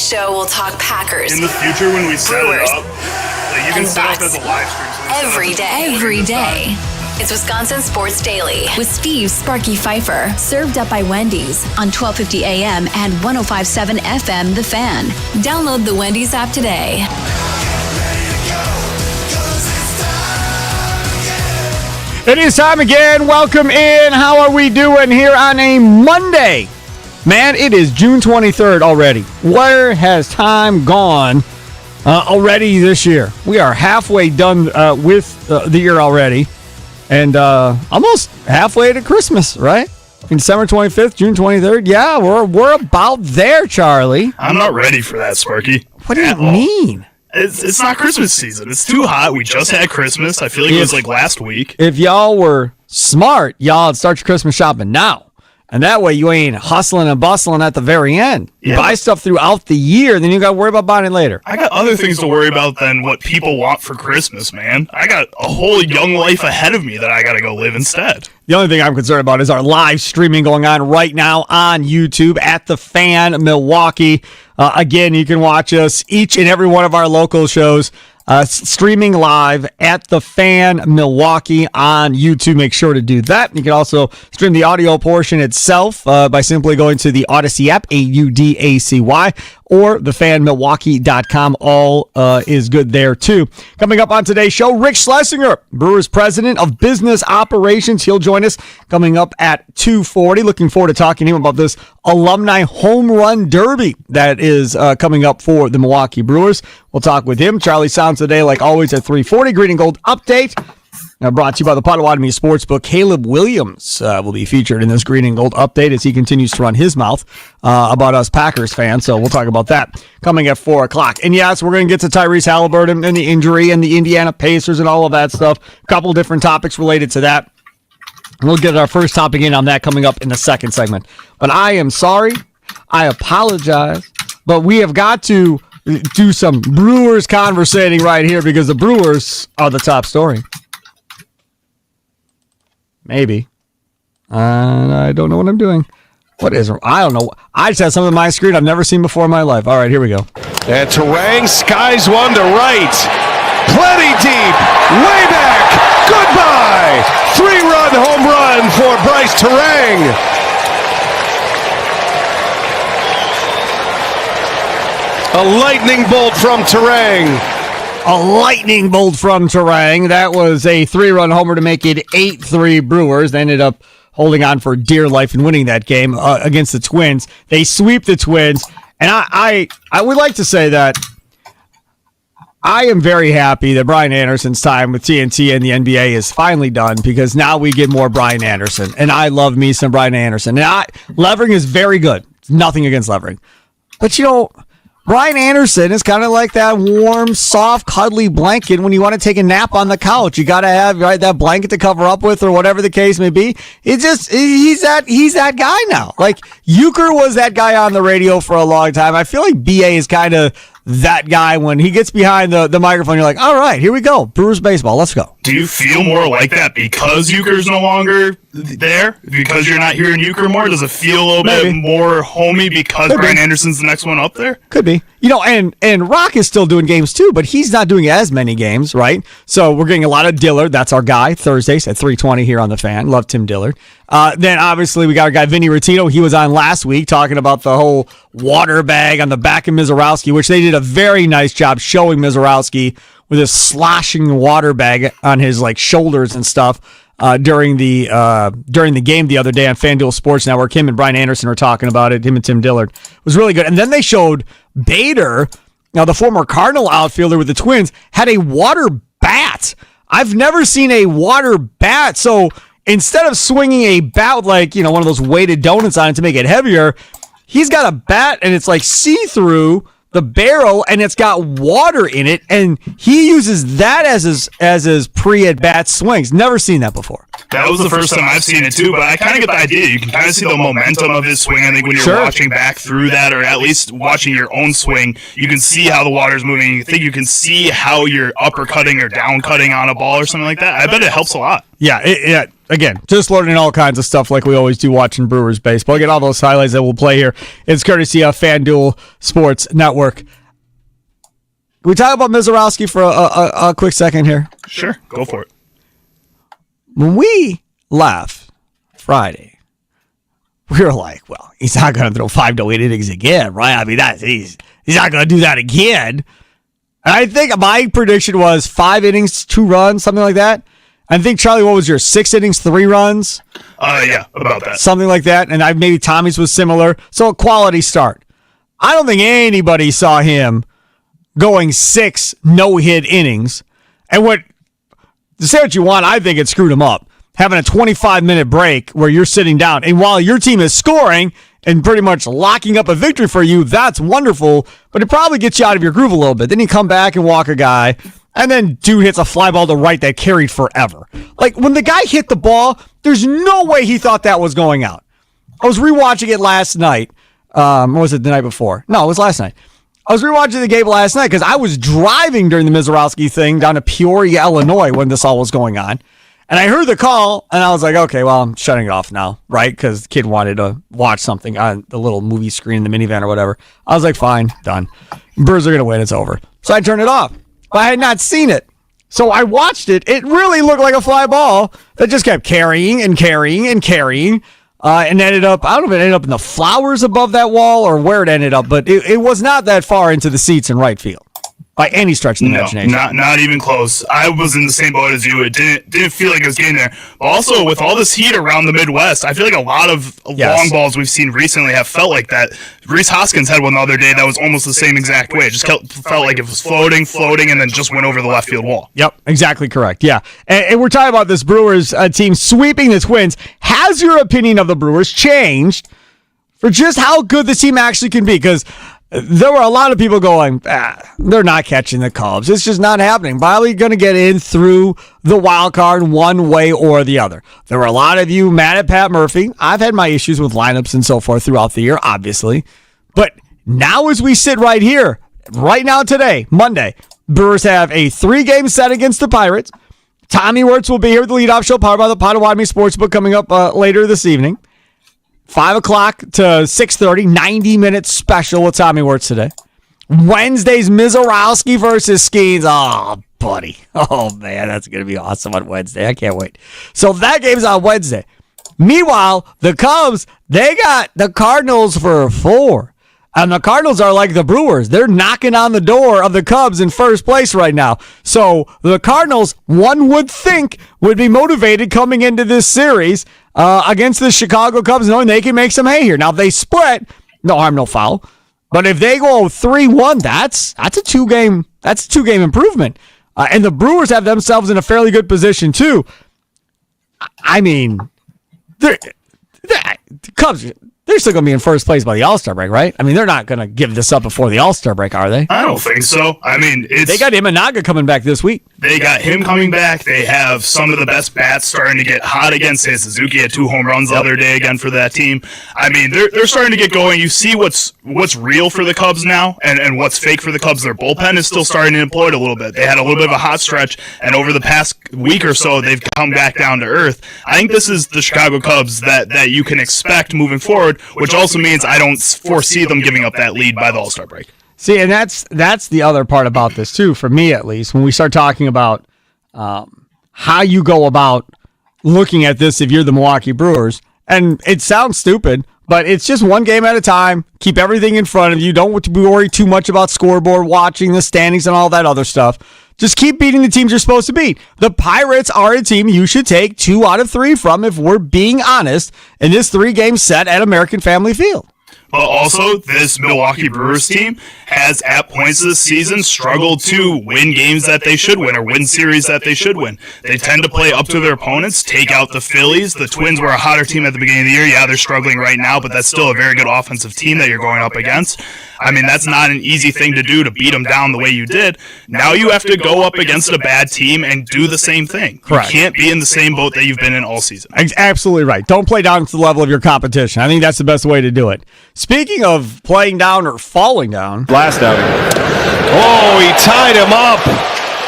show will talk Packers. In the future, when we set Brewers, it up, like you can set up as a live stream. Every day. It's Wisconsin Sports Daily with Steve Sparky Fifer, served up by Wendy's on 1250 AM and 105.7 FM The Fan. Download the Wendy's app today. It is time again. Welcome in. How are we doing here on a Monday? Man, it is June 23rd already. Where has time gone already this year? We are halfway done with the year already. And almost halfway to Christmas, right? December 25th, June 23rd. Yeah, we're about there, Charlie. I'm not ready for that, Sparky. What do you mean? It's not Christmas season. It's too hot. We just had Christmas. I feel like it was like last week. If y'all were smart, y'all would start your Christmas shopping now. And that way you ain't hustling and bustling at the very end. You buy stuff throughout the year, then you got to worry about buying it later. I got other things to worry about than what people want for Christmas, man. I got a whole young life ahead of me that I got to go live instead. The only thing I'm concerned about is our live streaming going on right now on YouTube at The Fan Milwaukee. Again, you can watch us each and every one of our local shows streaming live at The Fan Milwaukee on YouTube. Make sure to do that. You can also stream the audio portion itself by simply going to the Odyssey app, AUDACY, or thefanmilwaukee.com. All is good there, too. Coming up on today's show, Rick Schlesinger, Brewers President of Business Operations. He'll join us coming up at 2:40. Looking forward to talking to him about this alumni home run derby that is coming up for the Milwaukee Brewers. We'll talk with him. Charlie Sounds today, like always, at 3:40. Green and Gold Update. Now brought to you by the Potawatomi Sportsbook. Caleb Williams will be featured in this Green and Gold Update as he continues to run his mouth about us Packers fans. So we'll talk about that coming at 4 o'clock. And yes, we're going to get to Tyrese Halliburton and the injury and the Indiana Pacers and all of that stuff. A couple different topics related to that. We'll get our first topic in on that coming up in the second segment. But I am sorry. I apologize. But we have got to do some Brewers conversating right here because the Brewers are the top story. Maybe. I don't know what I'm doing. What is it? I don't know. I just had something on my screen I've never seen before in my life. All right, here we go. And Terang skies one to right. Plenty deep. Way back. Goodbye. 3-run home run for Bryce Terang. A lightning bolt from Terang. A lightning bolt from Terang. That was a 3-run homer to make it 8-3 Brewers. They ended up holding on for dear life and winning that game against the Twins. They sweep the Twins. And I would like to say that I am very happy that Brian Anderson's time with TNT and the NBA is finally done because now we get more Brian Anderson. And I love me some Brian Anderson. And Levering is very good. Nothing against Levering. But, you know, Brian Anderson is kind of like that warm, soft, cuddly blanket when you want to take a nap on the couch. You got to have that blanket to cover up with or whatever the case may be. He's that guy now. Like Euchre was that guy on the radio for a long time. I feel like BA is kind of that guy when he gets behind the microphone. You're like, all right, here we go. Brewers baseball. Let's go. Do you feel more like that because Euchre's no longer there? Because you're not hearing Euchre more? Does it feel a little bit more homey because Brian Anderson's the next one up there? Could be. You know, and Rock is still doing games too, but he's not doing as many games, right? So we're getting a lot of Dillard. That's our guy. Thursdays at 3:20 here on The Fan. Love Tim Dillard. Then obviously we got our guy Vinny Rottino. He was on last week talking about the whole water bag on the back of Mizorowski, which they did a very nice job showing Mizorowski with his sloshing water bag on his shoulders and stuff during the game the other day on FanDuel Sports Network. Him and Brian Anderson were talking about it. Him and Tim Dillard. It was really good. And then they showed Bader, now the former Cardinal outfielder with the Twins, had a water bat. I've never seen a water bat. So instead of swinging a bat like, one of those weighted donuts on it to make it heavier, he's got a bat and it's like see-through the barrel and it's got water in it, and he uses that as his pre-at-bat swings. Never seen that before. That was the first time I've seen it too, but I kind of get the idea. You can kind of see the momentum of his swing. I think when you're watching back through that, or at least watching your own swing, you can see how the water's moving. You think you can see how you're uppercutting or downcutting on a ball or something like that. I bet it helps a lot. Yeah, again, just learning all kinds of stuff like we always do watching Brewers baseball. Get all those highlights that we'll play here. It's courtesy of FanDuel Sports Network. Can we talk about Mizorowski for a quick second here? Sure, go for it. When we left Friday, we were like, well, he's not going to throw 5 to 8 innings again, right? I mean, he's not going to do that again. And I think my prediction was 5 innings, 2 runs, something like that. I think, Charlie, what was your 6 innings, 3 runs? Yeah, about that. Something like that. And maybe Tommy's was similar. So a quality start. I don't think anybody saw him going 6 no-hit innings. And to say what you want, I think it screwed him up. Having a 25-minute break where you're sitting down. And while your team is scoring and pretty much locking up a victory for you, that's wonderful. But it probably gets you out of your groove a little bit. Then you come back and walk a guy. And then dude hits a fly ball to right that carried forever. Like, when the guy hit the ball, there's no way he thought that was going out. I was rewatching it last night. Or was it the night before? No, it was last night. I was rewatching the game last night because I was driving during the Mizorowski thing down to Peoria, Illinois when this all was going on. And I heard the call, and I was like, okay, well, I'm shutting it off now, right? Because the kid wanted to watch something on the little movie screen in the minivan or whatever. I was like, fine, done. Brewers are going to win. It's over. So I turned it off. But I had not seen it. So I watched it. It really looked like a fly ball that just kept carrying and carrying and carrying. And ended up, I don't know if it ended up in the flowers above that wall or where it ended up, but it was not that far into the seats in right field. By any stretch of the imagination. Not even close. I was in the same boat as you. It didn't feel like it was getting there. But also, with all this heat around the Midwest, I feel like a lot of long balls we've seen recently have felt like that. Rhys Hoskins had one the other day that was almost the same exact way. It just felt like it was floating, and then just went over the left field wall. Yep, exactly correct. Yeah, and we're talking about this Brewers team sweeping the Twins. Has your opinion of the Brewers changed for just how good this team actually can be? Because there were a lot of people going, they're not catching the Cubs. It's just not happening. Probably going to get in through the wild card one way or the other. There were a lot of you mad at Pat Murphy. I've had my issues with lineups and so forth throughout the year, obviously. But now as we sit right here, right now today, Monday, Brewers have a 3-game set against the Pirates. Tommy Wirtz will be here with the leadoff show, powered by the Potawatomi Sportsbook, coming up later this evening. 5 o'clock to 6:30, 90-minute special with Tommy Wirtz today. Wednesday's Mizorowski versus Skeens. Oh, buddy. Oh, man, that's going to be awesome on Wednesday. I can't wait. So that game's on Wednesday. Meanwhile, the Cubs, they got the Cardinals for 4. And the Cardinals are like the Brewers. They're knocking on the door of the Cubs in first place right now. So the Cardinals, one would think, would be motivated coming into this series against the Chicago Cubs, knowing they can make some hay here. Now, if they split, no harm, no foul. But if they go 3-1, that's a two-game improvement. And the Brewers have themselves in a fairly good position, too. I mean, the Cubs, they're still going to be in first place by the All-Star break, right? I mean, they're not going to give this up before the All-Star break, are they? I don't think so. I mean, they got Imanaga coming back this week. They got him coming back. They have some of the best bats starting to get hot again. Say Suzuki had 2 home runs the other day again for that team. I mean, they're starting to get going. You see what's real for the Cubs now and what's fake for the Cubs. Their bullpen is still starting to implode a little bit. They had a little bit of a hot stretch, and over the past week or so, they've come back down to earth. I think this is the Chicago Cubs that you can expect moving forward, which also means I don't foresee them giving up that lead by the All-Star break. See, and that's the other part about this, too, for me at least, when we start talking about how you go about looking at this if you're the Milwaukee Brewers. And it sounds stupid, but it's just one game at a time. Keep everything in front of you. Don't worry too much about scoreboard, watching the standings and all that other stuff. Just keep beating the teams you're supposed to beat. The Pirates are a team you should take 2 out of 3 from, if we're being honest, in this 3-game set at American Family Field. But also, this Milwaukee Brewers team has, at points this season, struggled to win games that they should win or win series that they should win. They tend to play up to their opponents, take out the Phillies. The Twins were a hotter team at the beginning of the year. Yeah, they're struggling right now, but that's still a very good offensive team that you're going up against. I mean, that's not an easy thing to do, to beat them down the way you did. Now you have to go up against a bad team and do the same thing. Correct. You can't be in the same boat that you've been in all season. Absolutely right. Don't play down to the level of your competition. I think that's the best way to do it. Speaking of playing down or falling down. Last outing. Oh, he tied him up.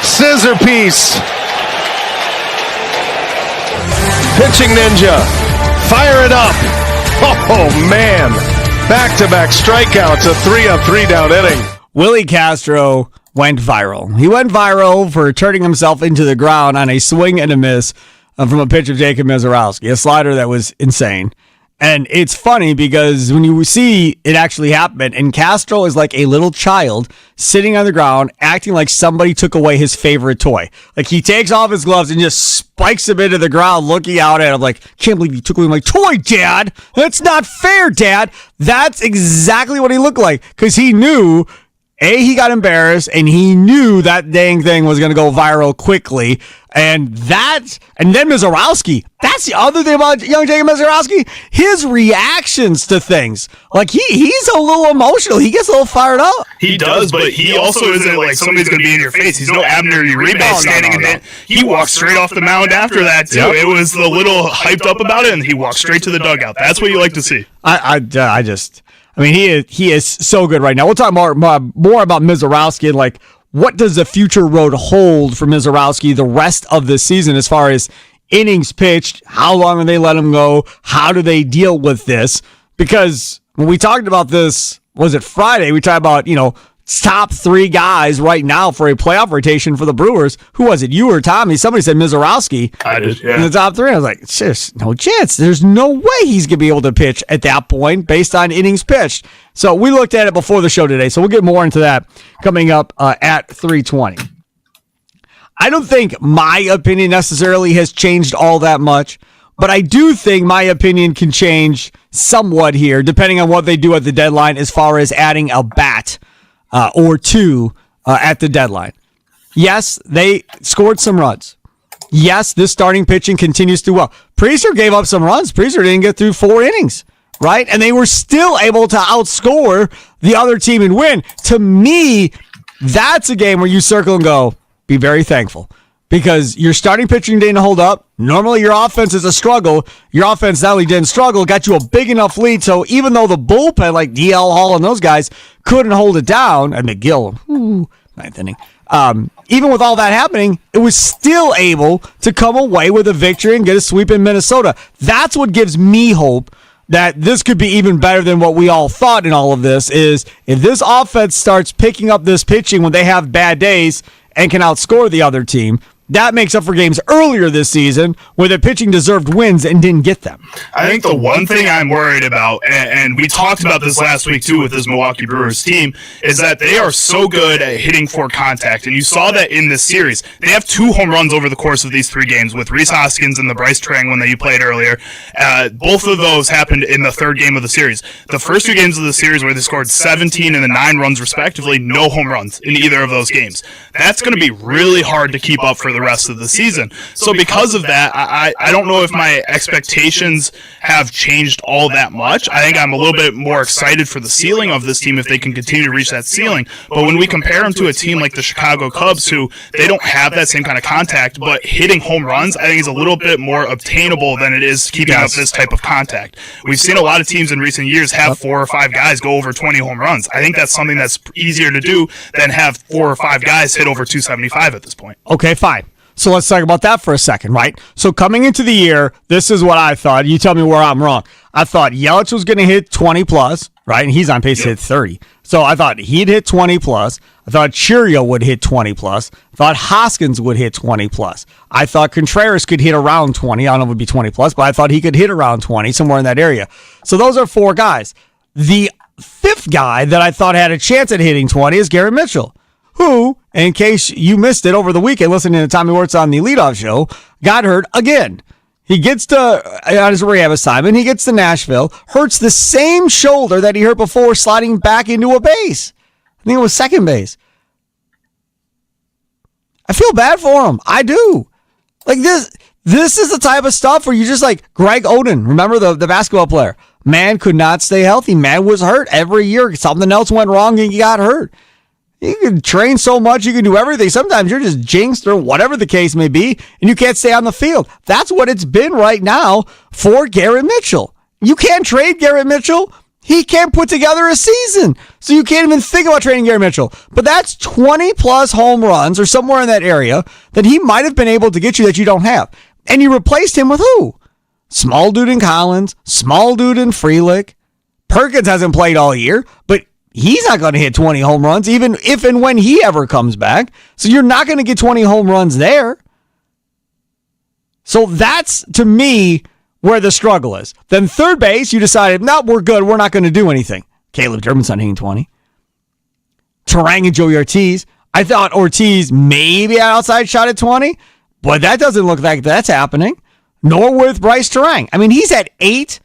Scissor piece. pitching ninja. Fire it up. Oh, man. Back-to-back strikeouts, a 3-up, 3-down inning. Willie Castro went viral. He went viral for turning himself into the ground on a swing and a miss from a pitch of Jacob Mizorowski, a slider that was insane. And it's funny because when you see it actually happen, and Castro is like a little child sitting on the ground, acting like somebody took away his favorite toy. Like he takes off his gloves and just spikes him into the ground, looking out at him like, can't believe you took away my toy, Dad. That's not fair, Dad. That's exactly what he looked like because he knew, he got embarrassed, and he knew that dang thing was going to go viral quickly. And then Mizorowski, that's the other thing about young Jacob Mizorowski, his reactions to things. Like, he's a little emotional. He gets a little fired up. He does, but he also isn't like somebody's going to be in your face. He's no Abner Uribe standing in it. He walked straight off the mound after that, too. Yep. It was a little hyped up about it, and he walked straight to the dugout. That's what you like to see. I mean, he is so good right now. We'll talk more about Mizorowski and, like, what does the future road hold for Mizorowski the rest of the season as far as innings pitched? How long do they let him go? How do they deal with this? Because when we talked about this, was it Friday? We talked about, top three guys right now for a playoff rotation for the Brewers. Who was it? You or Tommy? Somebody said Mizorowski. I did, yeah. In the top three. I was like, there's no chance. There's no way he's going to be able to pitch at that point based on innings pitched. So we looked at it before the show today. So we'll get more into that coming up at 3:20. I don't think my opinion necessarily has changed all that much, but I do think my opinion can change somewhat here depending on what they do at the deadline as far as adding a bat or two at the deadline. Yes, they scored some runs. Yes, this starting pitching continues to do well. Priester gave up some runs. Priester didn't get through 4 innings, right? And they were still able to outscore the other team and win. To me, that's a game where you circle and go, be very thankful. Because your starting pitching didn't hold up. Normally your offense is a struggle. Your offense not only didn't struggle, got you a big enough lead. So even though the bullpen, like DL Hall and those guys, couldn't hold it down, and McGill, ninth inning, even with all that happening, it was still able to come away with a victory and get a sweep in Minnesota. That's what gives me hope that this could be even better than what we all thought in all of this, is if this offense starts picking up this pitching when they have bad days and can outscore the other team, that makes up for games earlier this season where the pitching deserved wins and didn't get them. I think the one thing I'm worried about, and we talked about this last week too with this Milwaukee Brewers team, is that they are so good at hitting for contact. And you saw that in this series. They have 2 home runs over the course of these 3 games with Rhys Hoskins and the Bryce Trang one that you played earlier. Both of those happened in the 3rd game of the series. The first 2 games of the series where they scored 17 and 9 runs respectively, no home runs in either of those games. That's going to be really hard to keep up for the rest of the season. So because of that, I don't know if my expectations have changed all that much. I think I'm a little bit more excited for the ceiling of this team if they can continue to reach that ceiling. But when we compare them to a team like the Chicago Cubs, who they don't have that same kind of contact, but hitting home runs, I think is a little bit more obtainable than it is keeping up this type of contact. We've seen a lot of teams in recent years have 4 or 5 guys go over 20 home runs. I think that's something that's easier to do than have 4 or 5 guys hit over 275 at this point. Okay, fine. So let's talk about that for a second, right? So coming into the year, this is what I thought. You tell me where I'm wrong. I thought Yelich was going to hit 20 plus, right? And he's on pace to hit 30. So I thought he'd hit 20 plus. I thought Churio would hit 20 plus. I thought Hoskins would hit 20 plus. I thought Contreras could hit around 20. I don't know if it would be 20 plus, but I thought he could hit around 20, somewhere in that area. So those are 4 guys. The 5th guy that I thought had a chance at hitting 20 is Garrett Mitchell, who, in case you missed it over the weekend listening to Tommy Wirtz on the leadoff show, got hurt again. He gets on his rehab assignment, he gets to Nashville, hurts the same shoulder that he hurt before sliding back into a base. I think it was second base. I feel bad for him. I do. Like this is the type of stuff where you just like Greg Oden, remember the basketball player? Man could not stay healthy. Man was hurt every year. Something else went wrong and he got hurt. You can train so much, you can do everything. Sometimes you're just jinxed or whatever the case may be, and you can't stay on the field. That's what it's been right now for Garrett Mitchell. You can't trade Garrett Mitchell. He can't put together a season. So you can't even think about trading Garrett Mitchell. But that's 20 plus home runs or somewhere in that area that he might have been able to get you that you don't have. And you replaced him with who? small dude in Collins, small dude in Frelick. Perkins hasn't played all year, but he's not going to hit 20 home runs, even if and when he ever comes back. So you're not going to get 20 home runs there. So that's, to me, where the struggle is. Then third base, you decided, no, we're good. We're not going to do anything. Caleb Durbin's not hitting 20. Terang and Joey Ortiz. I thought Ortiz maybe had outside shot at 20, but that doesn't look like that's happening. Nor with Bryce Terang. I mean, he's at 8,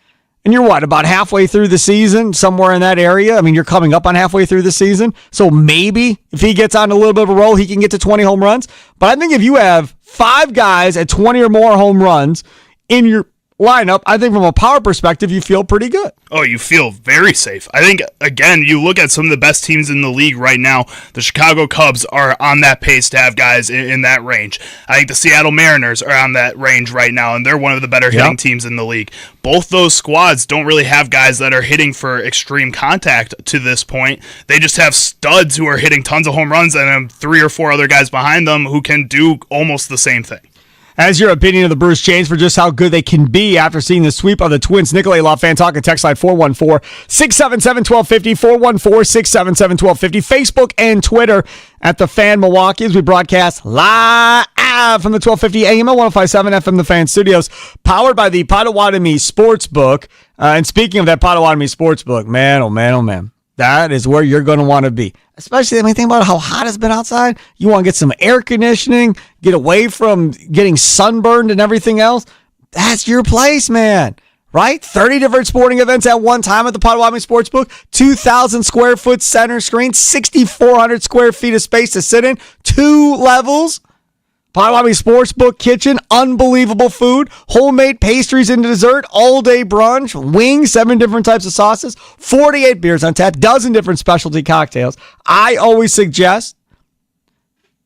and you're what, about halfway through the season, somewhere in that area? I mean, you're coming up on halfway through the season, so maybe if he gets on a little bit of a roll, he can get to 20 home runs. But I think if you have 5 guys at 20 or more home runs in your lineup, I think from a power perspective, you feel pretty good. Oh, you feel very safe. I think, again, you look at some of the best teams in the league right now. The Chicago Cubs are on that pace to have guys in that range. I think the Seattle Mariners are on that range right now, and they're one of the better hitting teams in the league. Both those squads don't really have guys that are hitting for extreme contact to this point. They just have studs who are hitting tons of home runs and 3 or 4 other guys behind them who can do almost the same thing. Has your opinion of the Brewers changed for just how good they can be after seeing the sweep of the Twins? Nicolay Law Fan Talk and text line 414-677-1250, 414-677-1250, Facebook and Twitter at The Fan Milwaukee as we broadcast live from the 1250 AM at 105.7 FM The Fan Studios, powered by the Potawatomi Sportsbook. And speaking of that Potawatomi Sportsbook, man, oh man, oh man. That is where you're going to want to be. Especially, I mean, think about how hot it's been outside. You want to get some air conditioning, get away from getting sunburned and everything else. That's your place, man. Right? 30 different sporting events at one time at the Potawatomi Sportsbook. 2,000 square foot center screen, 6,400 square feet of space to sit in, 2 levels. Potawatomi Sportsbook Kitchen, unbelievable food, homemade pastries and dessert, all-day brunch, wings, 7 different types of sauces, 48 beers on tap, dozen different specialty cocktails. I always suggest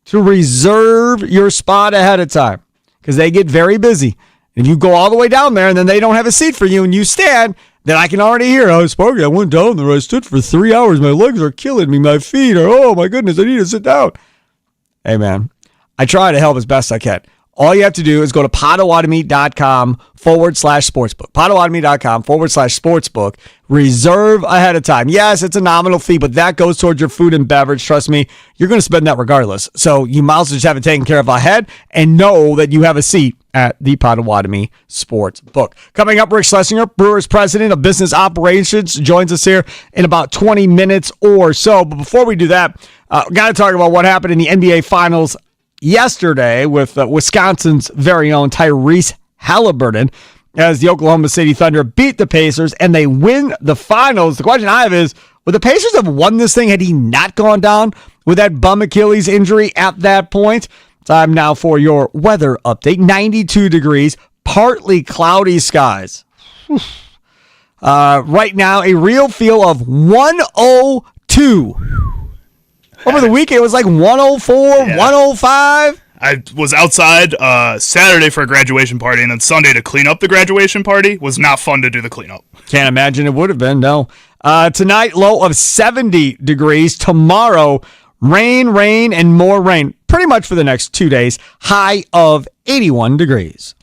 to reserve your spot ahead of time because they get very busy. If you go all the way down there and then they don't have a seat for you and you stand, then I can already hear, oh, Sparky, I went down there. I stood for 3 hours. My legs are killing me. My feet are, oh, my goodness, I need to sit down. Hey, man. I try to help as best I can. All you have to do is go to Potawatomi.com/sportsbook. Potawatomi.com/sportsbook. Reserve ahead of time. Yes, it's a nominal fee, but that goes towards your food and beverage. Trust me, you're going to spend that regardless. So you might as well just have it taken care of ahead and know that you have a seat at the Potawatomi Sportsbook. Coming up, Rick Schlesinger, Brewers President of Business Operations, joins us here in about 20 minutes or so. But before we do that, got to talk about what happened in the NBA Finals yesterday with Wisconsin's very own Tyrese Halliburton as the Oklahoma City Thunder beat the Pacers and they win the finals. The question I have is, would the Pacers have won this thing had he not gone down with that bum Achilles injury at that point? Time now for your weather update. 92 degrees, partly cloudy skies. Right now, a real feel of 102. Over the weekend, it was like 104, 105. I was outside Saturday for a graduation party, and then Sunday to clean up the graduation party was not fun to do the cleanup. Can't imagine it would have been, no. Tonight, low of 70 degrees. Tomorrow, rain, and more rain. Pretty much for the next 2 days. High of 81 degrees.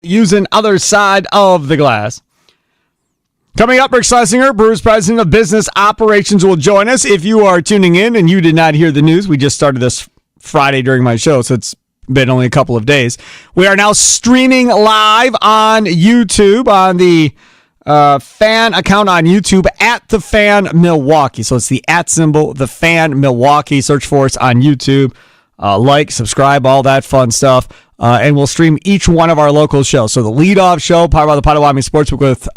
using other side of the glass. Coming up, Rick Schlesinger, Brewers President of Business Operations, will join us. If you are tuning in and you did not hear the news, we just started this Friday during my show, so it's been only a couple of days. We are now streaming live on YouTube, on the fan account on YouTube, at The Fan Milwaukee. So it's the @ symbol, The Fan Milwaukee. Search for us on YouTube. Like, subscribe, all that fun stuff. And we'll stream each one of our local shows. So the leadoff show, powered by the Potawatomi Sportsbook with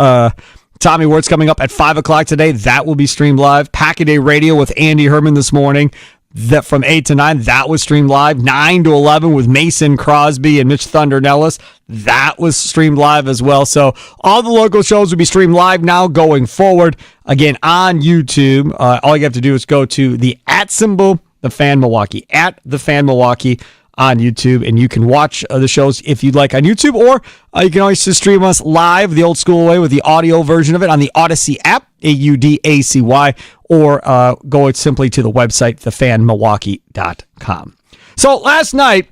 Tommy Wirtz, coming up at 5 o'clock today. That will be streamed live. Pack a Day Radio with Andy Herman this morning. That from 8 to 9, that was streamed live. 9 to 11 with Mason Crosby and Mitch Thunder Nellis. That was streamed live as well. So all the local shows will be streamed live now going forward. Again, on YouTube. All you have to do is go to the @ symbol, The Fan Milwaukee, at The Fan Milwaukee on YouTube, and you can watch the shows if you'd like on YouTube, or you can always just stream us live the old school way with the audio version of it on the Odyssey app, AUDACY, or go simply to the website, thefanmilwaukee.com. So last night,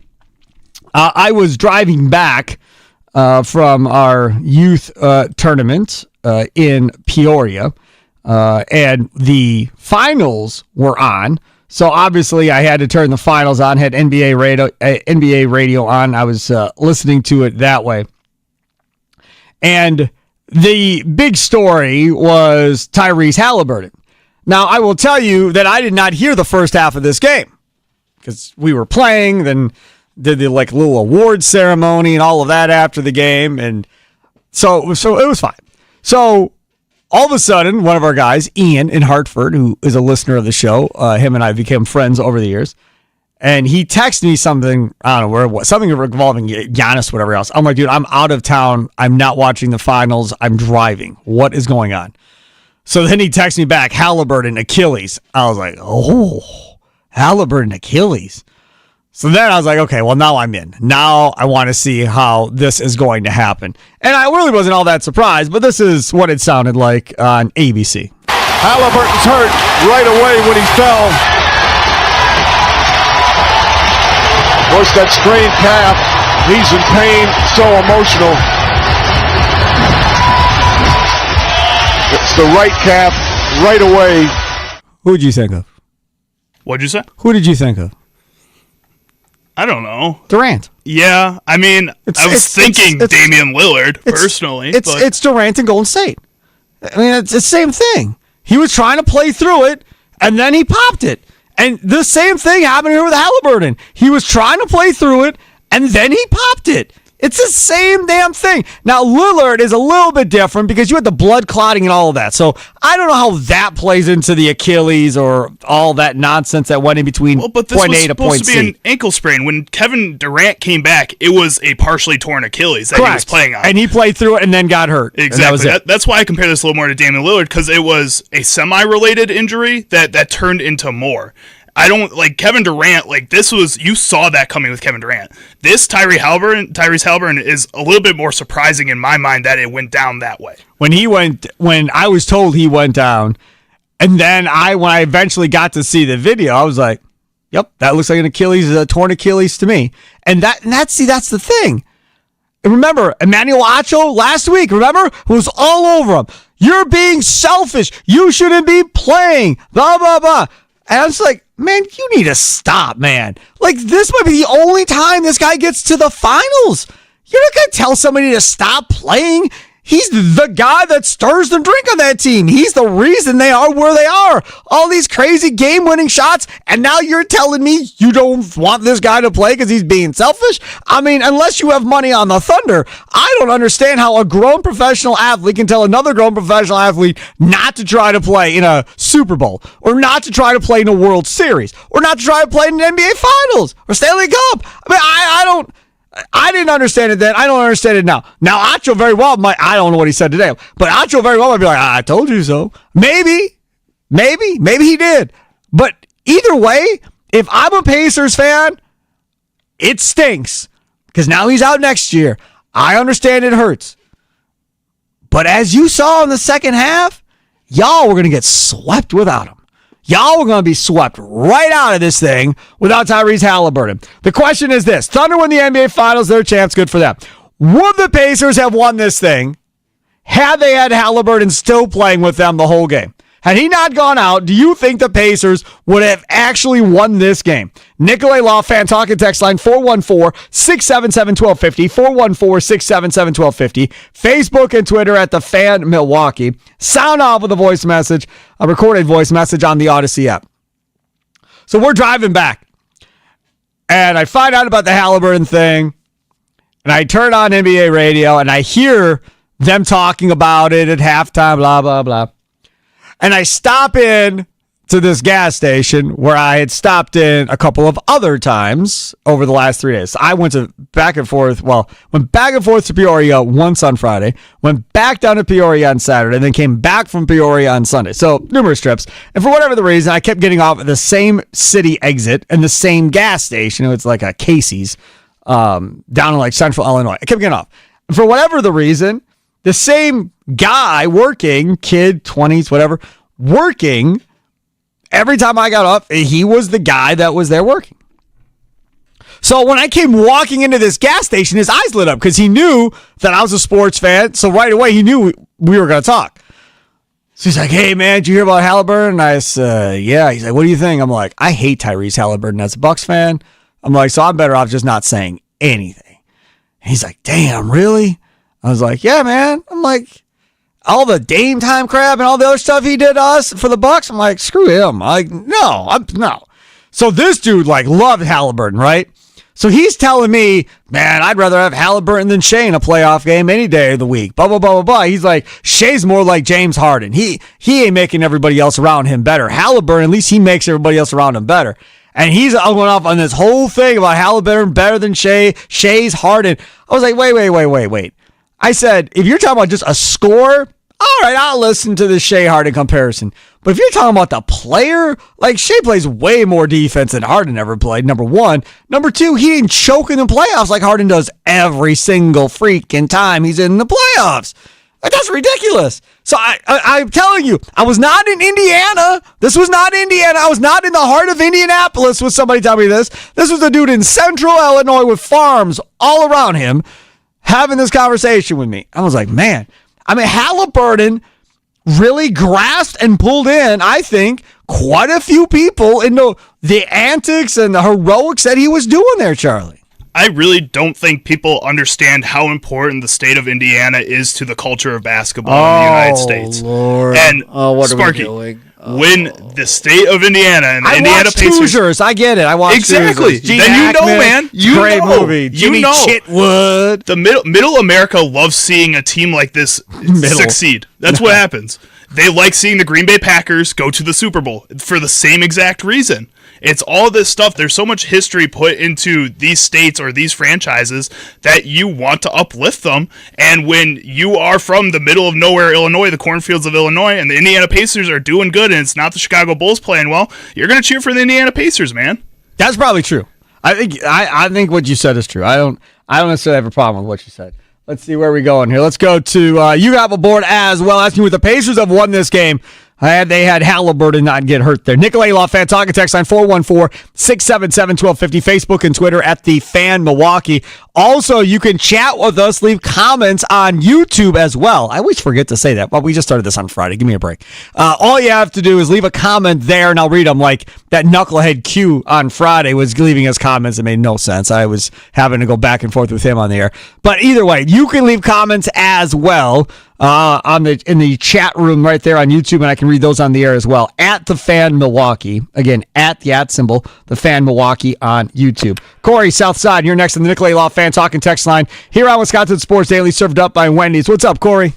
I was driving back from our youth tournament in Peoria, and the finals were on. So obviously I had to turn the finals on, had NBA radio on. I was listening to it that way. And the big story was Tyrese Halliburton. Now, I will tell you that I did not hear the first half of this game because we were playing, then did the little award ceremony and all of that after the game. And so it was fine. So all of a sudden, one of our guys, Ian in Hartford, who is a listener of the show, him and I became friends over the years, and he texted me something, I don't know where it was, something involving Giannis, whatever else. I'm like, dude, I'm out of town. I'm not watching the finals. I'm driving. What is going on? So then he texted me back, Halliburton, Achilles. I was like, oh, Halliburton, Achilles. So then I was like, okay, well, now I'm in. Now I want to see how this is going to happen. And I really wasn't all that surprised, but this is what it sounded like on ABC. Halliburton's hurt right away when he fell. Of course, that sprained calf, he's in pain, so emotional. It's the right calf right away. Who did you think of? What'd you say? Who did you think of? I don't know. Durant. Yeah, I mean, I was thinking Damian Lillard, personally. It's Durant and Golden State. I mean, it's the same thing. He was trying to play through it, and then he popped it. And the same thing happened here with Halliburton. He was trying to play through it, and then he popped it. It's the same damn thing. Now, Lillard is a little bit different because you had the blood clotting and all of that. So I don't know how that plays into the Achilles or all that nonsense that went in between point A to point C. But this was supposed to be an ankle sprain. When Kevin Durant came back, it was a partially torn Achilles that he was playing on. And he played through it and then got hurt. Exactly. That's why I compare this a little more to Damian Lillard, because it was a semi-related injury that turned into more. I don't like Kevin Durant. Like, this was, you saw that coming with Kevin Durant. This Tyrese Halliburton is a little bit more surprising in my mind that it went down that way. When I was told he went down, and then when I eventually got to see the video, I was like, "Yep, that looks like an Achilles, a torn Achilles to me." And that's the thing. And remember, Emmanuel Acho last week, remember, was all over him. You're being selfish. You shouldn't be playing. Blah blah blah. And I was like, man, you need to stop, man. Like, this might be the only time this guy gets to the finals. You're not going to tell somebody to stop playing. He's the guy that stirs the drink on that team. He's the reason they are where they are. All these crazy game-winning shots, and now you're telling me you don't want this guy to play because he's being selfish? I mean, unless you have money on the Thunder, I don't understand how a grown professional athlete can tell another grown professional athlete not to try to play in a Super Bowl, or not to try to play in a World Series, or not to try to play in the NBA Finals, or Stanley Cup. I mean, I didn't understand it then. I don't understand it now. Now, Acho very well might, I don't know what he said today, but Acho very well might be like, I told you so. Maybe he did. But either way, if I'm a Pacers fan, it stinks because now he's out next year. I understand it hurts. But as you saw in the second half, y'all were going to get swept without him. Y'all were going to be swept right out of this thing without Tyrese Halliburton. The question is this. Thunder win the NBA Finals. They're champs. Good for them. Would the Pacers have won this thing had they had Halliburton still playing with them the whole game? Had he not gone out, do you think the Pacers would have actually won this game? Nikolay Law, fan talking text line 414-677-1250, 414-677-1250, Facebook and Twitter at The Fan Milwaukee. Sound off with a voice message, a recorded voice message on the Odyssey app. So we're driving back, and I find out about the Halliburton thing, and I turn on NBA radio, and I hear them talking about it at halftime, blah, blah, blah. And I stop in to this gas station where I had stopped in a couple of other times over the last 3 days. I went back and forth to Peoria once on Friday, went back down to Peoria on Saturday, and then came back from Peoria on Sunday. So numerous trips. And for whatever the reason, I kept getting off at the same city exit and the same gas station. It's like a Casey's down in like central Illinois. I kept getting off. And for whatever the reason, the same guy working, kid, 20s, whatever, working, every time I got up, he was the guy that was there working. So when I came walking into this gas station, his eyes lit up because he knew that I was a sports fan. So right away, he knew we were going to talk. So he's like, hey, man, did you hear about Halliburton? And I said, yeah. He's like, what do you think? I'm like, I hate Tyrese Halliburton as a Bucks fan. I'm like, so I'm better off just not saying anything. And he's like, damn, really? I was like, yeah, man. I'm like, all the Dame time crap and all the other stuff he did to us for the Bucks. I'm like, screw him. I'm like, no. So this dude like loved Halliburton, right? So he's telling me, man, I'd rather have Halliburton than Shea in a playoff game any day of the week. Blah, blah, blah, blah, blah. He's like, Shea's more like James Harden. He ain't making everybody else around him better. Halliburton, at least he makes everybody else around him better. And he's going off on this whole thing about Halliburton better than Shea. Shea's Harden. I was like, wait. I said, if you're talking about just a score, all right, I'll listen to the Shea Harden comparison. But if you're talking about the player, like Shea plays way more defense than Harden ever played, number one. Number two, he didn't choke in the playoffs like Harden does every single freaking time he's in the playoffs. Like, that's ridiculous. So I'm telling you, I was not in Indiana. This was not Indiana. I was not in the heart of Indianapolis with somebody tell me this. This was a dude in central Illinois with farms all around him having this conversation with me. I was like, man, I mean, Halliburton really grasped and pulled in, I think, quite a few people into the antics and the heroics that he was doing there, Charlie. I really don't think people understand how important the state of Indiana is to the culture of basketball in the United States. Lord. And what Sparky, are we doing? when the state of Indiana and the Indiana Pacers... Hoosiers. I get it. I watched exactly. Hoosiers. Then you know, man. You great know. movie. Jimmy you know. Chitwood. The middle America loves seeing a team like this succeed. That's what happens. They like seeing the Green Bay Packers go to the Super Bowl for the same exact reason. It's all this stuff. There's so much history put into these states or these franchises that you want to uplift them. And when you are from the middle of nowhere, Illinois, the cornfields of Illinois, and the Indiana Pacers are doing good and it's not the Chicago Bulls playing well, you're going to cheer for the Indiana Pacers, man. That's probably true. I think what you said is true. I don't necessarily have a problem with what you said. Let's see where we going here. Let's go to you have a board as well. Asking if the Pacers have won this game. They had Halliburton not get hurt there. Nikolay Law, fan talking text line 414-677-1250. Facebook and Twitter at The Fan Milwaukee. Also, you can chat with us, leave comments on YouTube as well. I always forget to say that, but we just started this on Friday. Give me a break. All you have to do is leave a comment there, and I'll read them. Like that knucklehead Q on Friday was leaving us comments that made no sense. I was having to go back and forth with him on the air. But either way, you can leave comments as well. In the chat room right there on YouTube, and I can read those on the air as well. At The Fan Milwaukee. Again, at the @ symbol, The Fan Milwaukee on YouTube. Corey, Southside, you're next on the Nikolay Law fan talking text line here on Wisconsin Sports Daily, served up by Wendy's. What's up, Corey?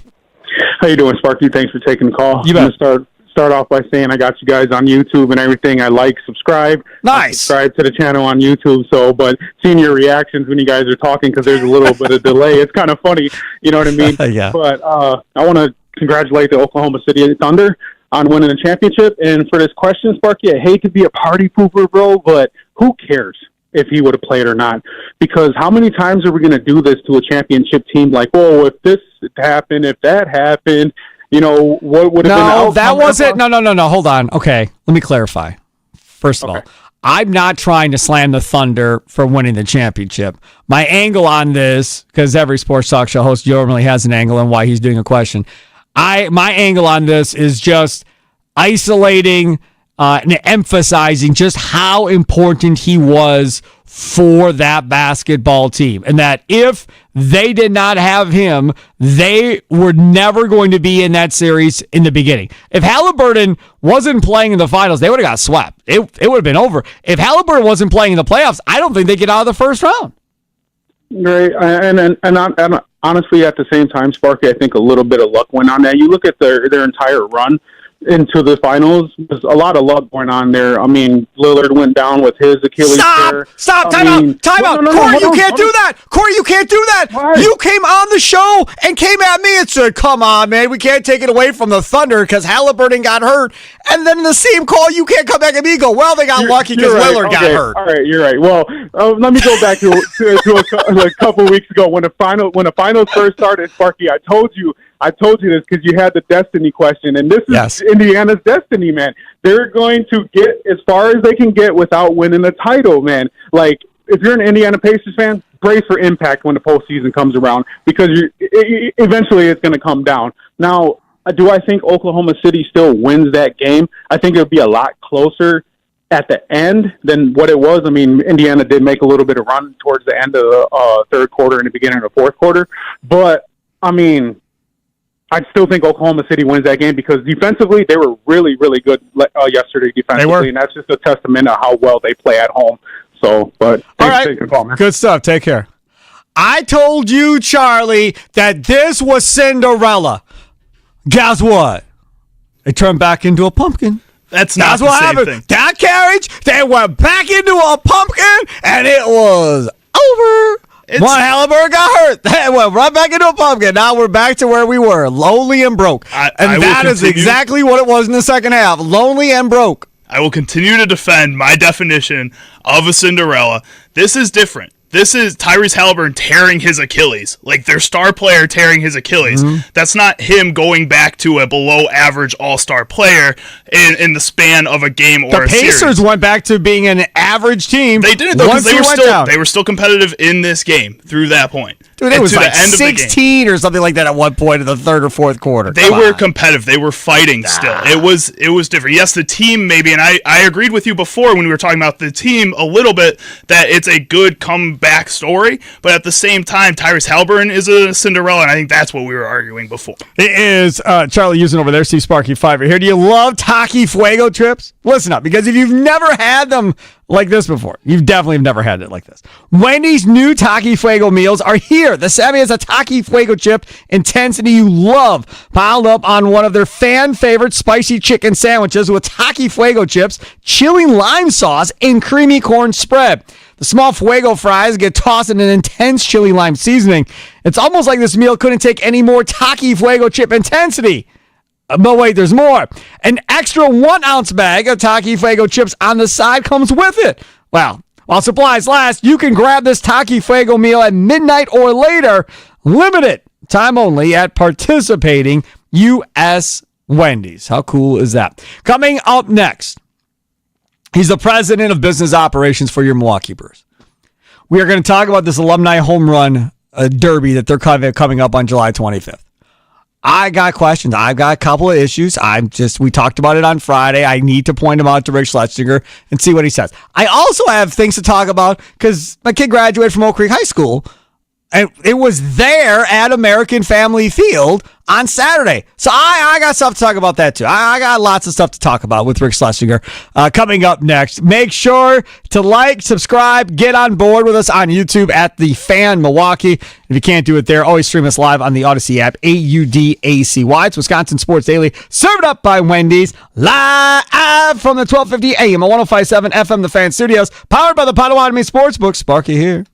How you doing, Sparky? Thanks for taking the call. You bet. I'm going to start off by saying I got you guys on YouTube and everything. I subscribe. Nice. Subscribe to the channel on YouTube. But seeing your reactions when you guys are talking, because there's a little bit of delay, it's kind of funny. You know what I mean? Yeah. But I want to congratulate the Oklahoma City Thunder on winning the championship. And for this question, Sparky, I hate to be a party pooper, bro, but who cares if he would have played or not? Because how many times are we going to do this to a championship team? Like, oh, if this happened, if that happened, you know, what would have been the outcome? That wasn't. No. Hold on. Okay. Let me clarify. First of all, I'm not trying to slam the Thunder for winning the championship. My angle on this, because every sports talk show host normally has an angle on why he's doing a question. My angle on this is just isolating and emphasizing just how important he was for that basketball team. And that if they did not have him, they were never going to be in that series in the beginning. If Halliburton wasn't playing in the finals, they would have got swept. It would have been over. If Halliburton wasn't playing in the playoffs, I don't think they get out of the first round. Right, and honestly, at the same time, Sparky, I think a little bit of luck went on that. You look at their entire run into the finals. There's a lot of luck going on there. I mean, Lillard went down with his Achilles tear. Stop! Time out! Corey, you can't do that! Corey, you can't do that! Why? You came on the show and came at me and said, come on, man, we can't take it away from the Thunder because Halliburton got hurt. And then in the same call, you can't come back at me and go, well, they got lucky because right. Lillard got hurt. All right, you're right. Well, let me go back to a couple weeks ago when the finals first started, Sparky. I told you this because you had the destiny question, and this is Indiana's destiny, man. They're going to get as far as they can get without winning a title, man. Like, if you're an Indiana Pacers fan, brace for impact when the postseason comes around because eventually it's going to come down. Now, do I think Oklahoma City still wins that game? I think it would be a lot closer at the end than what it was. I mean, Indiana did make a little bit of run towards the end of the third quarter and the beginning of the fourth quarter, but, I mean, I still think Oklahoma City wins that game because defensively they were really, really good yesterday defensively, and that's just a testament of how well they play at home. So, but all right, good stuff. Take care. I told you, Charlie, that this was Cinderella. Guess what? It turned back into a pumpkin. That's not the same thing. That carriage, they went back into a pumpkin, and it was over. Halliburton got hurt. They went right back into a pumpkin. Now we're back to where we were, lonely and broke. And that is exactly what it was in the second half, lonely and broke. I will continue to defend my definition of a Cinderella. This is different. This is Tyrese Halliburton tearing his Achilles, like their star player tearing his Achilles. Mm-hmm. That's not him going back to a below-average all-star player in the span of a game or a series. The Pacers went back to being an average team. They did it, though, because they were still competitive in this game through that point. Dude, it was like 16 or something like that at one point in the third or fourth quarter. They were competitive. They were fighting still. It was different. Yes, the team maybe, and I agreed with you before when we were talking about the team a little bit, that it's a good comeback story, but at the same time, Tyrese Halliburton is a Cinderella, and I think that's what we were arguing before. It is, Charlie using over there, see Sparky Fifer here. Do you love Taki Fuego trips? Listen up, because if you've never had them like this before, you've definitely never had it like this. Wendy's new Taki Fuego meals are here. The Sammy has a Taki Fuego chip intensity you love, piled up on one of their fan favorite spicy chicken sandwiches with Taki Fuego chips, chili lime sauce, and creamy corn spread. The small Fuego fries get tossed in an intense chili lime seasoning. It's almost like this meal couldn't take any more Taki Fuego chip intensity. But wait, there's more. An extra 1-ounce bag of Taki Fuego chips on the side comes with it. Well, while supplies last, you can grab this Taki Fuego meal at midnight or later. Limited time only at participating U.S. Wendy's. How cool is that? Coming up next, he's the president of business operations for your Milwaukee Brewers. We are going to talk about this alumni home run derby that they're coming up on July 25th. I got questions. I've got a couple of issues. We talked about it on Friday. I need to point them out to Rick Schlesinger and see what he says. I also have things to talk about because my kid graduated from Oak Creek High School, and it was there at American Family Field on Saturday. So I got stuff to talk about that too. I got lots of stuff to talk about with Rick Schlesinger coming up next. Make sure to like, subscribe, get on board with us on YouTube at The Fan Milwaukee. If you can't do it there, always stream us live on the Odyssey app, AUDACY. It's Wisconsin Sports Daily, served up by Wendy's, live from the 1250 AM at 105.7 FM The Fan Studios, powered by the Potawatomi Sportsbook. Sparky here.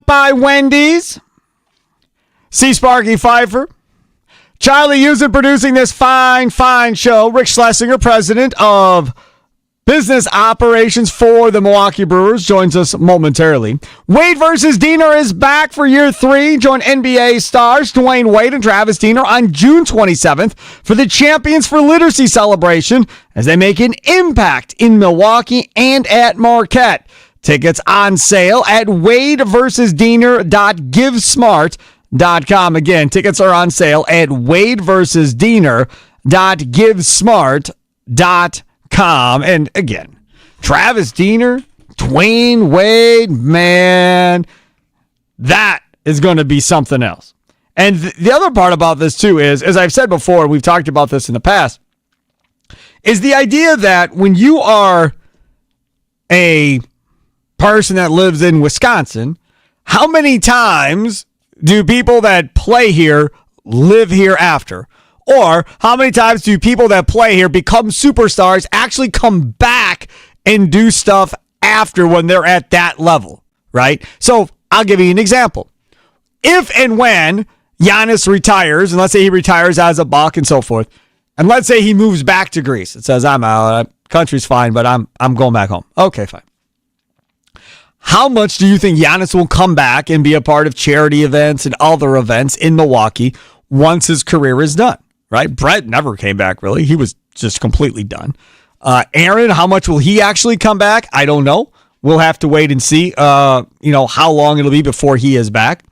by Wendy's. See Sparky Fifer. Charlie Usen producing this fine show. Rick Schlesinger, president of business operations for the Milwaukee Brewers, joins us momentarily. Wade versus Diener is back for year 3. Join NBA stars Dwayne Wade and Travis Diener on June 27th for the Champions for Literacy celebration as they make an impact in Milwaukee and at Marquette. Tickets on sale at wadeversusdiener.givesmart.com. Again, tickets are on sale at wadeversusdiener.givesmart.com. And again, Travis Diener, Dwayne Wade, man, that is going to be something else. And the other part about this too is, as I've said before, we've talked about this in the past, is the idea that when you are a person that lives in Wisconsin, how many times do people that play here live here after? Or how many times do people that play here become superstars actually come back and do stuff after when they're at that level, right? So I'll give you an example. If and when Giannis retires, and let's say he retires as a Buck and so forth, and let's say he moves back to Greece. It says, I'm out, country's fine, but I'm going back home. Okay, fine. How much do you think Giannis will come back and be a part of charity events and other events in Milwaukee once his career is done? Right? Brett never came back, really. He was just completely done. Aaron, how much will he actually come back? I don't know. We'll have to wait and see, how long it'll be before he is back.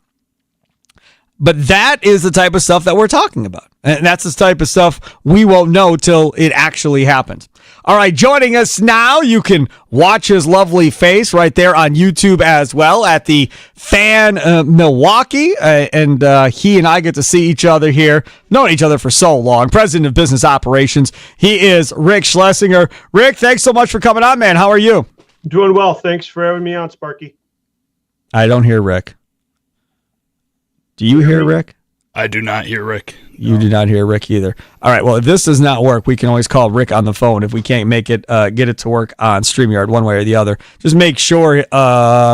But that is the type of stuff that we're talking about. And that's the type of stuff we won't know till it actually happens. All right, joining us now, you can watch his lovely face right there on YouTube as well at the Fan Milwaukee. And he and I get to see each other here, known each other for so long. President of Business Operations, he is Rick Schlesinger. Rick, thanks so much for coming on, man. How are you? Doing well. Thanks for having me on, Sparky. I don't hear Rick. Do you hear Rick? I do not hear Rick. You do not hear Rick either. All right, well, if this does not work, we can always call Rick on the phone if we can't make it, get it to work on StreamYard one way or the other. Just make sure,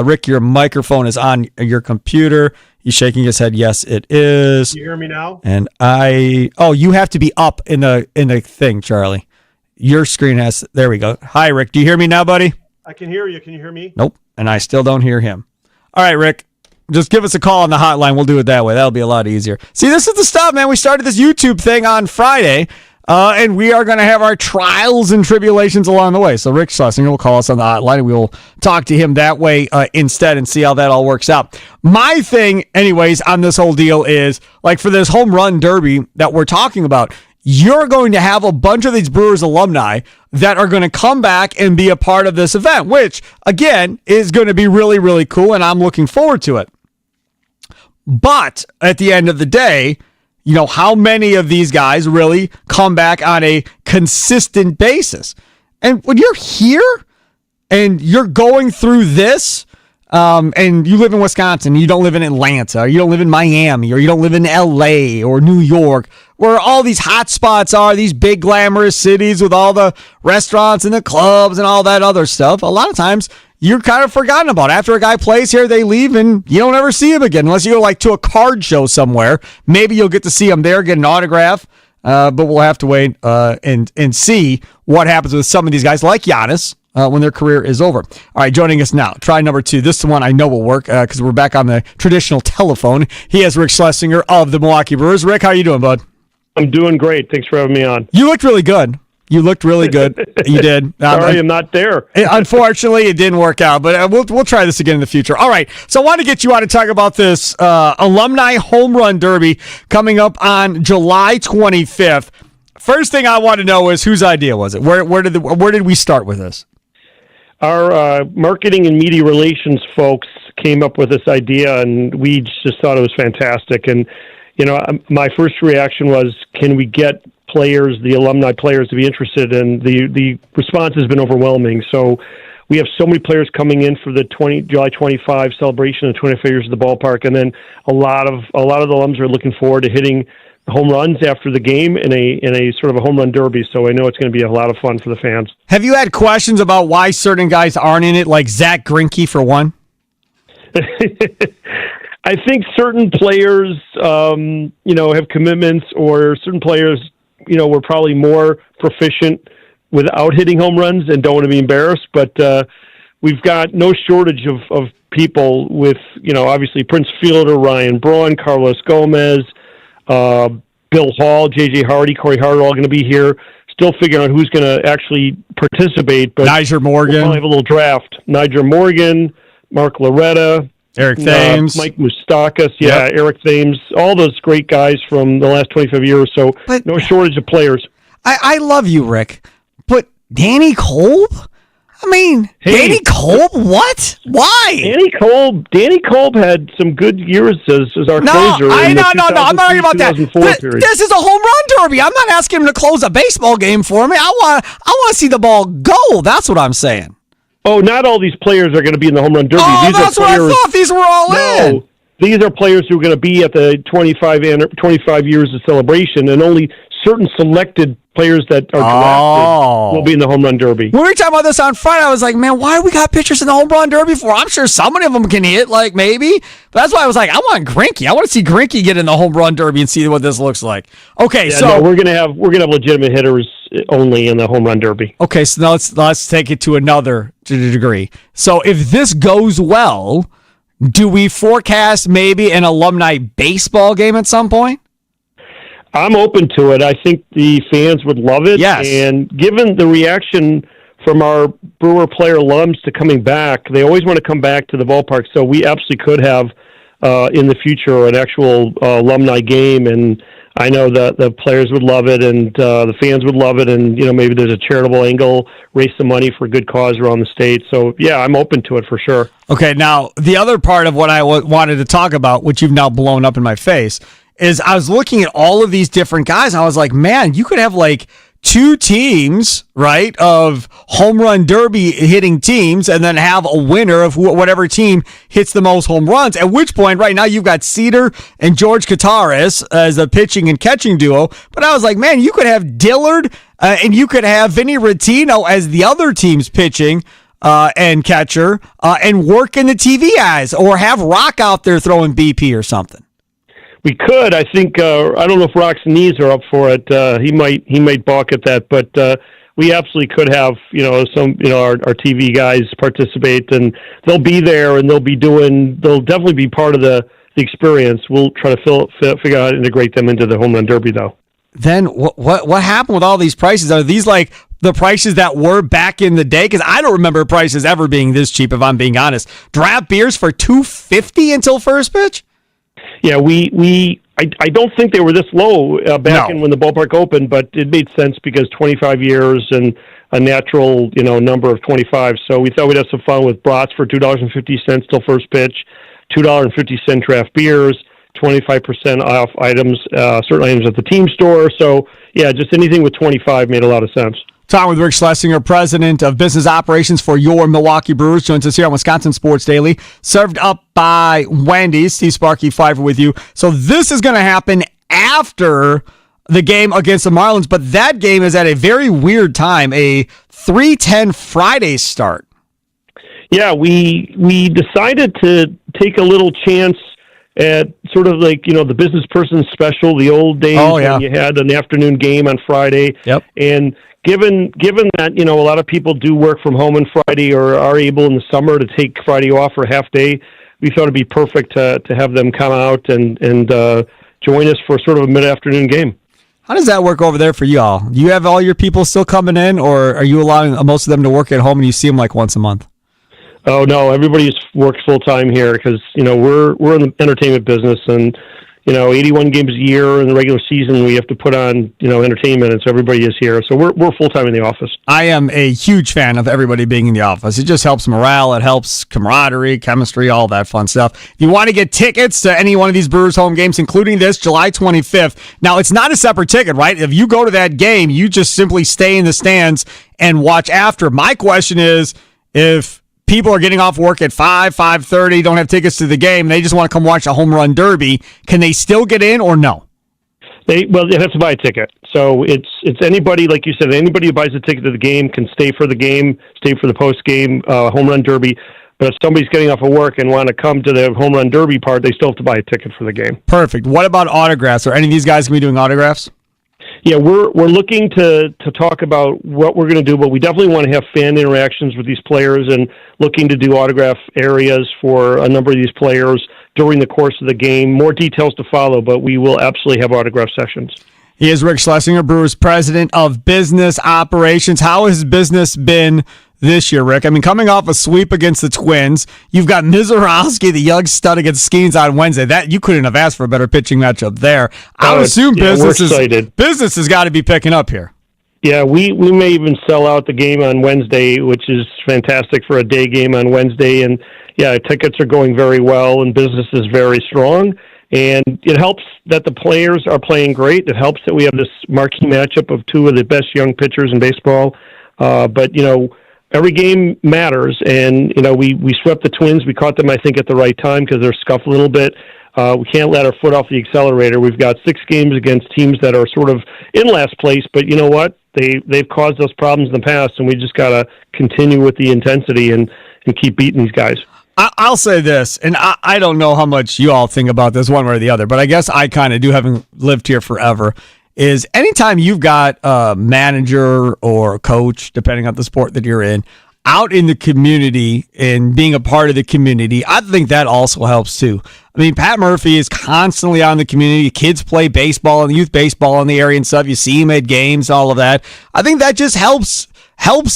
Rick, your microphone is on your computer. He's shaking his head. Yes, it is. You hear me now? And you have to be up in the thing, Charlie. Your screen has, there we go. Hi, Rick. Do you hear me now, buddy? I can hear you. Can you hear me? Nope. And I still don't hear him. All right, Rick. Just give us a call on the hotline. We'll do it that way. That'll be a lot easier. See, this is the stuff, man. We started this YouTube thing on Friday, and we are going to have our trials and tribulations along the way. So Rick Schlesinger will call us on the hotline, and we will talk to him that way instead and see how that all works out. My thing, anyways, on this whole deal is, like, for this home run derby that we're talking about, you're going to have a bunch of these Brewers alumni that are going to come back and be a part of this event, which, again, is going to be really, really cool, and I'm looking forward to it. But at the end of the day, how many of these guys really come back on a consistent basis? And when you're here and you're going through this, and you live in Wisconsin, you don't live in Atlanta, or you don't live in Miami, or you don't live in LA or New York, where all these hot spots are, these big glamorous cities with all the restaurants and the clubs and all that other stuff, a lot of times you're kind of forgotten about. After a guy plays here, they leave and you don't ever see him again, unless you go to a card show somewhere. Maybe you'll get to see him there, get an autograph, but we'll have to wait and see what happens with some of these guys like Giannis when their career is over. All right, joining us now, try number 2. This is the one I know will work because we're back on the traditional telephone. He is Rick Schlesinger of the Milwaukee Brewers. Rick, how you doing, bud? I'm doing great. Thanks for having me on. You looked really good. You looked really good. You did. Sorry, I'm not there. Unfortunately, it didn't work out, but we'll try this again in the future. All right, so I want to get you on to talk about this alumni home run derby coming up on July 25th. First thing I want to know is whose idea was it? Where did we start with this? Our marketing and media relations folks came up with this idea, and we just thought it was fantastic. And my first reaction was, can we get the alumni players, to be interested? And the response has been overwhelming. So we have so many players coming in for the July 25 celebration of 25 years of the ballpark, and then a lot of the alums are looking forward to hitting home runs after the game in a sort of a home run derby. So I know it's going to be a lot of fun for the fans. Have you had questions about why certain guys aren't in it, like Zach Greinke for one? I think certain players, have commitments, or certain players, were probably more proficient without hitting home runs and don't want to be embarrassed. But we've got no shortage of people with, obviously Prince Fielder, Ryan Braun, Carlos Gomez, Bill Hall, J.J. Hardy, Corey Hart are all going to be here. Still figuring out who's going to actually participate. But Niger Morgan. We'll have a little draft. Niger Morgan, Mark Loretta, Eric Thames, Mike Moustakas, Eric Thames, all those great guys from the last 25 years. So no shortage of players. I love you, Rick, but Danny Kolb? I mean, Danny Kolb? What? Why? Danny Kolb had some good years as our closer. No. I'm not talking about that. This is a home run derby. I'm not asking him to close a baseball game for me. I want to see the ball go. That's what I'm saying. Oh, not all these players are going to be in the home run derby. Oh, that's what I thought. These were all in. These are players who are going to be at the 25 years of celebration, and only certain selected players that are drafted will be in the home run derby. When we were talking about this on Friday, I was like, man, why do we got pitchers in the home run derby for? I'm sure some of them can hit, like maybe. But that's why I was like, I want Greinke. I want to see Greinke get in the home run derby and see what this looks like. Okay, we're gonna have legitimate hitters only in the home run derby. Okay, so now let's take it to another degree. So if this goes well, do we forecast maybe an alumni baseball game at some point? I'm open to it. I think the fans would love it. Yes. And given the reaction from our Brewer player alums to coming back, they always want to come back to the ballpark. So we absolutely could have in the future an actual alumni game. And I know that the players would love it, and the fans would love it. And, maybe there's a charitable angle, raise some money for a good cause around the state. So, yeah, I'm open to it for sure. Okay, now, the other part of what I wanted to talk about, which you've now blown up in my face, is I was looking at all of these different guys, and I was like, man, you could have like two teams, right, of home run derby hitting teams, and then have a winner of whatever team hits the most home runs, at which point right now you've got Cedar and George Kataris as a pitching and catching duo. But I was like, man, you could have Dillard and you could have Vinny Rottino as the other team's pitching and catcher and work in the TV eyes, or have Rock out there throwing BP or something. We could. I think. I don't know if Rock's knees are up for it. He might balk at that, but we absolutely could have. Some. Our TV guys participate, and they'll be there, and they'll definitely be part of the experience. We'll try to figure out how to integrate them into the home run derby, though. Then what happened with all these prices? Are these like the prices that were back in the day? Because I don't remember prices ever being this cheap, if I'm being honest. Draft beers for $2.50 until first pitch. Yeah, I don't think they were this low back in when the ballpark opened, but it made sense because 25 years and a natural, number of 25. So we thought we'd have some fun with brats for $2.50 till first pitch, $2.50 draft beers, 25% off items, certain items at the team store. So yeah, just anything with 25 made a lot of sense. Talking with Rick Schlesinger, president of business operations for your Milwaukee Brewers, joins us here on Wisconsin Sports Daily, served up by Wendy's. Steve Sparky Fifer with you. So this is going to happen after the game against the Marlins, but that game is at a very weird time, a 3:10 Friday start. Yeah, we decided to take a little chance at sort of like, the business person special, the old days when you had an afternoon game on Friday. Yep. And given that, a lot of people do work from home on Friday or are able in the summer to take Friday off for a half day, we thought it'd be perfect to have them come out and join us for sort of a mid-afternoon game. How does that work over there for you all? Do you have all your people still coming in, or are you allowing most of them to work at home and you see them like once a month? Oh, no, everybody works full-time here because, we're in the entertainment business, and 81 games a year in the regular season, we have to put on, entertainment, and so everybody is here. So we're full-time in the office. I am a huge fan of everybody being in the office. It just helps morale. It helps camaraderie, chemistry, all that fun stuff. If you want to get tickets to any one of these Brewers home games, including this, July 25th. Now, it's not a separate ticket, right? If you go to that game, you just simply stay in the stands and watch after. My question is, if people are getting off work at 5:30, don't have tickets to the game, they just want to come watch a home run derby, can they still get in or no? They have to buy a ticket. So it's anybody, like you said, anybody who buys a ticket to the game can stay for the game, stay for the post-game home run derby. But if somebody's getting off of work and want to come to the home run derby part, they still have to buy a ticket for the game. Perfect. What about autographs? Are any of these guys going to be doing autographs? Yeah, we're looking to talk about what we're going to do, but we definitely want to have fan interactions with these players and looking to do autograph areas for a number of these players during the course of the game. More details to follow, but we will absolutely have autograph sessions. He is Rick Schlesinger, Brewers president of business operations. How has business been this year, Rick? I mean, coming off a sweep against the Twins, you've got Mizorowski, the young stud, against Skeens on Wednesday. That you couldn't have asked for a better pitching matchup there. I would assume business has got to be picking up here. Yeah, we may even sell out the game on Wednesday, which is fantastic for a day game on Wednesday. And yeah, tickets are going very well, and business is very strong. And it helps that the players are playing great. It helps that we have this marquee matchup of two of the best young pitchers in baseball. But, every game matters. And, we swept the Twins. We caught them, I think, at the right time because they're scuffed a little bit. We can't let our foot off the accelerator. We've got 6 games against teams that are sort of in last place. But you know what? They've caused us problems in the past, and we just got to continue with the intensity and keep beating these guys. I'll say this, and I don't know how much you all think about this one way or the other, but I guess I kind of do, having lived here forever, is anytime you've got a manager or a coach, depending on the sport that you're in, out in the community and being a part of the community, I think that also helps too. I mean, Pat Murphy is constantly out in the community. Kids play baseball and youth baseball in the area and stuff. You see him at games, all of that. I think that just helps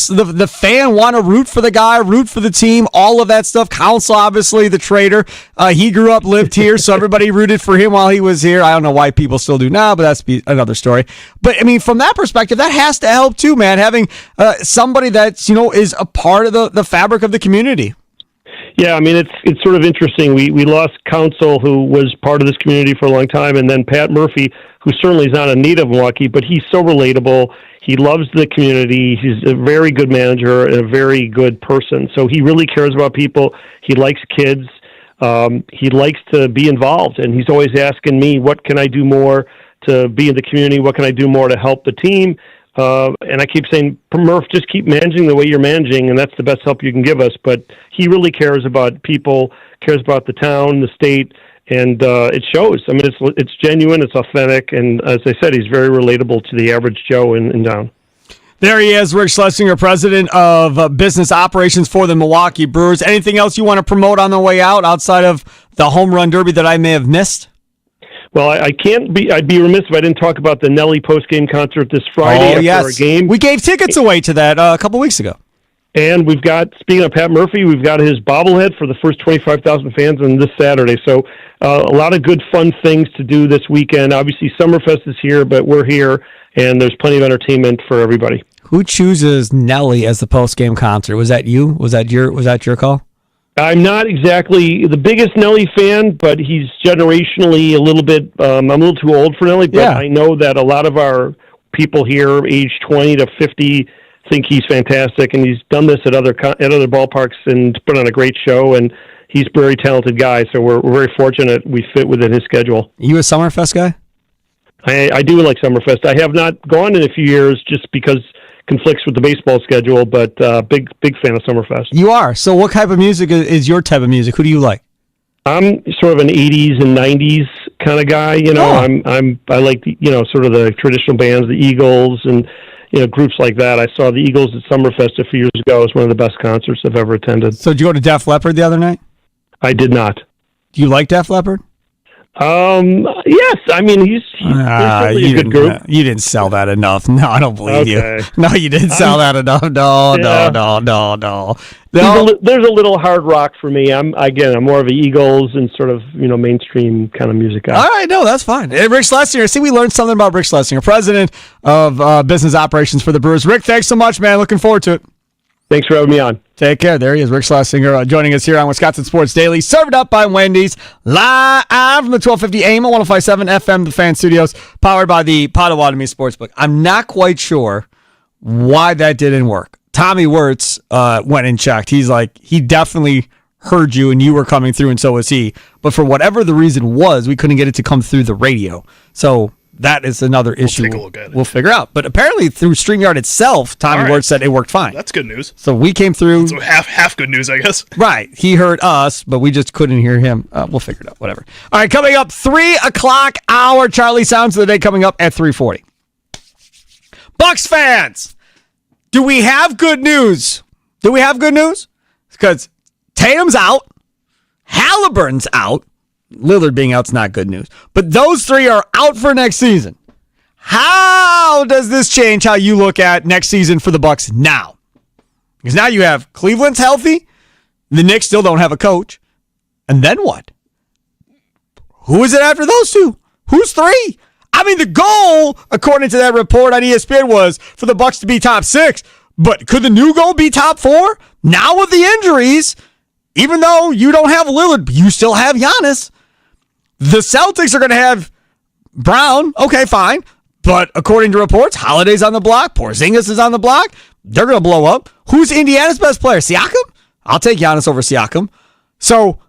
the fan want to root for the guy, root for the team, all of that stuff. Counsell, obviously, the trader. He grew up, lived here, so everybody rooted for him while he was here. I don't know why people still do now, but that's another story. But, I mean, from that perspective, that has to help too, man, having somebody that's, is a part of the fabric of the community. Yeah, I mean, it's sort of interesting. We lost Counsell, who was part of this community for a long time, and then Pat Murphy, who certainly is not a native Milwaukee, but he's so relatable. He loves the community. He's a very good manager and a very good person. So he really cares about people. He likes kids. He likes to be involved, and he's always asking me, what can I do more to be in the community? What can I do more to help the team? And I keep saying, Murph, just keep managing the way you're managing, and that's the best help you can give us. But he really cares about people, cares about the town, the state, and it shows. I mean, it's genuine, it's authentic, and as I said, he's very relatable to the average Joe in town. There he is, Rick Schlesinger, president of business operations for the Milwaukee Brewers. Anything else you want to promote on the way out outside of the home run derby that I may have missed? Well, I'd be remiss if I didn't talk about the Nelly post-game concert this Friday after our game. We gave tickets away to that a couple weeks ago. And we've got, speaking of Pat Murphy, we've got his bobblehead for the first 25,000 fans on this Saturday. So a lot of good, fun things to do this weekend. Obviously, Summerfest is here, but we're here, and there's plenty of entertainment for everybody. Who chooses Nelly as the post-game concert? Was that you? Was that your call? I'm not exactly the biggest Nelly fan, but he's generationally a little bit, I'm a little too old for Nelly, but yeah. I know that a lot of our people here, age 20 to 50, think he's fantastic, and he's done this at other ballparks and put on a great show, and he's a very talented guy, so we're very fortunate we fit within his schedule. You a Summerfest guy? I do like Summerfest. I have not gone in a few years just because conflicts with the baseball schedule, but big fan of Summerfest. You are. So what type of music is your type of music? Who do you like? I'm sort of an 80s and 90s kind of guy. I like sort of the traditional bands, the Eagles and groups like that. I saw the Eagles at Summerfest a few years ago. It was one of the best concerts I've ever attended. So did you go to Def Leppard the other night? I did not. Do you like Def Leppard? Yes. I mean, he's certainly a good group. You didn't sell that enough. No, I don't believe you. No, you didn't sell that enough. No. There's a little hard rock for me. I'm more of an Eagles and sort of, mainstream kind of music guy. All right. No, that's fine. Rick Schlesinger. See, we learned something about Rick Schlesinger, president of business operations for the Brewers. Rick, thanks so much, man. Looking forward to it. Thanks for having me on. Take care. There he is, Rick Schlesinger, joining us here on Wisconsin Sports Daily, served up by Wendy's, live from the 1250 AM and 105.7 FM, the Fan Studios, powered by the Potawatomi Sportsbook. I'm not quite sure why that didn't work. Tommy Wirtz went and checked. He's like, he definitely heard you and you were coming through and so was he. But for whatever the reason was, we couldn't get it to come through the radio. So that is another issue take a look at it. we'll figure out. But apparently through StreamYard itself, Tommy Ward said it worked fine. That's good news. So we came through. So half good news, I guess. Right. He heard us, but we just couldn't hear him. We'll figure it out. Whatever. All right, coming up, 3 o'clock hour. Charlie Sounds of the Day coming up at 3:40. Bucks fans, do we have good news? Do we have good news? Because Tatum's out. Halliburton's out. Lillard being out's not good news. But those three are out for next season. How does this change how you look at next season for the Bucks now? Because now you have Cleveland's healthy. The Knicks still don't have a coach. And then what? Who is it after those two? Who's three? I mean, the goal, according to that report on ESPN, was for the Bucks to be top 6. But could the new goal be top 4? Now with the injuries, even though you don't have Lillard, you still have Giannis. The Celtics are going to have Brown. Okay, fine. But according to reports, Holiday's on the block. Porzingis is on the block. They're going to blow up. Who's Indiana's best player? Siakam? I'll take Giannis over Siakam. So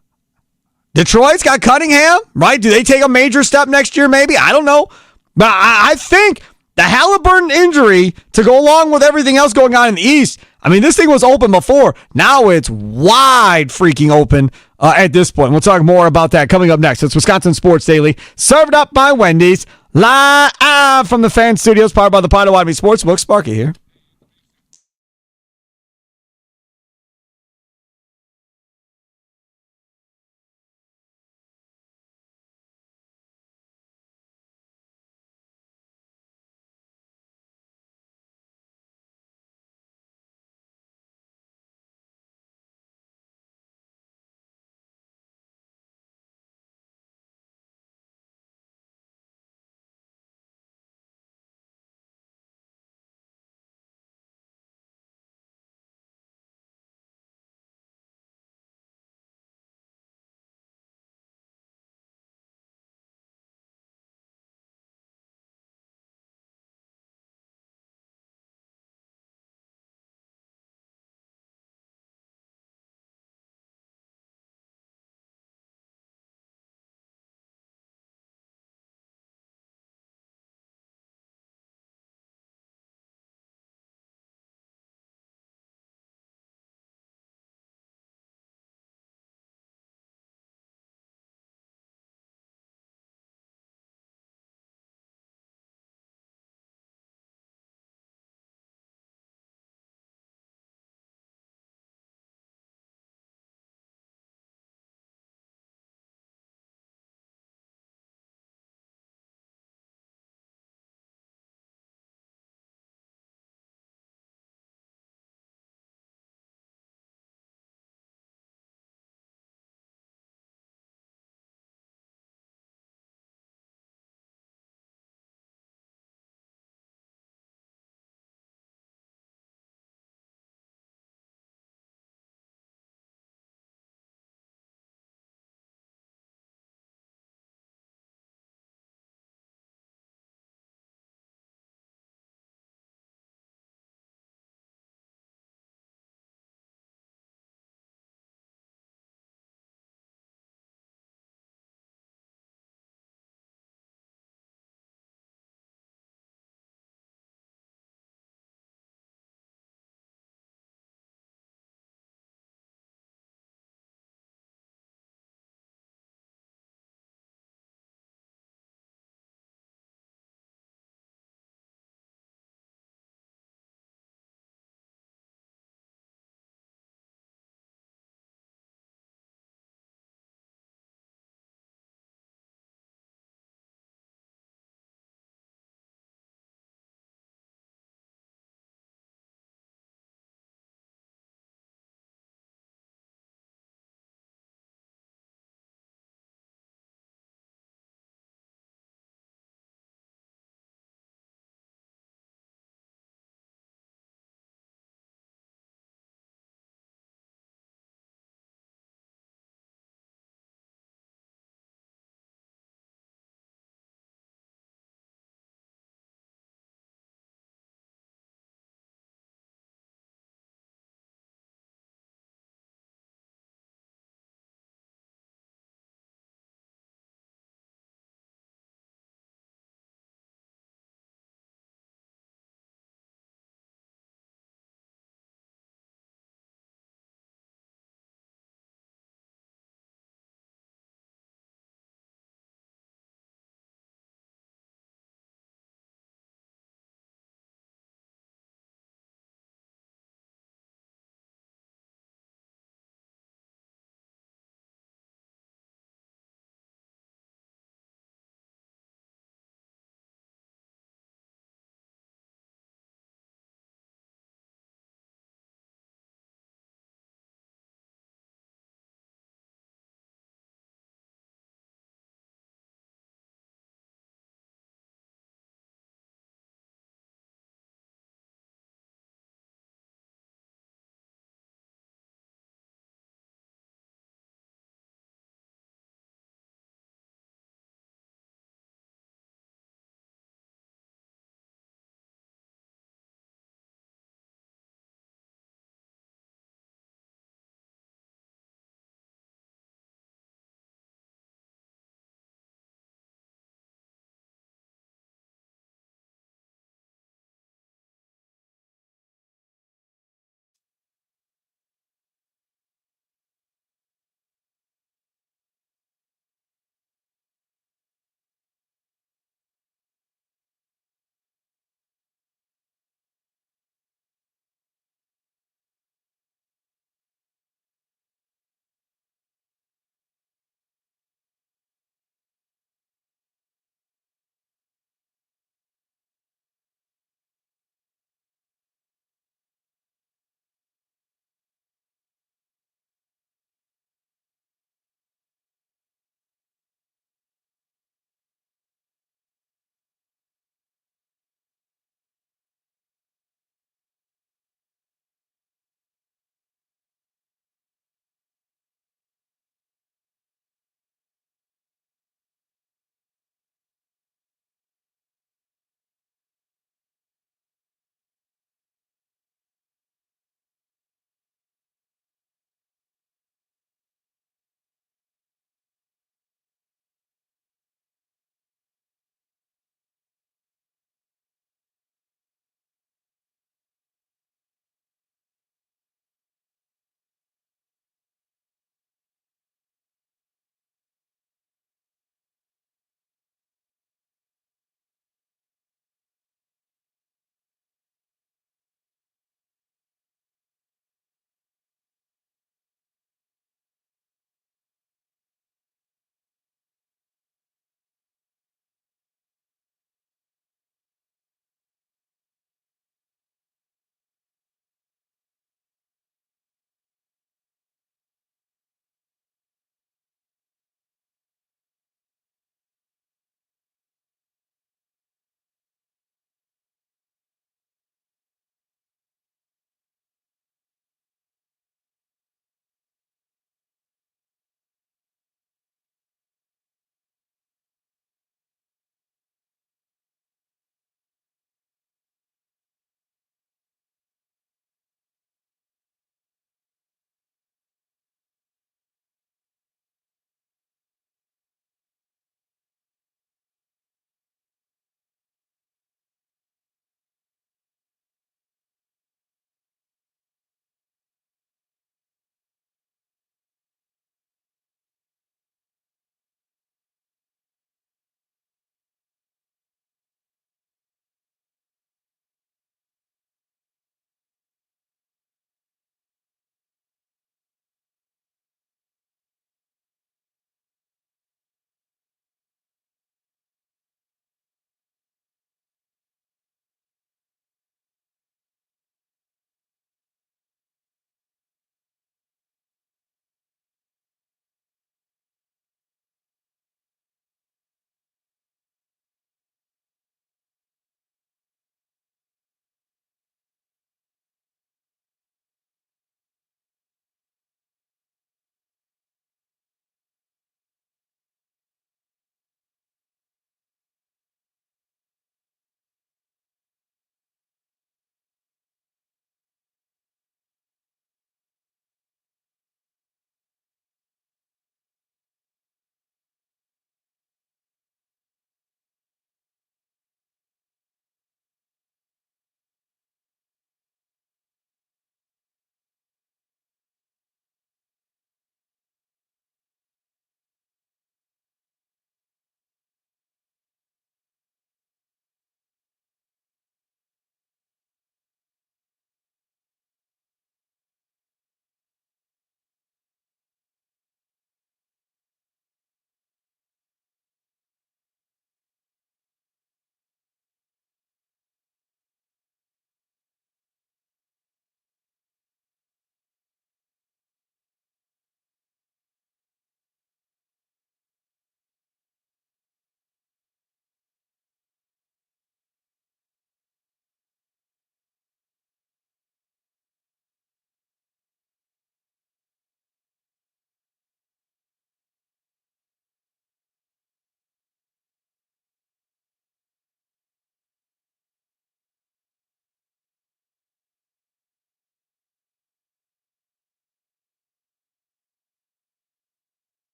Detroit's got Cunningham, right? Do they take a major step next year maybe? I don't know. But I think the Halliburton injury, to go along with everything else going on in the East, I mean, this thing was open before. Now it's wide freaking open at this point. We'll talk more about that coming up next. It's Wisconsin Sports Daily, served up by Wendy's, live from the Fan Studios, powered by the Potawatomi Sportsbook. Sparky here.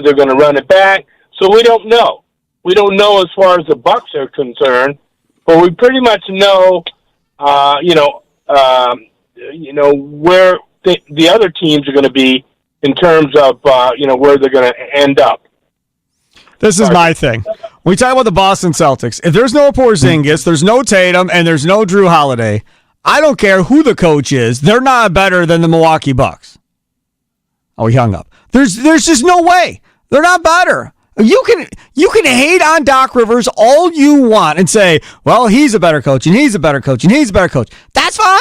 they're going to run it back. So we don't know. We don't know as far as the Bucks are concerned, but we pretty much know, where the other teams are going to be in terms of, where they're going to end up. This is my thing. When we talk about the Boston Celtics, if there's no Porzingis, there's no Tatum, and there's no Drew Holiday, I don't care who the coach is. They're not better than the Milwaukee Bucks. Oh, he hung up. There's just no way. They're not better. You can hate on Doc Rivers all you want and say, well, he's a better coach, and he's a better coach, and he's a better coach. That's fine.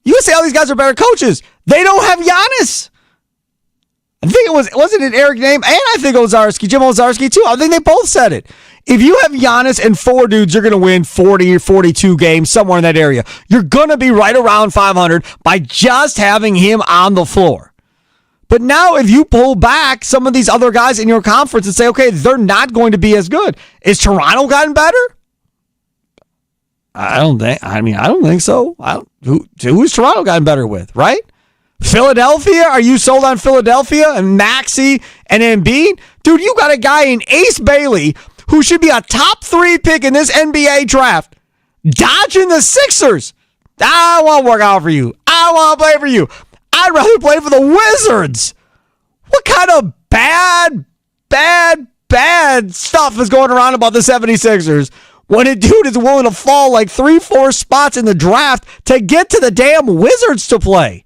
You can say all these guys are better coaches. They don't have Giannis. I think wasn't it Eric Name? And I think Ozarski, Jim Ozarski too. I think they both said it. If you have Giannis and four dudes, you're going to win 40 or 42 games, somewhere in that area. You're going to be right around 500 by just having him on the floor. But now if you pull back some of these other guys in your conference and say, okay, they're not going to be as good. Is Toronto gotten better? I don't think so. Who's Toronto gotten better with, right? Philadelphia? Are you sold on Philadelphia and Maxey and Embiid? Dude, you got a guy in Ace Bailey who should be a top 3 pick in this NBA draft, dodging the Sixers. I won't work out for you. I want to play for you. I'd rather play for the Wizards. What kind of bad stuff is going around about the 76ers when a dude is willing to fall like 3-4 spots in the draft to get to the damn Wizards to play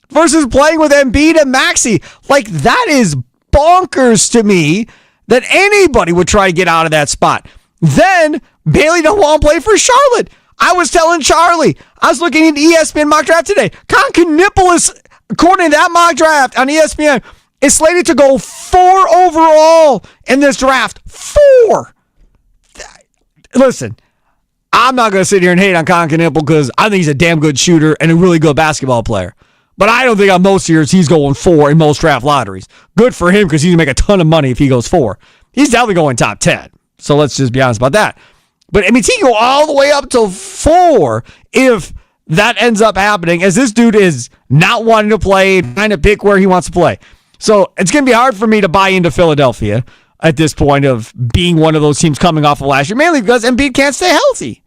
versus playing with Embiid and Maxey? Like, that is bonkers to me that anybody would try to get out of that spot. Then Bailey don't want to play for Charlotte. I was telling Charlie, I was looking at ESPN mock draft today. Concanipoulos, according to that mock draft on ESPN, is slated to go 4 overall in this draft. 4. Listen, I'm not going to sit here and hate on Concanipoulos because I think he's a damn good shooter and a really good basketball player. But I don't think on most years he's going 4 in most draft lotteries. Good for him because he's going to make a ton of money if he goes 4. He's definitely going top 10. So let's just be honest about that. But, I mean, he can go all the way up to 4 if that ends up happening, as this dude is not wanting to play, trying to pick where he wants to play. So it's going to be hard for me to buy into Philadelphia at this point of being one of those teams coming off of last year, mainly because Embiid can't stay healthy,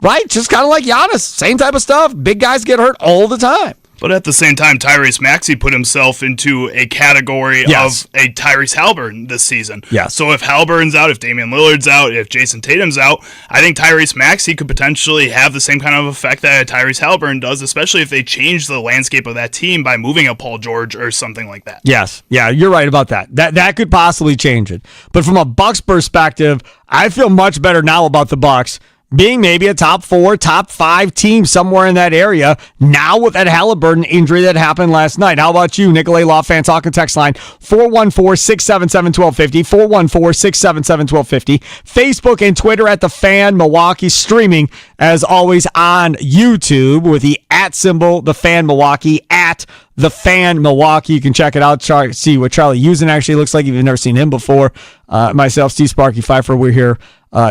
right? Just kind of like Giannis, same type of stuff. Big guys get hurt all the time. But at the same time, Tyrese Maxey put himself into a category of a Tyrese Halliburton this season. Yes. So if Halliburton's out, if Damian Lillard's out, if Jason Tatum's out, I think Tyrese Maxey could potentially have the same kind of effect that Tyrese Halliburton does, especially if they change the landscape of that team by moving a Paul George or something like that. Yes. Yeah, you're right about that. That could possibly change it. But from a Bucks perspective, I feel much better now about the Bucks being maybe a top 4, top 5 team somewhere in that area now with that Halliburton injury that happened last night. How about you, Nicolay Law Fan Talking text line 414-677-1250, 414-677-1250, Facebook and Twitter at The Fan Milwaukee, streaming as always on YouTube with the @ symbol, The Fan Milwaukee, at The Fan Milwaukee. You can check it out, see what Charlie Usen actually looks like if you've never seen him before. Myself, Steve Sparky Fifer, we're here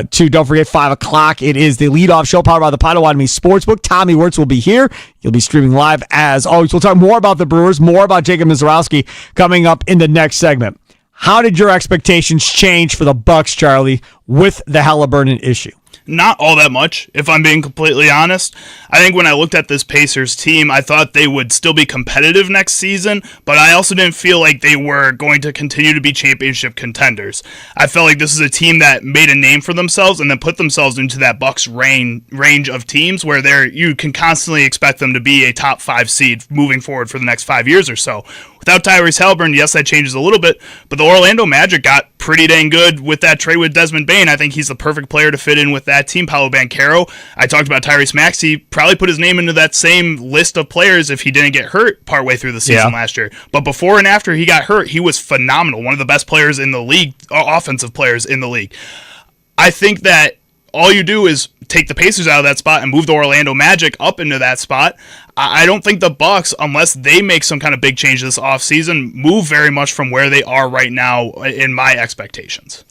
too. Don't forget, 5 o'clock, it is the leadoff show powered by the Potawatomi Sportsbook. Tommy Wirtz will be here. He'll be streaming live as always. We'll talk more about the Brewers, more about Jacob Mizorowski coming up in the next segment. How did your expectations change for the Bucks, Charlie, with the Halliburton issue? Not all that much, if I'm being completely honest. I think when I looked at this Pacers team, I thought they would still be competitive next season, but I also didn't feel like they were going to continue to be championship contenders. I felt like this is a team that made a name for themselves and then put themselves into that Bucks range of teams where you can constantly expect them to be a top 5 seed moving forward for the next 5 years or so. Without Tyrese Halliburton, yes, that changes a little bit, but the Orlando Magic got pretty dang good with that trade with Desmond Bane. I think he's the perfect player to fit in with that team. Paolo Banchero, I talked about Tyrese Maxey, probably put his name into that same list of players if he didn't get hurt partway through the season last year. But before and after he got hurt, he was phenomenal. One of the best players in the league, offensive players in the league. I think that all you do is take the Pacers out of that spot and move the Orlando Magic up into that spot. I don't think the Bucks, unless they make some kind of big change this offseason, move very much from where they are right now in my expectations.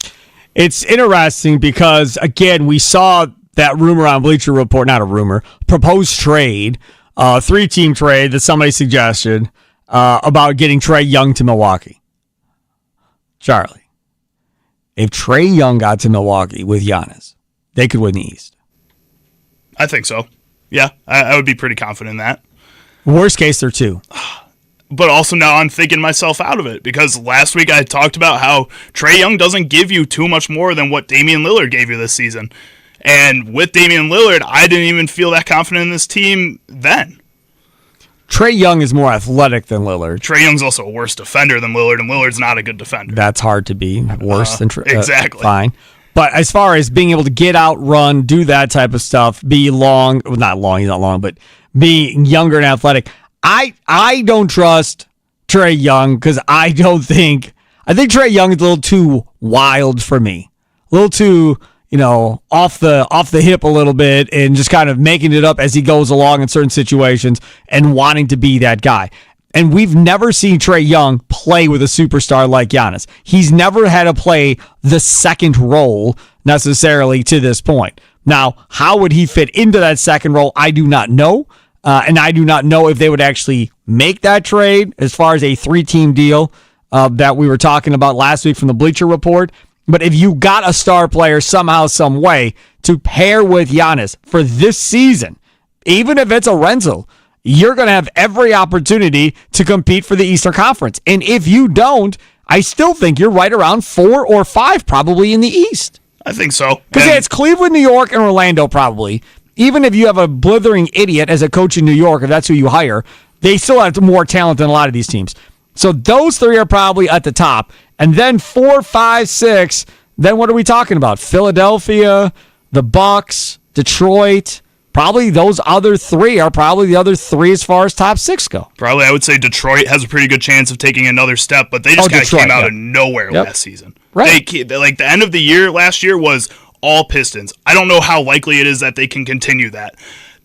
It's interesting because, again, we saw that rumor on Bleacher Report, not a rumor, proposed trade, 3-team trade that somebody suggested about getting Trae Young to Milwaukee. Charlie, if Trae Young got to Milwaukee with Giannis, they could win the East. I think so. Yeah, I would be pretty confident in that. Worst case, they're 2. But also now I'm thinking myself out of it because last week I talked about how Trae Young doesn't give you too much more than what Damian Lillard gave you this season. And with Damian Lillard, I didn't even feel that confident in this team then. Trae Young is more athletic than Lillard. Trae Young's also a worse defender than Lillard, and Lillard's not a good defender. That's hard to be. Worse than Trae. Exactly. Fine. But as far as being able to get out, run, do that type of stuff, be long, well, not long, he's not long, but be younger and athletic, I don't trust Trae Young because I think Trae Young is a little too wild for me. A little too, off the hip a little bit and just kind of making it up as he goes along in certain situations and wanting to be that guy. And we've never seen Trae Young play with a superstar like Giannis. He's never had to play the second role necessarily to this point. Now, how would he fit into that second role? I do not know. And I do not know if they would actually make that trade as far as a 3-team deal that we were talking about last week from the Bleacher Report. But if you got a star player somehow, some way to pair with Giannis for this season, even if it's a rental, you're going to have every opportunity to compete for the Eastern Conference. And if you don't, I still think you're right around 4 or 5 probably in the East. I think so. Because it's Cleveland, New York, and Orlando probably. Even if you have a blithering idiot as a coach in New York, if that's who you hire, they still have more talent than a lot of these teams. So those 3 are probably at the top. And then 4, 5, 6, then what are we talking about? Philadelphia, the Bucks, Detroit. Probably those other 3 are probably the other 3 as far as top 6 go. Probably I would say Detroit has a pretty good chance of taking another step, but they just kind of came out of nowhere last season. Right. Like the end of the year last year was all Pistons. I don't know how likely it is that they can continue that.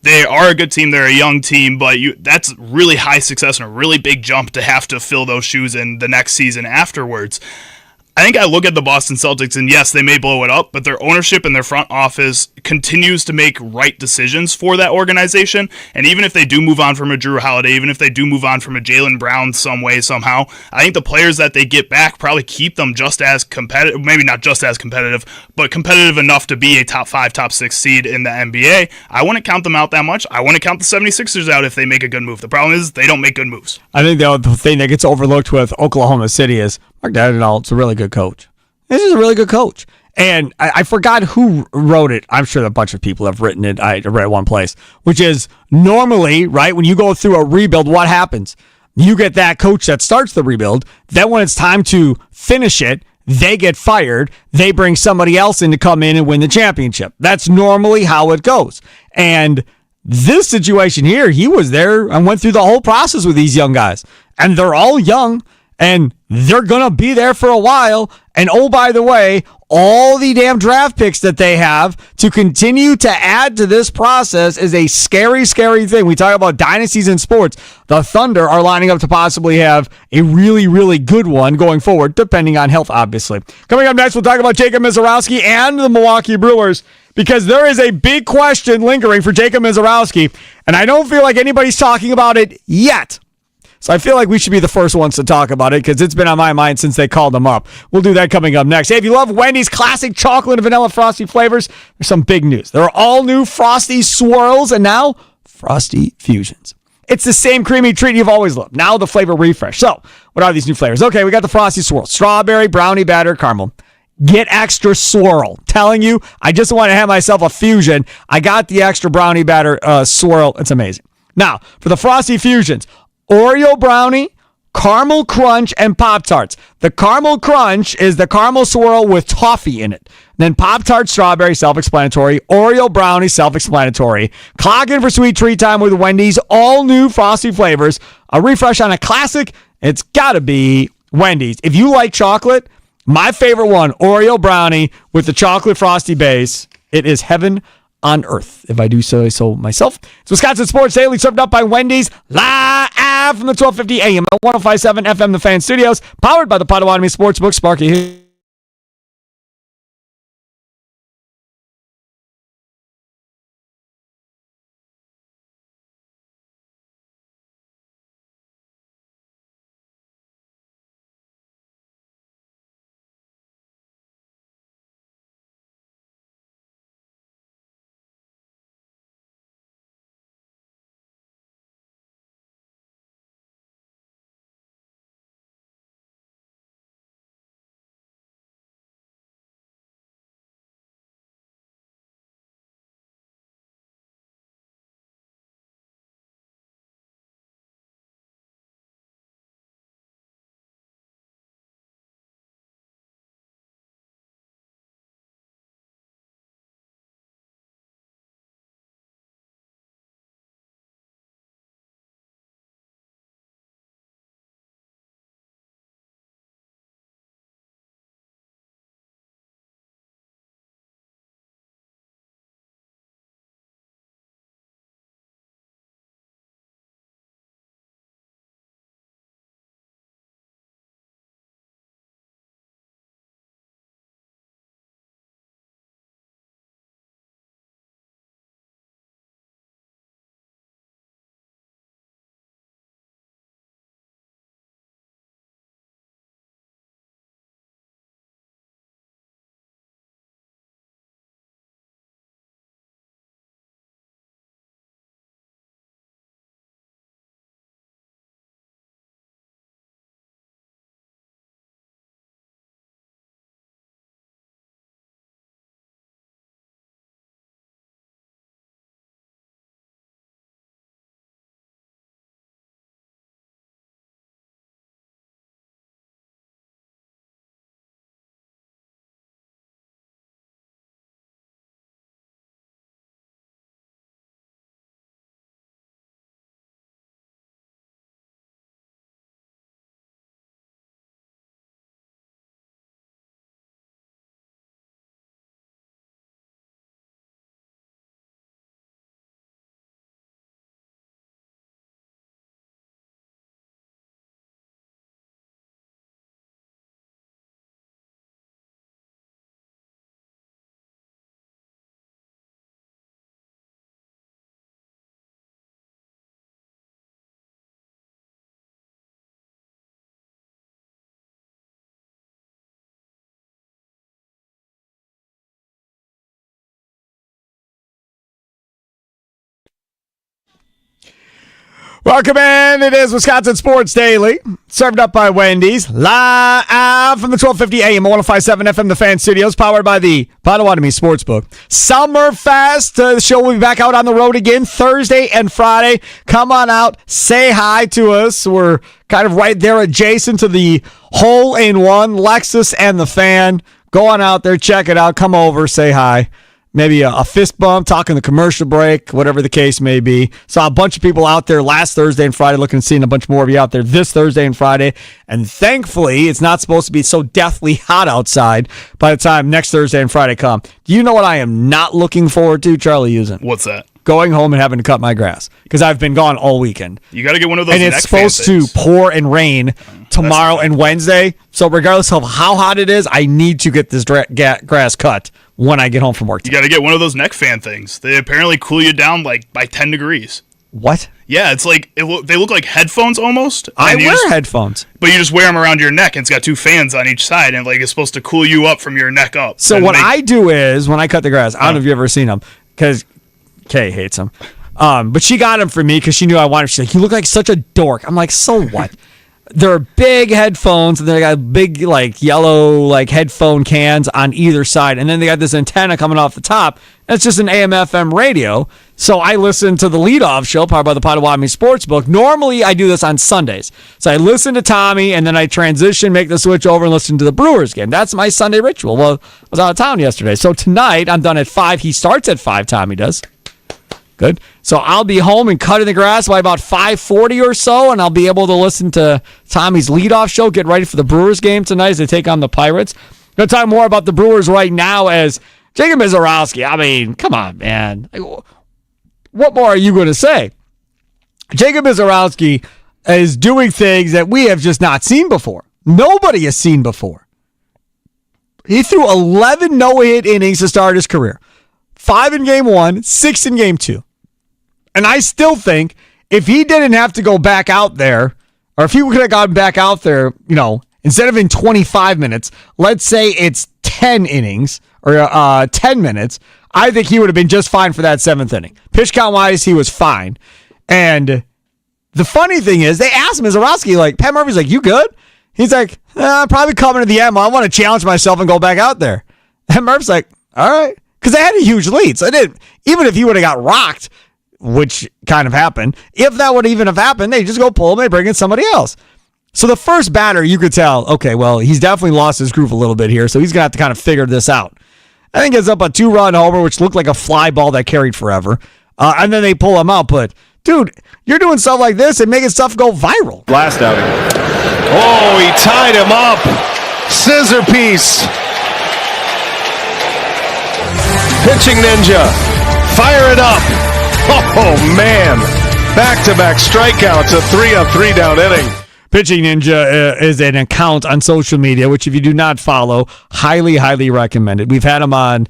They are a good team. They're a young team, but that's really high success and a really big jump to have to fill those shoes in the next season afterwards. I think I look at the Boston Celtics, and yes, they may blow it up, but their ownership and their front office continues to make right decisions for that organization. And even if they do move on from a Drew Holiday, even if they do move on from a Jaylen Brown some way, somehow, I think the players that they get back probably keep them just as competitive, maybe not just as competitive, but competitive enough to be a top 5, top 6 seed in the NBA. I wouldn't count them out that much. I wouldn't count the 76ers out if they make a good move. The problem is they don't make good moves. I think the thing that gets overlooked with Oklahoma City is Mark Daigneault's a really good coach. This is a really good coach. And I forgot who wrote it. I'm sure a bunch of people have written it. I read it one place, which is normally, right, when you go through a rebuild, what happens? You get that coach that starts the rebuild. Then when it's time to finish it, they get fired. They bring somebody else in to come in and win the championship. That's normally how it goes. And this situation here, he was there and went through the whole process with these young guys. And they're all young. And they're going to be there for a while. And oh, by the way, all the damn draft picks that they have to continue to add to this process is a scary, scary thing. We talk about dynasties in sports. The Thunder are lining up to possibly have a really, really good one going forward, depending on health, obviously. Coming up next, we'll talk about Jacob Misiorowski and the Milwaukee Brewers, because there is a big question lingering for Jacob Misiorowski, and I don't feel like anybody's talking about it yet. So I feel like we should be the first ones to talk about it because it's been on my mind since they called them up. We'll do that coming up next. Hey, if you love Wendy's classic chocolate and vanilla Frosty flavors, there's some big news. There are all new Frosty Swirls and now Frosty Fusions. It's the same creamy treat you've always loved. Now the flavor refresh. So what are these new flavors? Okay, we got the Frosty Swirl. Strawberry, brownie batter, caramel. Get extra swirl. Telling you, I just want to have myself a fusion. I got the extra brownie batter swirl. It's amazing. Now, for the Frosty Fusions, Oreo brownie, caramel crunch, and Pop-Tarts. The caramel crunch is the caramel swirl with toffee in it. Then Pop-Tart strawberry, self-explanatory. Oreo brownie, self-explanatory. Clock in for sweet treat time with Wendy's. All new Frosty flavors. A refresh on a classic. It's got to be Wendy's. If you like chocolate, my favorite one, Oreo brownie with the chocolate Frosty base. It is heaven on earth, if I do say so myself. It's Wisconsin Sports Daily, served up by Wendy's, live from the 1250 AM at 105.7 FM, the Fan Studios, powered by the Potawatomi Sportsbook, Sparky. Welcome in. It is Wisconsin Sports Daily, served up by Wendy's, live from the 1250 AM 105.7 FM The Fan Studios, powered by the Potawatomi Sportsbook. Summerfest, the show will be back out on the road again Thursday and Friday. Come on out, say hi to us. We're kind of right there adjacent to the hole-in-one, Lexus and the Fan. Go on out there, check it out, come over, say hi. Maybe a fist bump, talking the commercial break, whatever the case may be. Saw a bunch of people out there last Thursday and Friday, looking to see a bunch more of you out there this Thursday and Friday. And thankfully, it's not supposed to be so deathly hot outside by the time next Thursday and Friday come. Do you know what I am not looking forward to, Charlie Using? What's that? Going home and having to cut my grass because I've been gone all weekend. You got to get one of those. And it's supposed to pour and rain tomorrow and Wednesday. So regardless of how hot it is, I need to get this grass cut when I get home from work. You got to get one of those neck fan things. They apparently cool you down like by 10 degrees. What? Yeah, it's like they look like headphones almost. I wear headphones. But you just wear them around your neck, and it's got two fans on each side, and like it's supposed to cool you up from your neck up. So what I do is when I cut the grass, I don't know if you've ever seen them because Kay hates them. But she got them for me because she knew I wanted them. She's like, you look like such a dork. I'm like, so what? They're big headphones, and they got big, like, yellow, like, headphone cans on either side. And then they got this antenna coming off the top. That's just an AM/FM radio. So I listen to the leadoff show, powered by the Potawatomi Sportsbook. Normally, I do this on Sundays. So I listen to Tommy, and then I transition, make the switch over, and listen to the Brewers game. That's my Sunday ritual. Well, I was out of town yesterday. So tonight, I'm done at 5. He starts at 5, Tommy does. Good. So I'll be home and cutting the grass by about 5:40 or so, and I'll be able to listen to Tommy's leadoff show, get ready for the Brewers game tonight as they take on the Pirates. Going to talk more about the Brewers right now as Jacob Mizorowski. I mean, come on, man. What more are you going to say? Jacob Mizorowski is doing things that we have just not seen before. Nobody has seen before. He threw 11 no-hit innings to start his career. 5 in game 1, 6 in game 2. And I still think if he didn't have to go back out there, or if he could have gone back out there, you know, instead of in 25 minutes, let's say it's 10 innings or 10 minutes, I think he would have been just fine for that 7th inning. Pitch count wise, he was fine. And the funny thing is, they asked Mizorowski, like, Pat Murphy's like, you good? He's like, I'm probably coming to the end. I want to challenge myself and go back out there. And Murphy's like, all right. Because they had a huge lead. So even if he would have got rocked, which kind of happened, if that would even have happened, they just go pull him and bring in somebody else. So the first batter, you could tell, okay, well, he's definitely lost his groove a little bit here, so he's going to have to kind of figure this out. I think it's up a 2-run homer, which looked like a fly ball that carried forever. And then they pull him out. But, dude, you're doing stuff like this and making stuff go viral. Last outing. Oh, he tied him up. Scissor piece. Pitching ninja. Fire it up. Oh, man. Back-to-back strikeouts. A 3-3 down inning. Pitching Ninja is an account on social media, which if you do not follow, highly, highly recommended. We've had him on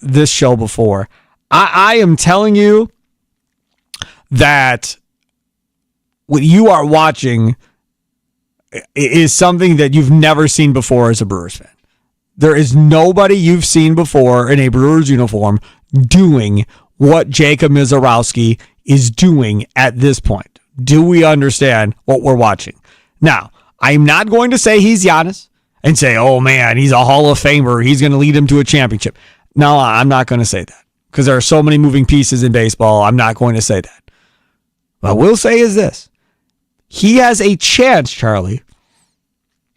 this show before. I am telling you that what you are watching is something that you've never seen before as a Brewers fan. There is nobody you've seen before in a Brewers uniform doing what Jacob Mizorowski is doing at this point. Do we understand what we're watching? Now, I'm not going to say he's Giannis and say, oh man, he's a Hall of Famer. He's going to lead him to a championship. No, I'm not going to say that because there are so many moving pieces in baseball. I'm not going to say that. What I will say is this. He has a chance, Charlie,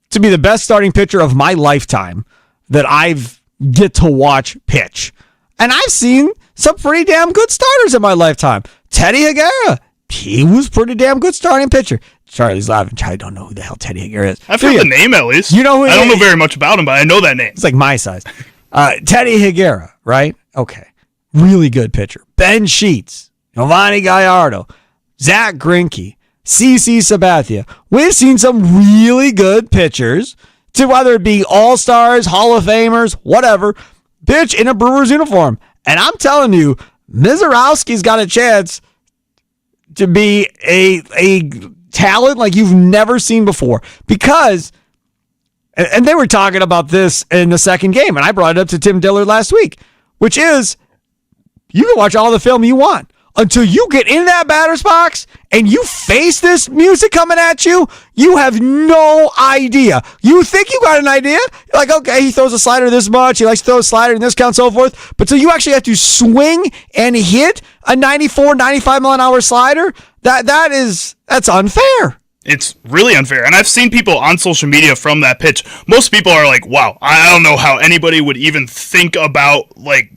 to be the best starting pitcher of my lifetime that I've get to watch pitch. And I've seen some pretty damn good starters in my lifetime. Teddy Higuera. He was pretty damn good starting pitcher. Charlie's laughing. I don't know who the hell Teddy Higuera is. I've heard the name at least. You know who I don't know very much about him, but I know that name. It's like my size. Teddy Higuera, right? Okay. Really good pitcher. Ben Sheets, Giovanni Gallardo, Zach Greinke, CC Sabathia. We've seen some really good pitchers, to whether it be All-Stars, Hall of Famers, whatever, pitch in a Brewers uniform. And I'm telling you, Mizorowski's got a chance to be a talent like you've never seen before. Because, and they were talking about this in the second game, and I brought it up to Tim Dillard last week, which is, you can watch all the film you want. until you get in that batter's box and you face this music coming at you, you have no idea. You think you got an idea. You're like, okay, he throws a slider this much. He likes to throw a slider in this count, so forth. But so you actually have to swing and hit a 94, 95 mile an hour slider, that's unfair. It's really unfair. And I've seen people on social media from that pitch. Most people are like, wow, I don't know how anybody would even think about like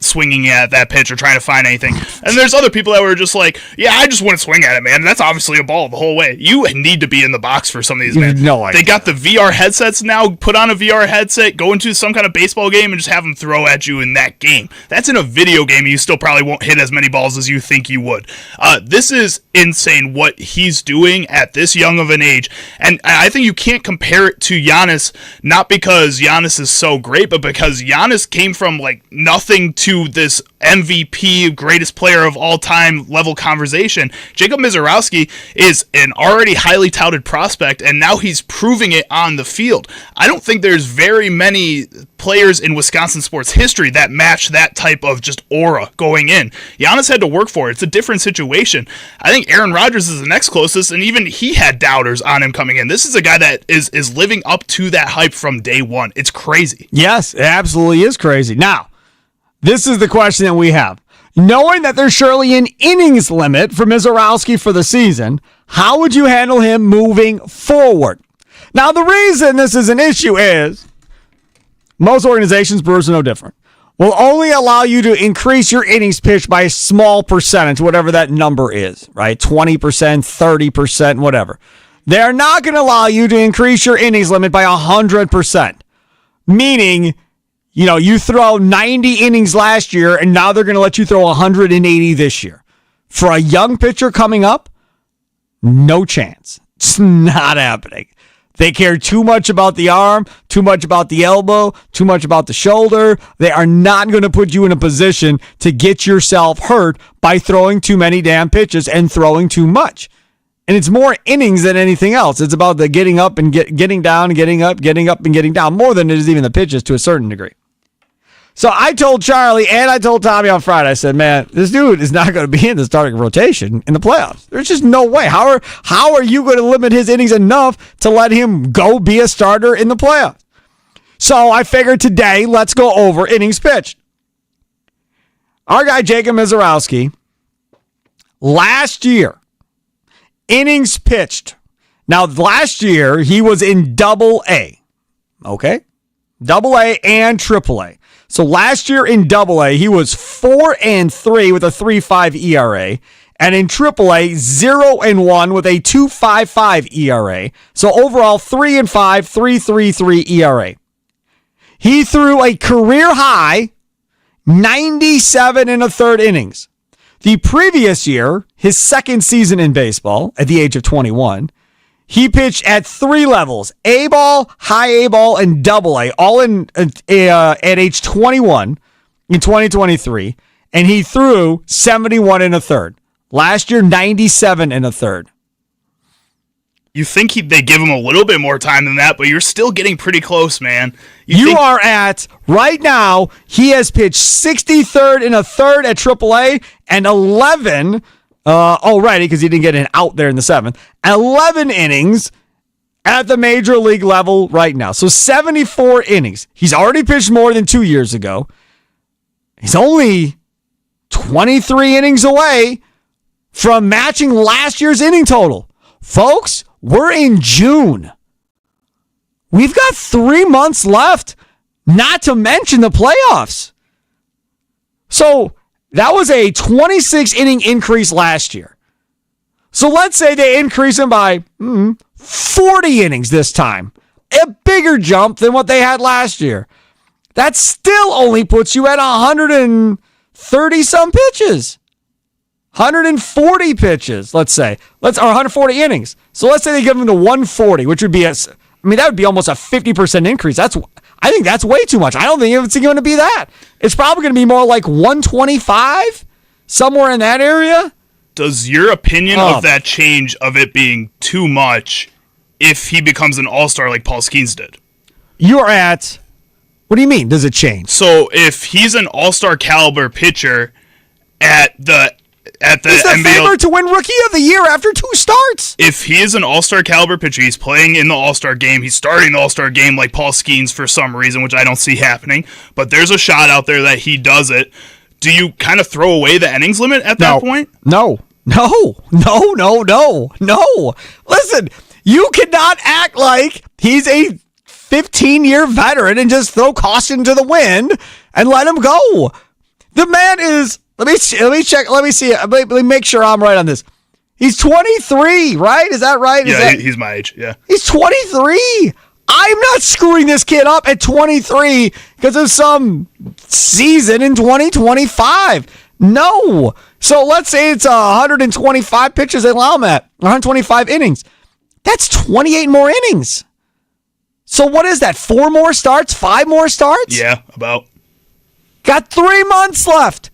swinging at that pitch or trying to find anything. And there's other people that were just like, yeah, I just want to swing at it, man. That's obviously a ball the whole way. You need to be in the box for some of these, man. No idea. They got the VR headsets now. Put on a VR headset, go into some kind of baseball game and just have them throw at you in that game. That's in a video game. You still probably won't hit as many balls as you think you would. This is insane what he's doing at this young of an age, and I think you can't compare it to Giannis, not because Giannis is so great, but because Giannis came from like nothing to this MVP, greatest player of all time level conversation. Jacob Mizorowski is an already highly touted prospect, and now he's proving it on the field. I don't think there's very many players in Wisconsin sports history that match that type of just aura going in. Giannis had to work for it. It's a different situation. I think Aaron Rodgers is the next closest, and even he had doubters on him coming in. This is a guy that is living up to that hype from day one. It's crazy. Yes, it absolutely is crazy. Now, this is the question that we have. Knowing that there's surely an innings limit for Mizorowski for the season, how would you handle him moving forward? Now, the reason this is an issue is most organizations, Brewers are no different, will only allow you to increase your innings pitched by a small percentage, whatever that number is, right? 20%, 30%, whatever. They're not going to allow you to increase your innings limit by 100%. Meaning, you throw 90 innings last year, and now they're going to let you throw 180 this year. For a young pitcher coming up, no chance. It's not happening. They care too much about the arm, too much about the elbow, too much about the shoulder. They are not going to put you in a position to get yourself hurt by throwing too many damn pitches and throwing too much. And it's more innings than anything else. It's about the getting up and getting down, getting up and getting down, more than it is even the pitches to a certain degree. So I told Charlie and I told Tommy on Friday, I said, man, this dude is not going to be in the starting rotation in the playoffs. There's just no way. How are you going to limit his innings enough to let him go be a starter in the playoffs? So I figured today, let's go over innings pitched. Our guy, Jacob Mizorowski, last year, innings pitched. Now, last year, he was in Double-A. Okay? Double-A and Triple-A. So last year in Double-A, he was 4-3 with a 3.5 ERA. And in Triple-A, 0-1 with a 2.55 ERA. So overall, 3-5, 3.33 ERA. He threw a career high 97 1/3 innings. The previous year, his second season in baseball, at the age of 21, he pitched at three levels: A ball, high A ball, and Double A, all at age 21 in 2023, and he threw 71 1/3. Last year, 97 1/3. You think they give him a little bit more time than that, but you're still getting pretty close, man. You are at, right now, he has pitched 63rd1/3 at AAA and 11 already, because he didn't get an out there in the 7th, 11 innings at the major league level right now. So 74 innings. He's already pitched more than 2 years ago. He's only 23 innings away from matching last year's inning total. Folks, we're in June. We've got 3 months left, not to mention the playoffs. So that was a 26-inning increase last year. So let's say they increase him by 40 innings this time. A bigger jump than what they had last year. That still only puts you at 130-some pitches. 140 pitches, let's say. Or 140 innings. So let's say they give him the 140, which would be, that would be almost a 50% increase. I think that's way too much. I don't think it's going to be that. It's probably going to be more like 125, somewhere in that area. Does your opinion of that change of it being too much if he becomes an all-star like Paul Skeens did? You're at, what do you mean, does it change? So if he's an all-star caliber pitcher at the at the He's the NBL, favorite to win Rookie of the Year after 2 starts. if he is an all-star caliber pitcher, he's playing in the all-star game, he's starting the all-star game like Paul Skeens for some reason, which I don't see happening, but there's a shot out there that he does it. Do you kind of throw away the innings limit at that point? No. Listen, you cannot act like he's a 15-year veteran and just throw caution to the wind and let him go. The man is, let me check, let me see, let me make sure I'm right on this. He's 23, right? Is that right? Yeah, he's my age, yeah. He's 23. I'm not screwing this kid up at 23 because of some season in 2025. No. So let's say it's 125 pitches they allow him at, 125 innings. That's 28 more innings. So what is that, 4 more starts, 5 more starts? Yeah, about. Got 3 months left.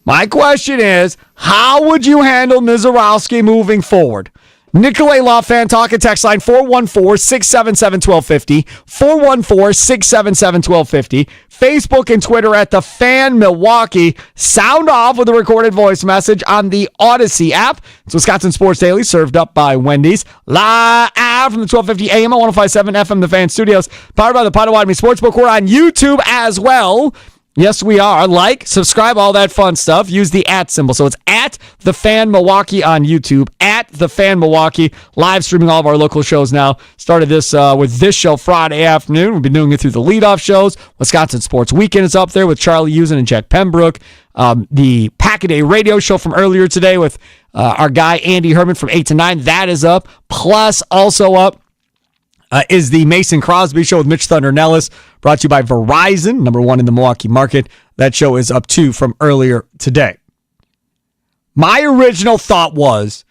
My question is, how would you handle Mizorowski moving forward? Nikolay Law fan talk and text line 414-677-1250, 414-677-1250, Facebook and Twitter at The Fan Milwaukee. Sound off with a recorded voice message on the Odyssey app. It's Wisconsin Sports Daily, served up by Wendy's. Live from the 1250 AM at 105.7 FM The Fan Studios, powered by the Potawatomi Sportsbook. We're on YouTube as well. Yes, we are. Like, subscribe, all that fun stuff. Use the @ symbol. So it's at The Fan Milwaukee on YouTube, at The Fan Milwaukee. Live streaming all of our local shows now. Started this with this show Friday afternoon. We've been doing it through the leadoff shows. Wisconsin Sports Weekend is up there with Charlie Usen and Jack Pembroke. The Pack-A-Day radio show from earlier today with our guy Andy Herman from 8 to 9. That is up. Plus, also up is the Mason Crosby Show with Mitch Thunder Nellis, brought to you by Verizon, #1 in the Milwaukee market. That show is up too from earlier today. My original thought was,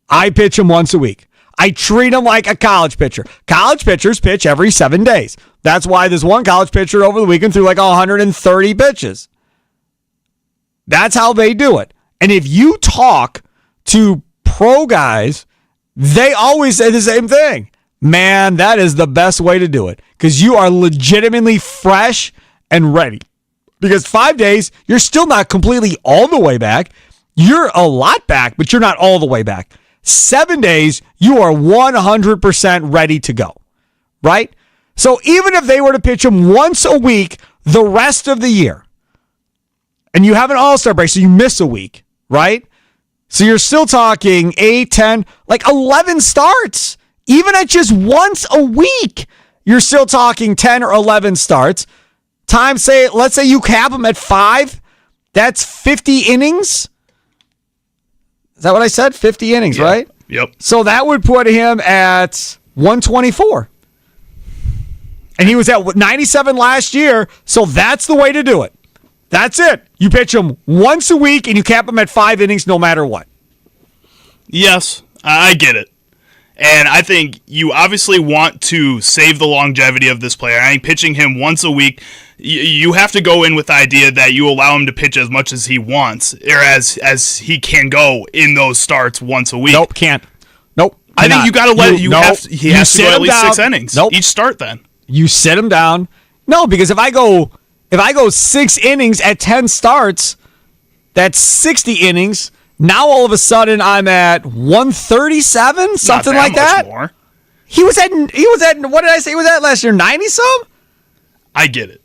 I pitch him once a week. I treat him like a college pitcher. College pitchers pitch every 7 days. That's why this one college pitcher over the weekend threw like 130 pitches. That's how they do it. And if you talk to pro guys, they always say the same thing. Man, that is the best way to do it because you are legitimately fresh and ready. Because 5 days, you're still not completely all the way back. You're a lot back, but you're not all the way back. 7 days, you are 100% ready to go, right? So even if they were to pitch him once a week the rest of the year, and you have an all-star break, so you miss a week, right? So you're still talking 8, 10, like 11 starts. Even at just once a week, you're still talking 10 or 11 starts. Let's say you cap him at 5. That's 50 innings. Is that what I said? 50 innings, yeah. Right? Yep. So that would put him at 124. And he was at 97 last year, so that's the way to do it. That's it. You pitch him once a week and you cap him at 5 innings no matter what. Yes, I get it. And I think you obviously want to save the longevity of this player. I think pitching him once a week, you have to go in with the idea that you allow him to pitch as much as he wants, or as he can go in those starts once a week. Nope, can't. Nope. I think you got to let he has to go at least 6 innings. Nope. Each start then. You sit him down. No, because if I go 6 innings at 10 starts, that's 60 innings. Now all of a sudden I'm at 137, something like that. More. He was at what did I say he was at last year? 90 some? I get it.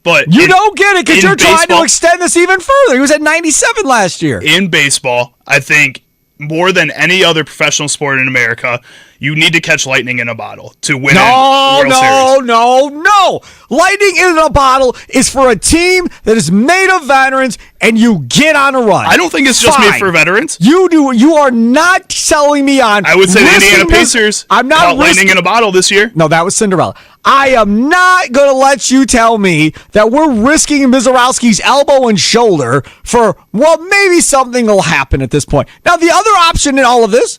But you don't get it because you're trying to extend this even further. He was at 97 last year. In baseball, I think more than any other professional sport in America, you need to catch lightning in a bottle to win a World Series. No. Lightning in a bottle is for a team that is made of veterans, and you get on a run. I don't think it's just made for veterans. You do. You are not selling me on. I would say the Indiana Pacers caught lightning in a bottle this year. No, that was Cinderella. I am not going to let you tell me that we're risking Mizorowski's elbow and shoulder for, well, maybe something will happen at this point. Now, the other option in all of this,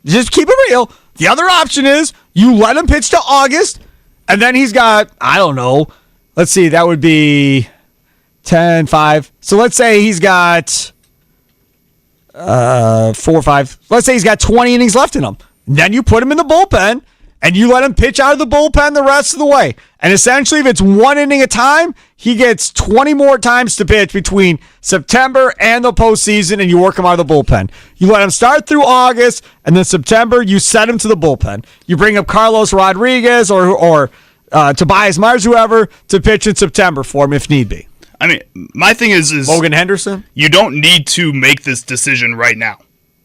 just keep it real, the other option is you let him pitch to August, and then he's got, I don't know, let's see, that would be 10, 5. So let's say he's got 4 or 5. Let's say he's got 20 innings left in him. Then you put him in the bullpen, and you let him pitch out of the bullpen the rest of the way. And essentially, if it's 1 inning a time, he gets 20 more times to pitch between September and the postseason, and you work him out of the bullpen. You let him start through August, and then September, you set him to the bullpen. You bring up Carlos Rodriguez or Tobias Myers, whoever, to pitch in September for him if need be. I mean, my thing is Logan Henderson? You don't need to make this decision right now.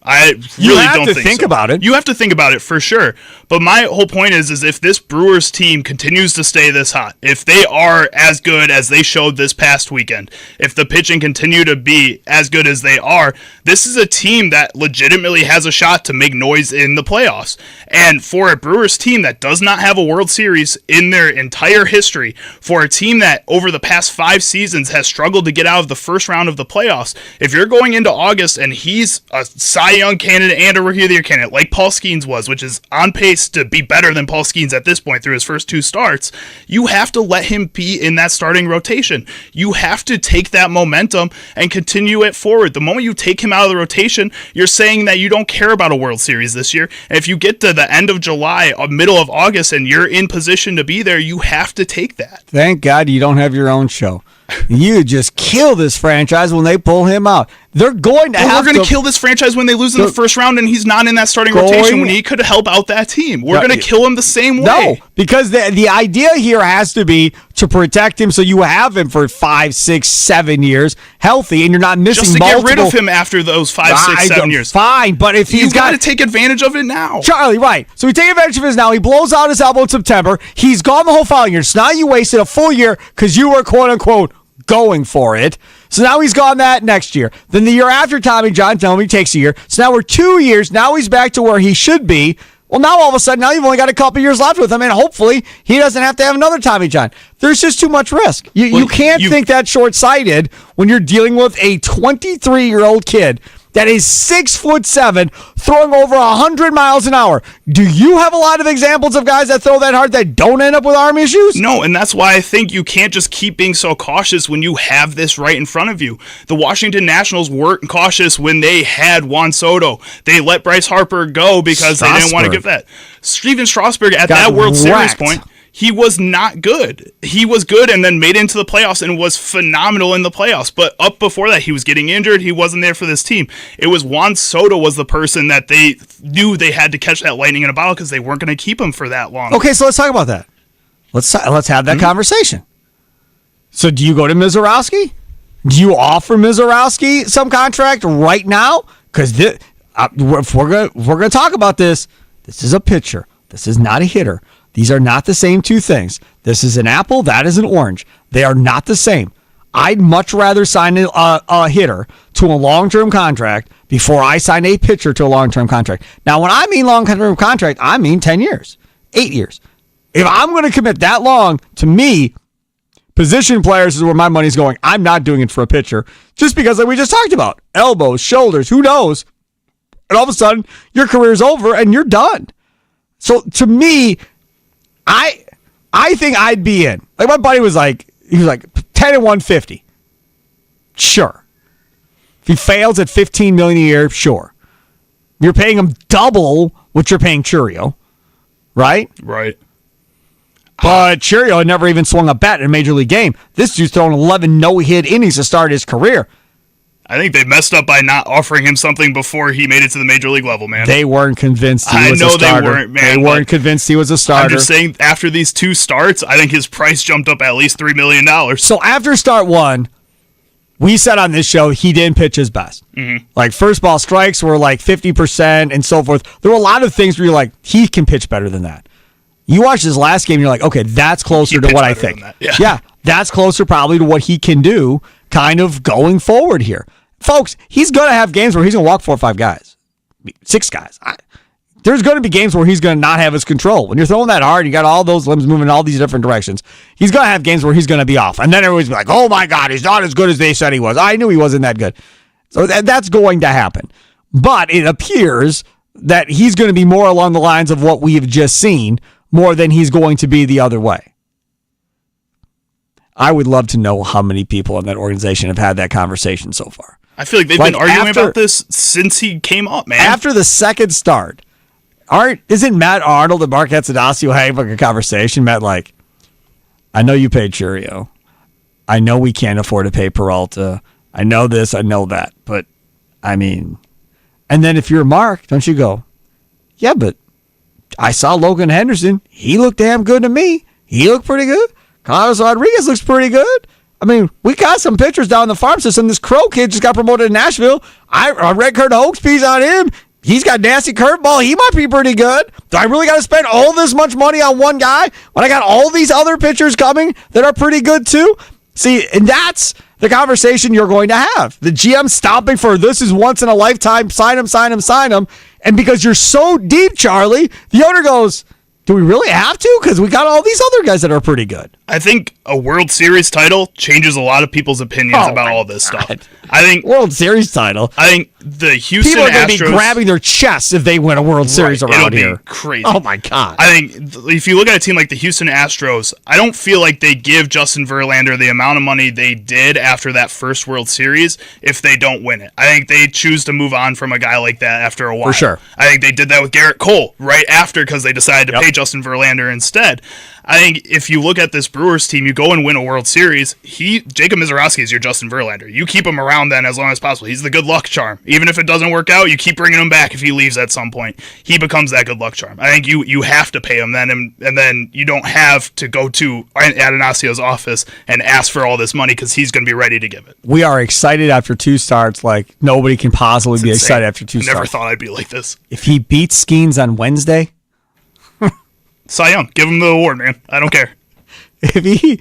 I really you have don't to think think so. about it. You have to think about it for sure. But my whole point is if this Brewers team continues to stay this hot, if they are as good as they showed this past weekend, if the pitching continue to be as good as they are, this is a team that legitimately has a shot to make noise in the playoffs. And for a Brewers team that does not have a World Series in their entire history, for a team that over the past 5 seasons has struggled to get out of the first round of the playoffs, if you're going into August and he's a Cy Young candidate and a Rookie of the Year candidate like Paul Skeens was, which is on pace to be better than Paul Skeens at this point through his first 2 starts, you have to let him be in that starting rotation. You have to take that momentum and continue it forward. The moment you take him out of the rotation, you're saying that you don't care about a World Series this year. And if you get to the end of July, middle of August, and you're in position to be there, you have to take that. Thank God you don't have your own show. You just kill this franchise when they pull him out. They're going to have We're going to kill this franchise when they lose in the first round and he's not in that starting rotation when he could help out that team. We're going to kill him the same way. No, because the idea here has to be to protect him so you have him for 5, 6, 7 years healthy and you're not missing just to multiple. get rid of him after those 5, 6, 7 years. Fine, but if he's got to take advantage of it now. Charlie, right. So we take advantage of his now. He blows out his elbow in September. He's gone the whole following year. So now you wasted a full year because you were quote unquote going for it. So now he's gone that next year. Then the year after Tommy John, tell me, takes a year. So now we're 2 years. Now he's back to where he should be. Well, now all of a sudden, now you've only got a couple years left with him, and hopefully he doesn't have to have another Tommy John. There's just too much risk. You can't think that short-sighted when you're dealing with a 23-year-old kid that is 6'7", throwing over 100 miles an hour. Do you have a lot of examples of guys that throw that hard that don't end up with arm issues? No, and that's why I think you can't just keep being so cautious when you have this right in front of you. The Washington Nationals weren't cautious when they had Juan Soto. They let Bryce Harper go because they didn't want to give that. Steven Strasburg at that World Series point, he was not good. He was good and then made it into the playoffs and was phenomenal in the playoffs. But up before that, he was getting injured. He wasn't there for this team. It was Juan Soto was the person that they knew they had to catch that lightning in a bottle because they weren't going to keep him for that long. Okay, so let's talk about that. Let's have that conversation. So do you go to Mizorowski? Do you offer Mizorowski some contract right now? Because if we're gonna talk about this, this is a pitcher. This is not a hitter. These are not the same two things. This is an apple, that is an orange. They are not the same. I'd much rather sign a hitter to a long-term contract before I sign a pitcher to a long-term contract. Now, when I mean long-term contract, I mean 10 years, 8 years. If I'm going to commit that long, to me, position players is where my money's going. I'm not doing it for a pitcher just because, like we just talked about, elbows, shoulders, who knows? And all of a sudden, your career's over and you're done. So, to me, I think I'd be in. Like my buddy was like, 10 and 150. Sure. If he fails at $15 million a year, sure. You're paying him double what you're paying Churio, right? Right. But Churio had never even swung a bat in a major league game. This dude's thrown 11 no-hit innings to start his career. I think they messed up by not offering him something before he made it to the major league level, man. They weren't convinced he was a starter. I know they weren't, man. They weren't convinced he was a starter. I'm just saying, after these 2 starts, I think his price jumped up at least $3 million. So after start 1, we said on this show he didn't pitch his best. Mm-hmm. Like first ball strikes were like 50% and so forth. There were a lot of things where you're like, he can pitch better than that. You watch his last game, you're like, okay, that's closer to what I think. Yeah, that's closer probably to what he can do kind of going forward here. Folks, he's going to have games where he's going to walk 4 or 5 guys, 6 guys. There's going to be games where he's going to not have his control. When you're throwing that hard, you got all those limbs moving in all these different directions. He's going to have games where he's going to be off. And then everybody's like, oh my God, he's not as good as they said he was. I knew he wasn't that good. So that's going to happen. But it appears that he's going to be more along the lines of what we have just seen more than he's going to be the other way. I would love to know how many people in that organization have had that conversation so far. I feel like they've been arguing about this since he came up, man. After the second start, Isn't Matt Arnold and Mark Hatzenasio having a conversation? Matt, like, I know you paid Churio. I know we can't afford to pay Peralta. I know this, I know that. But, I mean, and then if you're Mark, don't you go, yeah, but I saw Logan Henderson. He looked damn good to me. He looked pretty good. Carlos Rodriguez looks pretty good. I mean, we got some pitchers down in the farm system. This Crow kid just got promoted to Nashville. I read Kurt Hoke's piece on him. He's got nasty curveball. He might be pretty good. Do I really got to spend all this much money on one guy when I got all these other pitchers coming that are pretty good too? See, and that's the conversation you're going to have. The GM stopping for this is once in a lifetime. Sign him, sign him, sign him. And because you're so deep, Charlie, the owner goes, do we really have to? Because we got all these other guys that are pretty good. I think a World Series title changes a lot of people's opinions about all this stuff. I think World Series title. I think the Houston People are going to Astros be grabbing their chests if they win a World Series around it'll here. Be crazy. Oh my God! I think if you look at a team like the Houston Astros, I don't feel like they give Justin Verlander the amount of money they did after that first World Series if they don't win it. I think they choose to move on from a guy like that after a while. For sure. I think they did that with Garrett Cole right after because they decided to pay Justin Verlander instead. I think if you look at this Brewers team, you go and win a World Series. Jacob Mizorowski is your Justin Verlander. You keep him around then as long as possible. He's the good luck charm. Even if it doesn't work out, you keep bringing him back if he leaves at some point. He becomes that good luck charm. I think you have to pay him then, and then you don't have to go to Adonasio's office and ask for all this money because he's going to be ready to give it. We are excited after two starts like nobody can possibly be excited after two starts. I never thought I'd be like this. If he beats Skeens on Wednesday... Cy Young, give him the award, man. I don't care. If he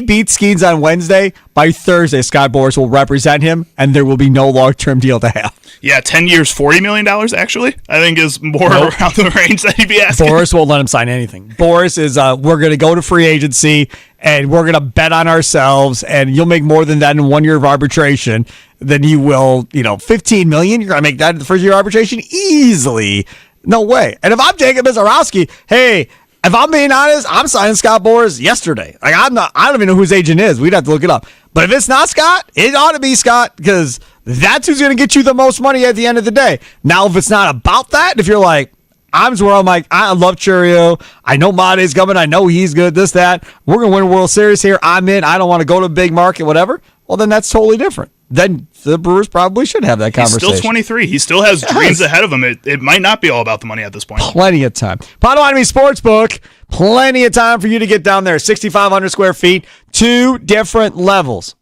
beats Skeens on Wednesday, by Thursday, Scott Boras will represent him, and there will be no long-term deal to have. Yeah, 10 years, $40 million, actually, I think is more around the range that he'd be asking. Boras won't let him sign anything. Boras is, we're going to go to free agency, and we're going to bet on ourselves, and you'll make more than that in 1 year of arbitration than you will, $15 million. You're going to make that in the first year of arbitration easily. No way. And if I'm Jacob Mizorowski, hey, if I'm being honest, I'm signing Scott Boras yesterday. Like I don't even know who his agent is. We'd have to look it up. But if it's not Scott, it ought to be Scott because that's who's going to get you the most money at the end of the day. Now, if it's not about that, if you're like, I love Churio. I know Made's coming. I know he's good, this, that. We're going to win a World Series here. I'm in. I don't want to go to a big market, whatever. Well, then that's totally different. Then the Brewers probably should have that conversation. He's still 23. He still has dreams ahead of him. It might not be all about the money at this point. Plenty of time. Potawatomi Sportsbook, plenty of time for you to get down there. 6,500 square feet, 2 different levels.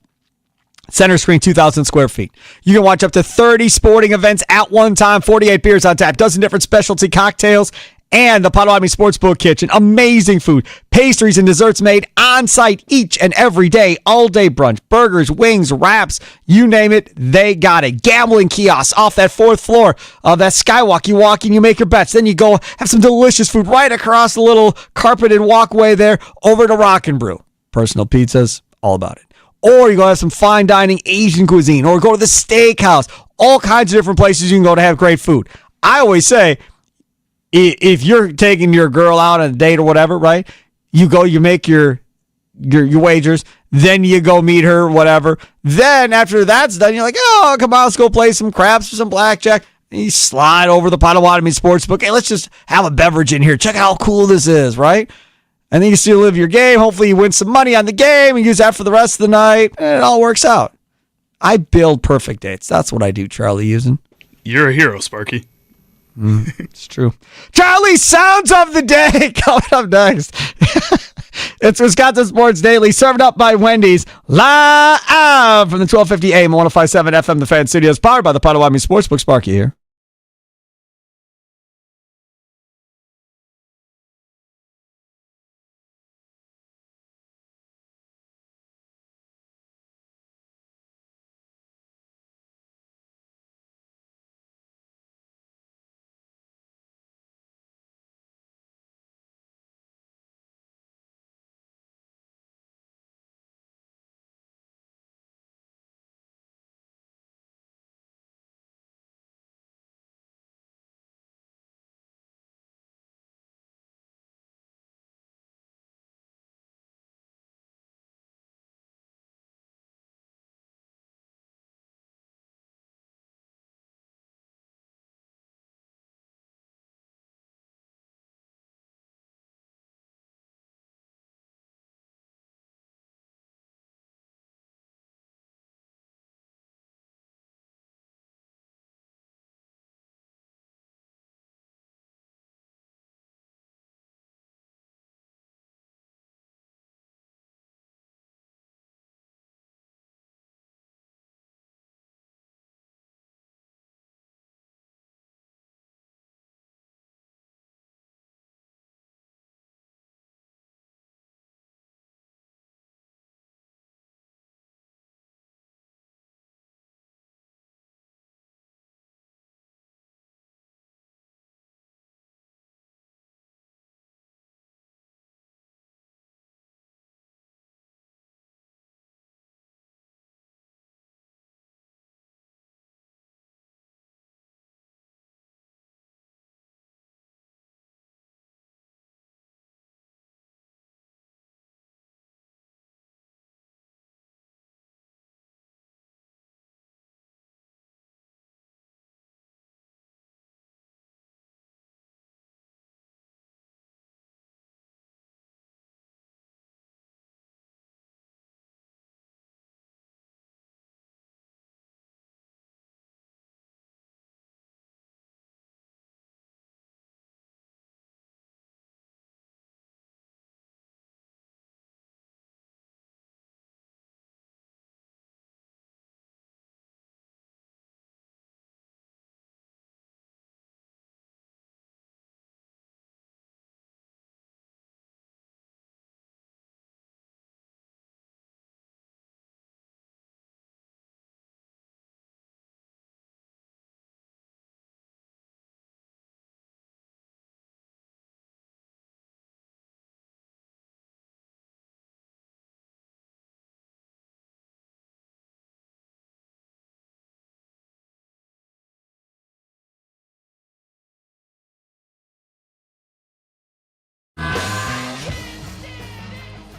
Center screen, 2,000 square feet. You can watch up to 30 sporting events at one time, 48 beers on tap, dozen different specialty cocktails, and the Potawatomi Sportsbook Kitchen. Amazing food, pastries, and desserts made on site each and every day. All day brunch, burgers, wings, wraps, you name it, they got it. Gambling kiosks off that 4th floor of that skywalk. You walk in, you make your bets. Then you go have some delicious food right across the little carpeted walkway there over to Rock and Brew. Personal pizzas, all about it. Or you go have some fine dining Asian cuisine, or go to the steakhouse. All kinds of different places you can go to have great food. I always say, if you're taking your girl out on a date or whatever, right? You go, you make your wagers, then you go meet her, whatever. Then after that's done, you're like, oh, come on, let's go play some craps or some blackjack. And you slide over the Potawatomi Sportsbook. Hey, let's just have a beverage in here. Check out how cool this is, right? And then you still live your game. Hopefully you win some money on the game and use that for the rest of the night. And it all works out. I build perfect dates. That's what I do, Charlie Usen. You're a hero, Sparky. It's true. Charlie, sounds of the day coming up next. It's Wisconsin Sports Daily, served up by Wendy's, live from the 1250 AM 105.7 FM, the Fan Studios, powered by the Potawatomi Sportsbook. Sparky here.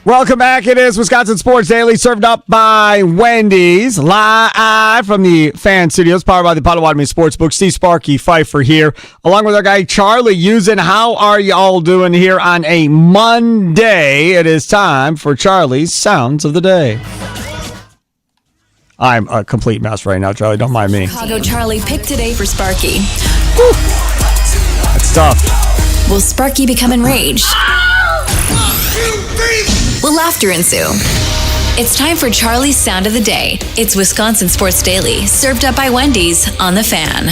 Welcome back. It is Wisconsin Sports Daily, served up by Wendy's, live from the Fan Studios, powered by the Potawatomi Sportsbook. Steve Sparky Fifer here, along with our guy Charlie Usen. How are you all doing here on a Monday? It is time for Charlie's Sounds of the Day. I'm a complete mess right now, Charlie. Don't mind me. Chicago Charlie picked today for Sparky. Woo. That's tough. Will Sparky become enraged? Will laughter ensue? It's time for Charlie's Sound of the Day. It's Wisconsin Sports Daily, served up by Wendy's on the Fan.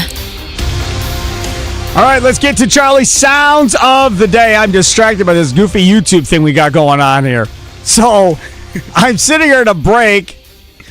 All right, let's get to Charlie's Sounds of the Day. I'm distracted by this goofy YouTube thing we got going on here. So I'm sitting here at a break,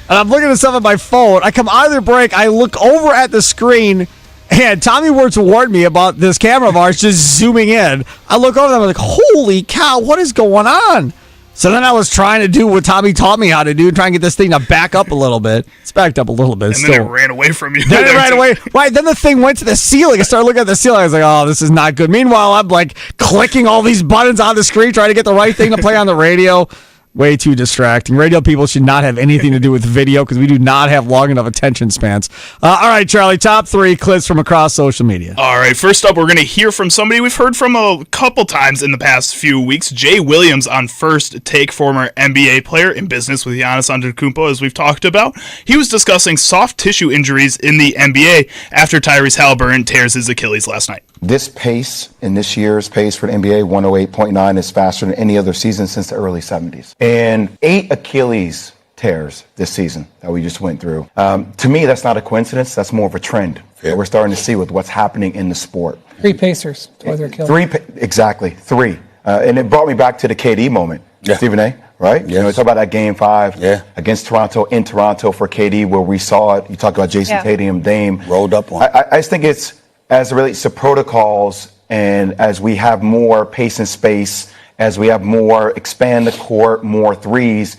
and I'm looking at stuff on my phone. I come out of the break, I look over at the screen, and Tommy Wirtz warned me about this camera of ours just zooming in. I look over and I'm like, holy cow, what is going on? So then I was trying to do what Tommy taught me how to do, try and get this thing to back up a little bit. It's backed up a little bit. And then it ran away from you. Then it ran away. Right, then the thing went to the ceiling. I started looking at the ceiling. I was like, oh, this is not good. Meanwhile, I'm like clicking all these buttons on the screen, trying to get the right thing to play on the radio. Way too distracting. Radio people should not have anything to do with video because we do not have long enough attention spans. All right, Charlie, top 3 clips from across social media. All right, first up, we're going to hear from somebody we've heard from a couple times in the past few weeks. Jay Williams on First Take, former NBA player in business with Giannis Antetokounmpo, as we've talked about. He was discussing soft tissue injuries in the NBA after Tyrese Halliburton tears his Achilles last night. This pace, in this year's pace for the NBA, 108.9, is faster than any other season since the early 70s. And 8 Achilles tears this season that we just went through. To me, that's not a coincidence. That's more of a trend that we're starting to see with what's happening in the sport. 3 Pacers tore their Achilles. Exactly, 3. And it brought me back to the KD moment, Stephen A., right? Yes. You know, we talk about that Game 5 against Toronto, in Toronto for KD, where we saw it. You talk about Jason Tatum, Dame. Rolled up on I just think it's, as it relates to protocols, and as we have more pace and space, as we have more expand the court, more threes,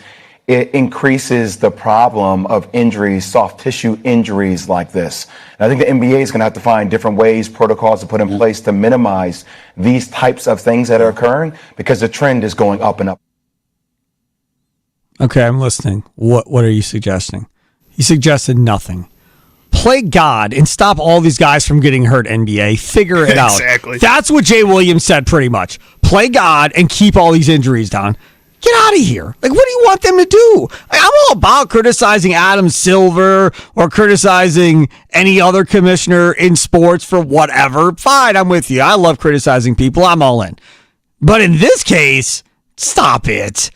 it increases the problem of injuries, soft tissue injuries like this. And I think the NBA is going to have to find different ways, protocols to put in place to minimize these types of things that are occurring, because the trend is going up and up. Okay, I'm listening. What are you suggesting? He suggested nothing. Play God and stop all these guys from getting hurt, NBA. Figure it out. Exactly. That's what Jay Williams said pretty much. Play God and keep all these injuries down. Get out of here. Like, what do you want them to do? I'm all about criticizing Adam Silver or criticizing any other commissioner in sports for whatever. Fine, I'm with you. I love criticizing people. I'm all in. But in this case, stop it.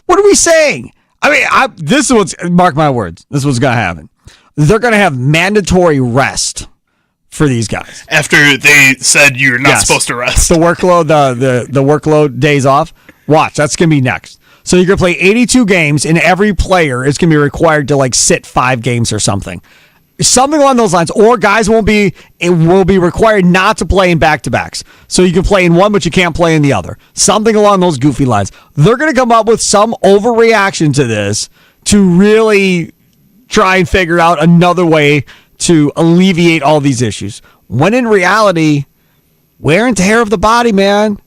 What are we saying? I mean, this is what's, mark my words, this is what's going to happen. They're going to have mandatory rest for these guys. After they said you're not supposed to rest. The workload, the workload days off. Watch, that's going to be next. So you're going to play 82 games, and every player is going to be required to sit 5 games or something. Something along those lines. Or guys will be required not to play in back-to-backs. So you can play in one, but you can't play in the other. Something along those goofy lines. They're going to come up with some overreaction to this to really try and figure out another way to alleviate all these issues. When in reality, wear and tear of the body, man.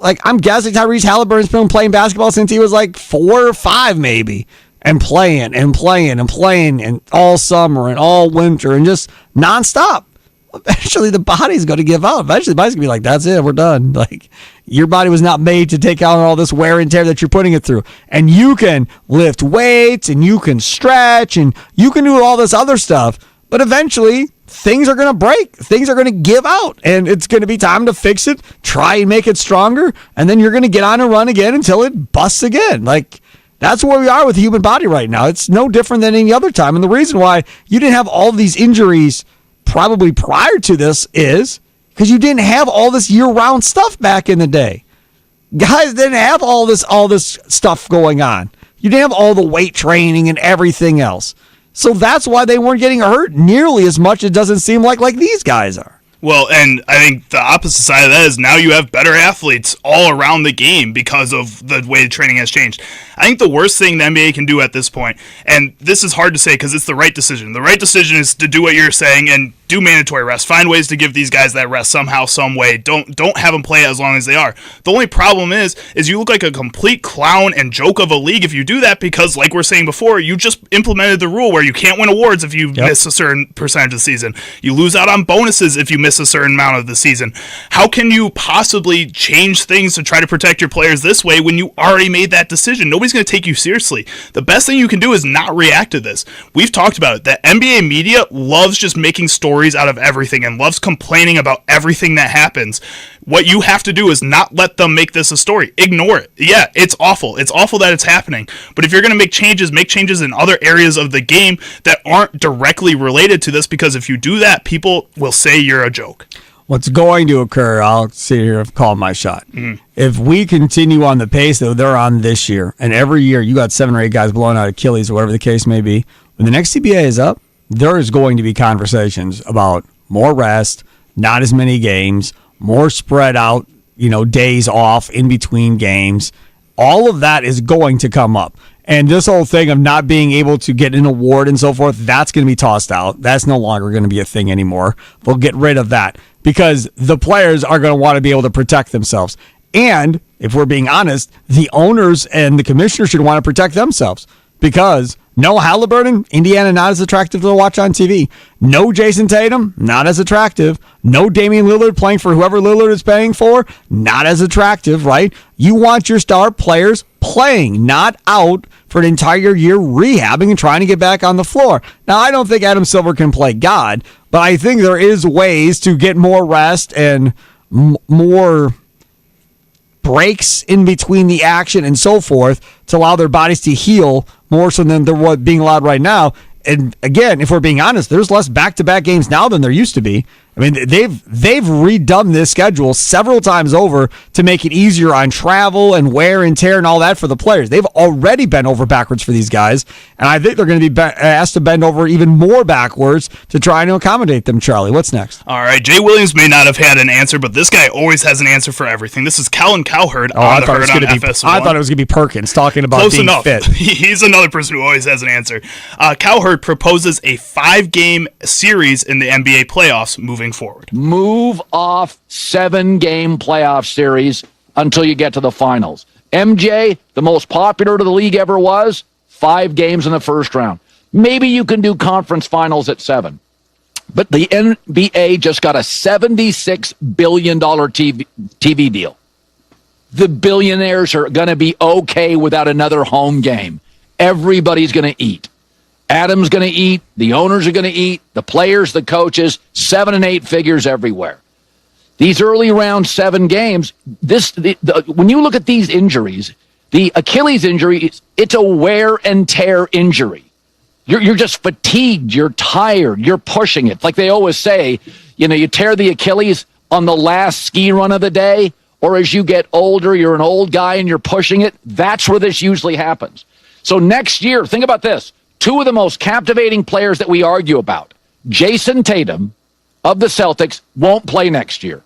I'm guessing Tyrese Halliburton's been playing basketball since he was 4 or 5 maybe. And playing and all summer and all winter and just nonstop. Eventually the body's going to give out. Eventually the body's going to be like, that's it, we're done. Your body was not made to take out all this wear and tear that you're putting it through. And you can lift weights and you can stretch and you can do all this other stuff. But eventually things are going to break. Things are going to give out. And it's going to be time to fix it, try and make it stronger. And then you're going to get on a run again until it busts again. That's where we are with the human body right now. It's no different than any other time. And the reason why you didn't have all these injuries probably prior to this is because you didn't have all this year-round stuff back in the day. Guys didn't have all this stuff going on. You didn't have all the weight training and everything else. So that's why they weren't getting hurt nearly as much, it doesn't seem like these guys are. Well, and I think the opposite side of that is now you have better athletes all around the game because of the way the training has changed. I think the worst thing the NBA can do at this point, and this is hard to say because it's the right decision. The right decision is to do what you're saying and do mandatory rest. Find ways to give these guys that rest somehow, some way. Don't have them play as long as they are. The only problem is you look like a complete clown and joke of a league if you do that, because like we're saying before, you just implemented the rule where you can't win awards if you miss a certain percentage of the season. You lose out on bonuses if you miss a certain amount of the season. How can you possibly change things to try to protect your players this way when you already made that decision? Nobody's going to take you seriously. The best thing you can do is not react to this. We've talked about it. The NBA media loves just making stories out of everything and loves complaining about everything that happens. What you have to do is not let them make this a story. Ignore it. Yeah, it's awful. It's awful that it's happening. But if you're going to make changes in other areas of the game that aren't directly related to this, because if you do that, people will say you're a joke. What's going to occur, I'll sit here and call my shot. Mm-hmm. If we continue on the pace that they're on this year, and every year you got 7 or 8 guys blowing out Achilles or whatever the case may be, when the next CBA is up, there is going to be conversations about more rest, not as many games, more spread out, days off in between games. All of that is going to come up. And this whole thing of not being able to get an award and so forth, that's going to be tossed out. That's no longer going to be a thing anymore. They'll get rid of that because the players are going to want to be able to protect themselves. And if we're being honest, the owners and the commissioner should want to protect themselves because no Halliburton, Indiana not as attractive to watch on TV. No Jason Tatum, not as attractive. No Damian Lillard playing for whoever Lillard is paying for, not as attractive, right? You want your star players playing, not out for an entire year rehabbing and trying to get back on the floor. Now, I don't think Adam Silver can play God, but I think there is ways to get more rest and more breaks in between the action and so forth to allow their bodies to heal more so than they're being allowed right now. And again, if we're being honest, there's less back-to-back games now than there used to be. I mean, they've redone this schedule several times over to make it easier on travel and wear and tear and all that for the players. They've already bent over backwards for these guys, and I think they're going to be asked to bend over even more backwards to try and accommodate them. Charlie, what's next? All right, Jay Williams may not have had an answer, but this guy always has an answer for everything. This is Colin Cowherd on the Herd on FS1. I thought it was going to be Perkins talking about Close being enough. fit. He's another person who always has an answer. Cowherd proposes a 5-game series in the NBA playoffs moving forward. Move off 7-game playoff series until you get to the finals. MJ, the most popular to the league ever was, 5 games in the first round. Maybe you can do conference finals at 7. But the NBA just got a $76 billion TV deal. The billionaires are going to be okay without another home game. Everybody's going to eat. Adam's going to eat. The owners are going to eat. The players, the coaches, 7 and 8 figures everywhere. These early round 7 games, when you look at these injuries, the Achilles injury, it's a wear and tear injury. You're just fatigued. You're tired. You're pushing it. Like they always say, you tear the Achilles on the last ski run of the day, or as you get older, you're an old guy and you're pushing it. That's where this usually happens. So next year, think about this. 2 of the most captivating players that we argue about, Jason Tatum of the Celtics, won't play next year.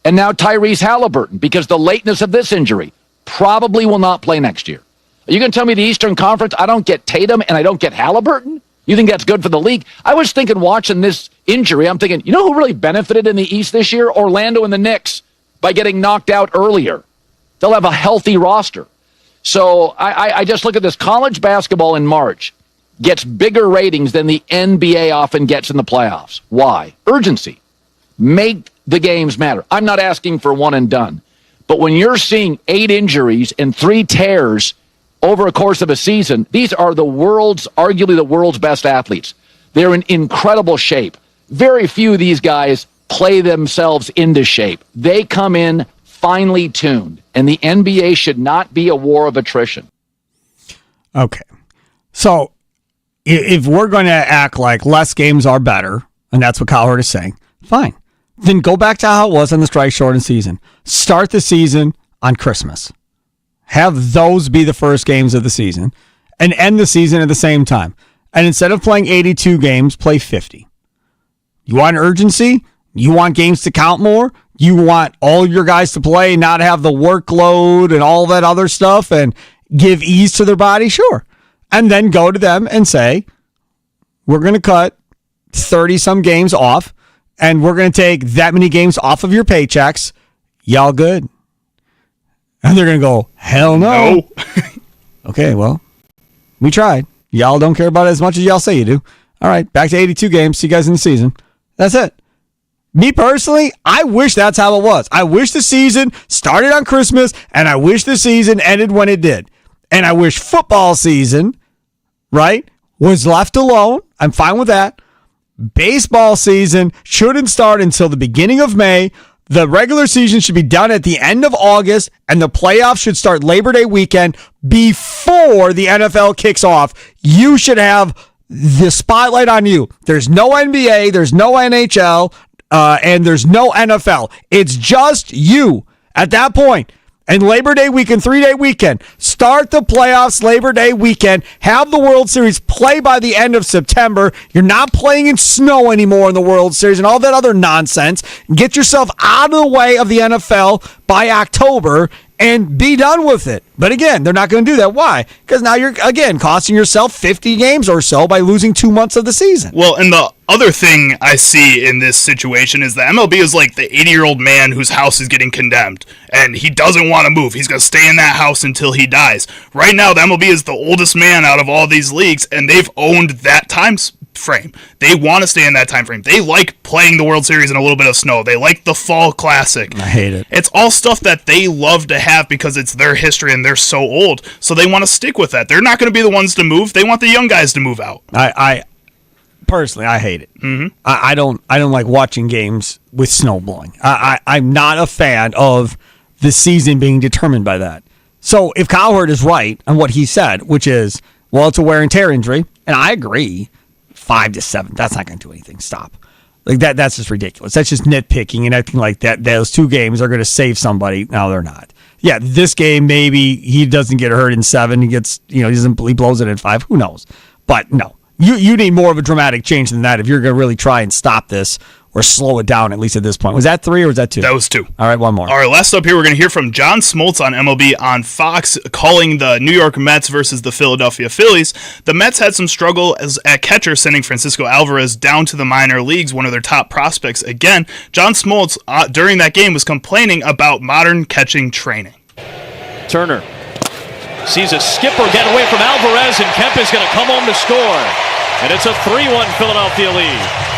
And now Tyrese Halliburton, because the lateness of this injury, probably will not play next year. Are you going to tell me the Eastern Conference, I don't get Tatum and I don't get Halliburton? You think that's good for the league? I was thinking watching this injury, I'm thinking, who really benefited in the East this year? Orlando and the Knicks by getting knocked out earlier. They'll have a healthy roster. So I just look at this. College basketball in March gets bigger ratings than the NBA often gets in the playoffs. Why? Urgency. Make the games matter. I'm not asking for one and done. But when you're seeing 8 injuries and 3 tears over a course of a season, these are arguably the world's best athletes. They're in incredible shape. Very few of these guys play themselves into shape. They come in finely tuned, and the NBA should not be a war of attrition. Okay. So if we're going to act like less games are better, and that's what Cowherd is saying, fine. Then go back to how it was on the strike-shortened season. Start the season on Christmas. Have those be the first games of the season, and end the season at the same time. And instead of playing 82 games, play 50. You want urgency? You want games to count more? You want all your guys to play, not have the workload and all that other stuff, and give ease to their body? Sure. And then go to them and say, we're going to cut 30-some games off and we're going to take that many games off of your paychecks. Y'all good? And they're going to go, hell no. Okay, well, we tried. Y'all don't care about it as much as y'all say you do. All right, back to 82 games. See you guys in the season. That's it. Me personally, I wish that's how it was. I wish the season started on Christmas, and I wish the season ended when it did. And I wish football season, right, was left alone. I'm fine with that. Baseball season shouldn't start until the beginning of May. The regular season should be done at the end of August, and the playoffs should start Labor Day weekend before the NFL kicks off. You should have the spotlight on you. There's no NBA, there's no NHL, and there's no NFL. It's just you at that point. And Labor Day weekend, 3-day weekend. Start the playoffs Labor Day weekend. Have the World Series play by the end of September. You're not playing in snow anymore in the World Series and all that other nonsense. Get yourself out of the way of the NFL by October and be done with it. But again, they're not going to do that. Why? Because now you're, again, costing yourself 50 games or so by losing 2 months of the season. Well, and the other thing I see in this situation is the MLB is like the 80-year-old man whose house is getting condemned, and he doesn't want to move. He's going to stay in that house until he dies. Right now, the MLB is the oldest man out of all these leagues, and they've owned that time frame. They want to stay in that time frame. They like playing the World Series in a little bit of snow. They like the Fall Classic. I hate it. It's all stuff that they love to have because it's their history and they're so old, so they want to stick with that. They're not going to be the ones to move. They want the young guys to move out. I personally, I hate it. Mm-hmm. I don't like watching games with snow blowing. I'm not a fan of the season being determined by that. So if Cowherd is right on what he said, which is, well, it's a wear and tear injury, and I agree, 5 to 7, that's not going to do anything. Stop. Like that's just ridiculous. That's just nitpicking and acting like that. Those 2 games are going to save somebody. No, they're not. Yeah, this game maybe he doesn't get hurt in 7. He gets, he blows it in 5. Who knows? But no, you need more of a dramatic change than that if you're going to really try and stop this or slow it down, at least at this point. Was that 3 or was that 2? That was 2. All right, one more. All right, last up here, we're going to hear from John Smoltz on MLB on Fox, calling the New York Mets versus the Philadelphia Phillies. The Mets had some struggle at catcher, sending Francisco Alvarez down to the minor leagues, one of their top prospects. Again, John Smoltz, during that game, was complaining about modern catching training. Turner sees a skipper get away from Alvarez, and Kemp is going to come home to score. And it's a 3-1 Philadelphia lead.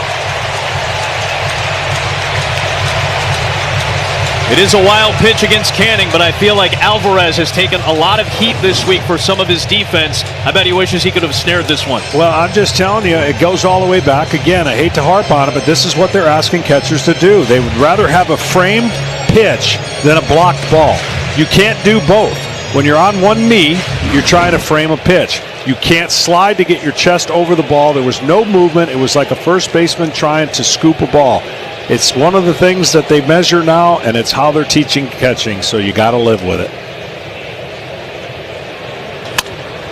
It is a wild pitch against Canning, but I feel like Alvarez has taken a lot of heat this week for some of his defense. I bet he wishes he could have snared this one. Well, I'm just telling you, it goes all the way back. Again, I hate to harp on it, but this is what they're asking catchers to do. They would rather have a framed pitch than a blocked ball. You can't do both. When you're on one knee, you're trying to frame a pitch. You can't slide to get your chest over the ball. There was no movement. It was like a first baseman trying to scoop a ball. It's one of the things that they measure now, and it's how they're teaching catching, so you got to live with it.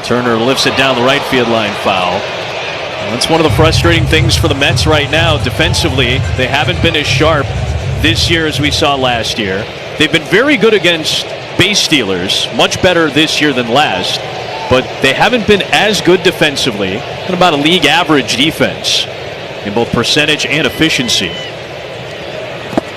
Turner lifts it down the right field line, foul. That's one of the frustrating things for the Mets right now. Defensively, they haven't been as sharp this year as we saw last year. They've been very good against base stealers, much better this year than last, but they haven't been as good defensively, and about a league average defense in both percentage and efficiency.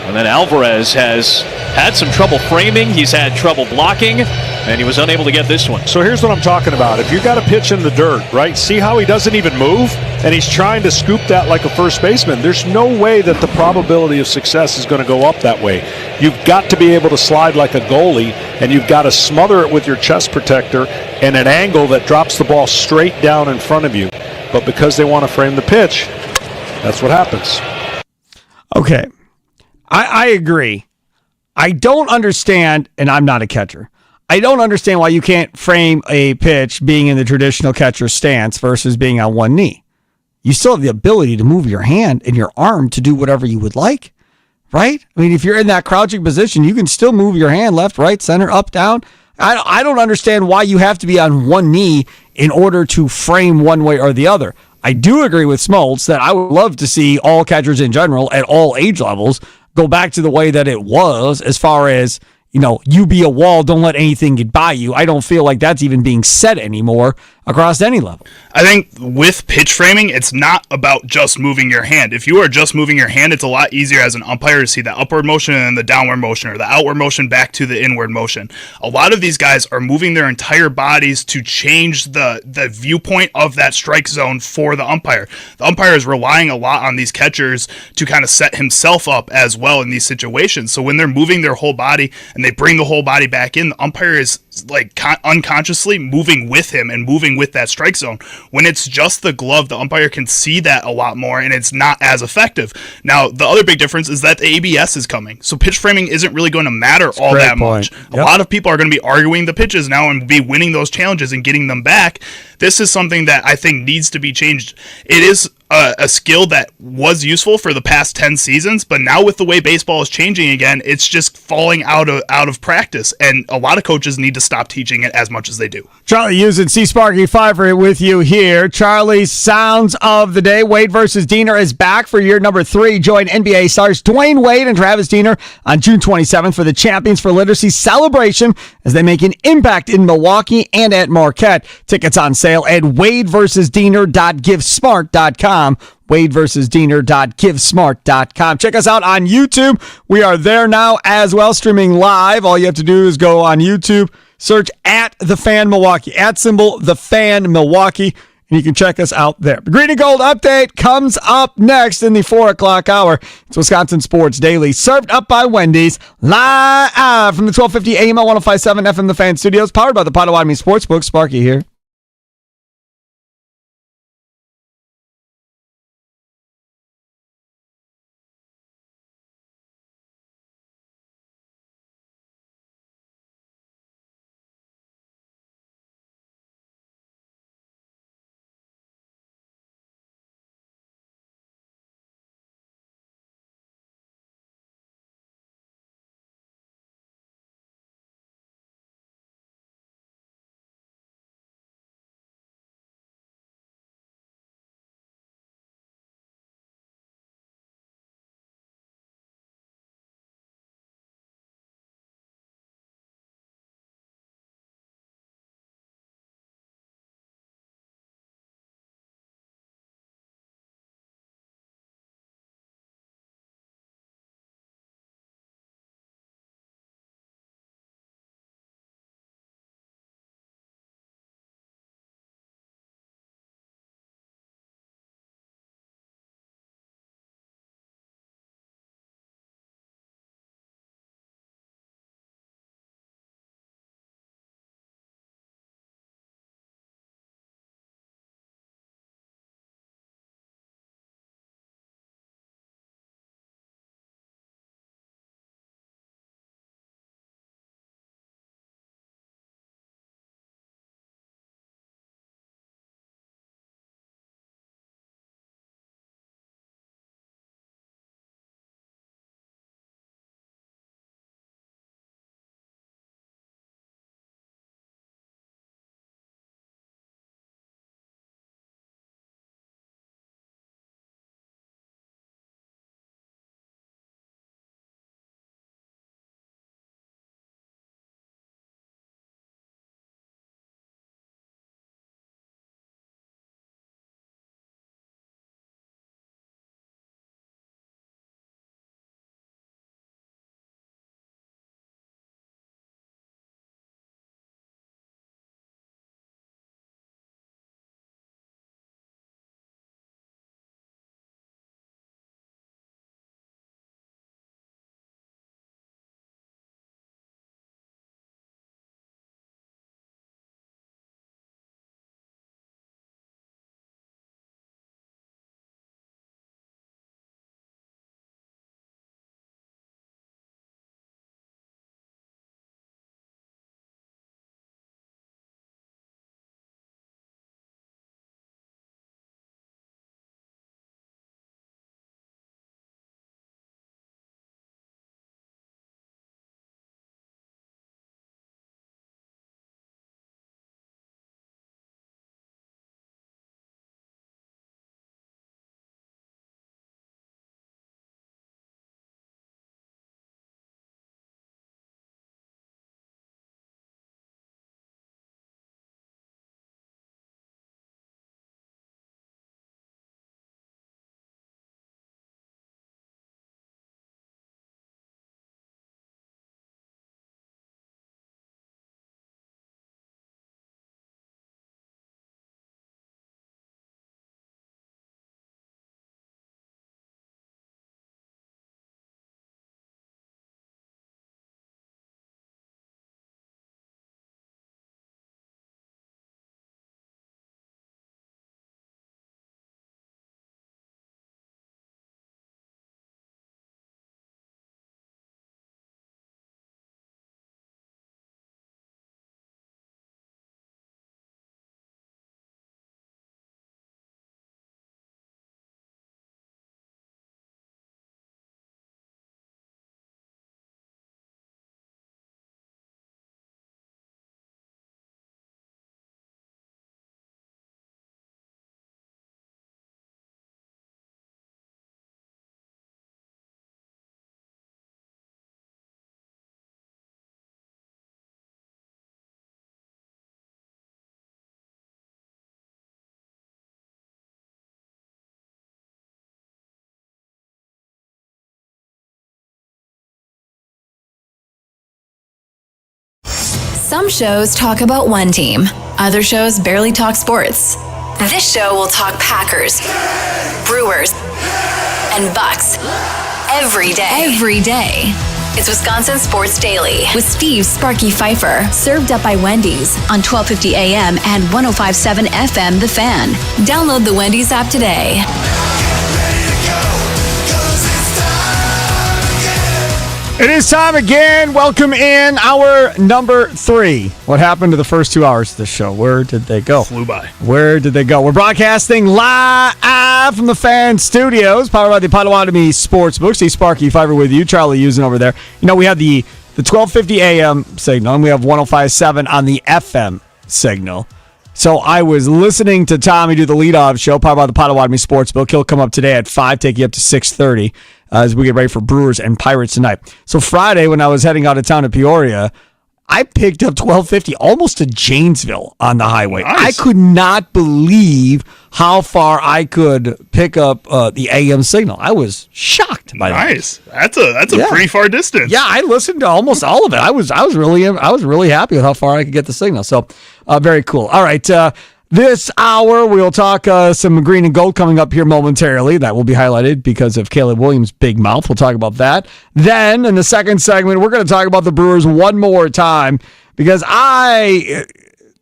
And then Alvarez has had some trouble framing. He's had trouble blocking, and he was unable to get this one. So here's what I'm talking about. If you got a pitch in the dirt, right, see how he doesn't even move? And he's trying to scoop that like a first baseman. There's no way that the probability of success is going to go up that way. You've got to be able to slide like a goalie, and you've got to smother it with your chest protector and an angle that drops the ball straight down in front of you. But because they want to frame the pitch, that's what happens. Okay. I agree. I don't understand, and I'm not a catcher, I don't understand why you can't frame a pitch being in the traditional catcher stance versus being on one knee. You still have the ability to move your hand and your arm to do whatever you would like, right? I mean, if you're in that crouching position, you can still move your hand left, right, center, up, down. I don't understand why you have to be on one knee in order to frame one way or the other. I do agree with Smoltz that I would love to see all catchers in general at all age levels go back to the way that it was, as far as, you be a wall, don't let anything get by you. I don't feel like that's even being said anymore. across any level. I think with pitch framing, it's not about just moving your hand. If you are just moving your hand, it's a lot easier as an umpire to see the upward motion and the downward motion, or the outward motion back to the inward motion. A lot of these guys are moving their entire bodies to change the viewpoint of that strike zone for the umpire. The umpire is relying a lot on these catchers to kind of set himself up as well in these situations. So when they're moving their whole body and they bring the whole body back in, the umpire is like unconsciously moving with him and moving with that strike zone. When it's just the glove, the umpire can see that a lot more, and it's not as effective. Now, the other big difference is that the ABS is coming, so pitch framing isn't really going to matter all that much. Yep. A lot of people are going to be arguing the pitches now and be winning those challenges and getting them back. This is something that I think needs to be changed. It is a skill that was useful for the past 10 seasons, but now with the way baseball is changing again, it's just falling out of practice, and a lot of coaches need to stop teaching it as much as they do. Charlie Hughes and C. Sparky Fifer with you here. Charlie's sounds of the day. Wade versus Diener is back for year number 3. Join NBA stars Dwayne Wade and Travis Diener on June 27th for the Champions for Literacy celebration as they make an impact in Milwaukee and at Marquette. Tickets on sale at wadeversusdiener.givesmart.com. wadeversusdiener.givesmart.com. Check us out on YouTube. We are there now as well, streaming live. All you have to do is go on YouTube, search at The Fan Milwaukee, at symbol The Fan Milwaukee, and you can check us out there. The Green and Gold update comes up next in the 4 o'clock hour. It's Wisconsin Sports Daily, served up by Wendy's, live from the 1250 AM at 105.7 FM The Fan Studios, powered by the Potawatomi Sportsbook. Sparky here. Some shows talk about one team. Other shows barely talk sports. This show will talk Packers, Brewers, and Bucks every day. It's Wisconsin Sports Daily with Steve Sparky Fifer, served up by Wendy's on 1250 AM and 105.7 FM The Fan. Download the Wendy's app today. It is time again. Welcome in hour number 3. What happened to the first 2 hours of the show? Where did they go? Flew by. Where did they go? We're broadcasting live from the Fan Studios, powered by the Potawatomi Sportsbook. See Sparky Fifer with you, Charlie using over there. You know, we have the 1250 AM signal, and we have 105.7 on the FM signal. So I was listening to Tommy do the leadoff show, powered by the Potawatomi Sportsbook. He'll come up today at 5, take you up to 6:30 as we get ready for Brewers and Pirates tonight. So Friday, when I was heading out of town to Peoria, I picked up 1250 almost to Janesville on the highway. Nice. I could not believe how far I could pick up the AM signal. I was shocked by that. Nice. That's a pretty far distance. Yeah, I listened to almost all of it. I was really happy with how far I could get the signal. So very cool. All right. This hour, we'll talk some green and gold coming up here momentarily. That will be highlighted because of Caleb Williams' big mouth. We'll talk about that. Then, in the second segment, we're going to talk about the Brewers one more time because I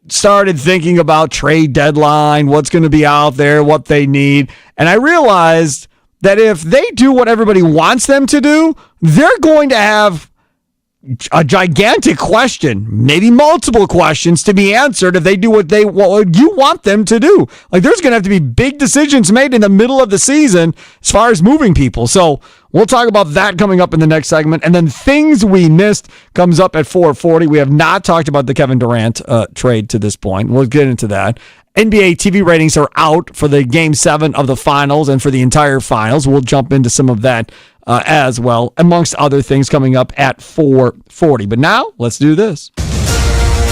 started thinking about trade deadline, what's going to be out there, what they need. And I realized that if they do what everybody wants them to do, they're going to have a gigantic question, maybe multiple questions to be answered if they do what you want them to do. Like, there's going to have to be big decisions made in the middle of the season as far as moving people. So we'll talk about that coming up in the next segment. And then things we missed comes up at 4:40. We have not talked about the Kevin Durant trade to this point. We'll get into that. NBA TV ratings are out for the Game 7 of the finals and for the entire finals. We'll jump into some of that as well, amongst other things coming up at 4:40. But now, let's do this.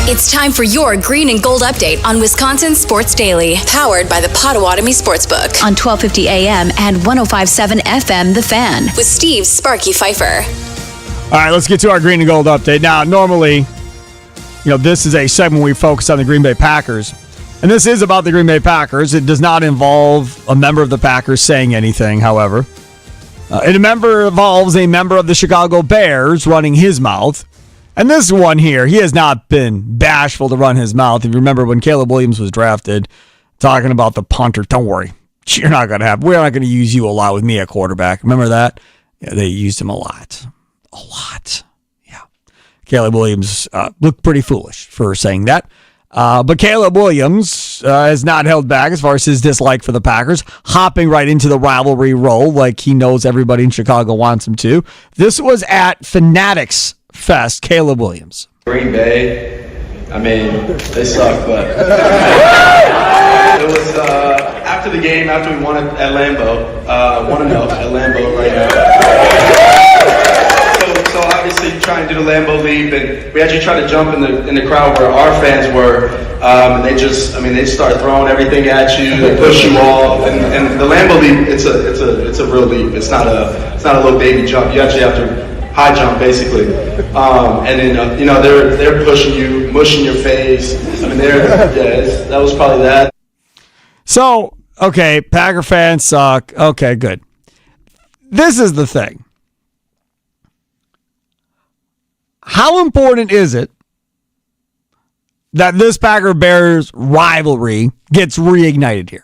It's time for your green and gold update on Wisconsin Sports Daily, powered by the Potawatomi Sportsbook on 1250 AM and 105.7 FM The Fan with Steve Sparky Fifer. All right, let's get to our green and gold update. Now, normally, this is a segment where we focus on the Green Bay Packers. And this is about the Green Bay Packers. It does not involve a member of the Packers saying anything, however. It involves a member of the Chicago Bears running his mouth. And this one here, he has not been bashful to run his mouth. If you remember when Caleb Williams was drafted, talking about the punter, don't worry, we're not going to use you a lot with me at quarterback. Remember that? Yeah, they used him a lot. A lot. Yeah. Caleb Williams looked pretty foolish for saying that. But Caleb Williams has not held back as far as his dislike for the Packers, hopping right into the rivalry role like he knows everybody in Chicago wants him to. This was at Fanatics Fest, Caleb Williams. Green Bay, I mean, they suck, but it was after the game, after we won at Lambeau, 1-0 at Lambeau right now. So obviously trying to do the Lambeau Leap, and we actually tried to jump in the crowd where our fans were, and they start throwing everything at you, they push you off, and the Lambeau Leap, it's a real leap. It's not a little baby jump. You actually have to high jump basically, and then they're pushing you, mushing your face. I mean, that was probably that. So okay, Packer fans suck. Okay, good. This is the thing. How important is it that this Packer-Bears rivalry gets reignited here?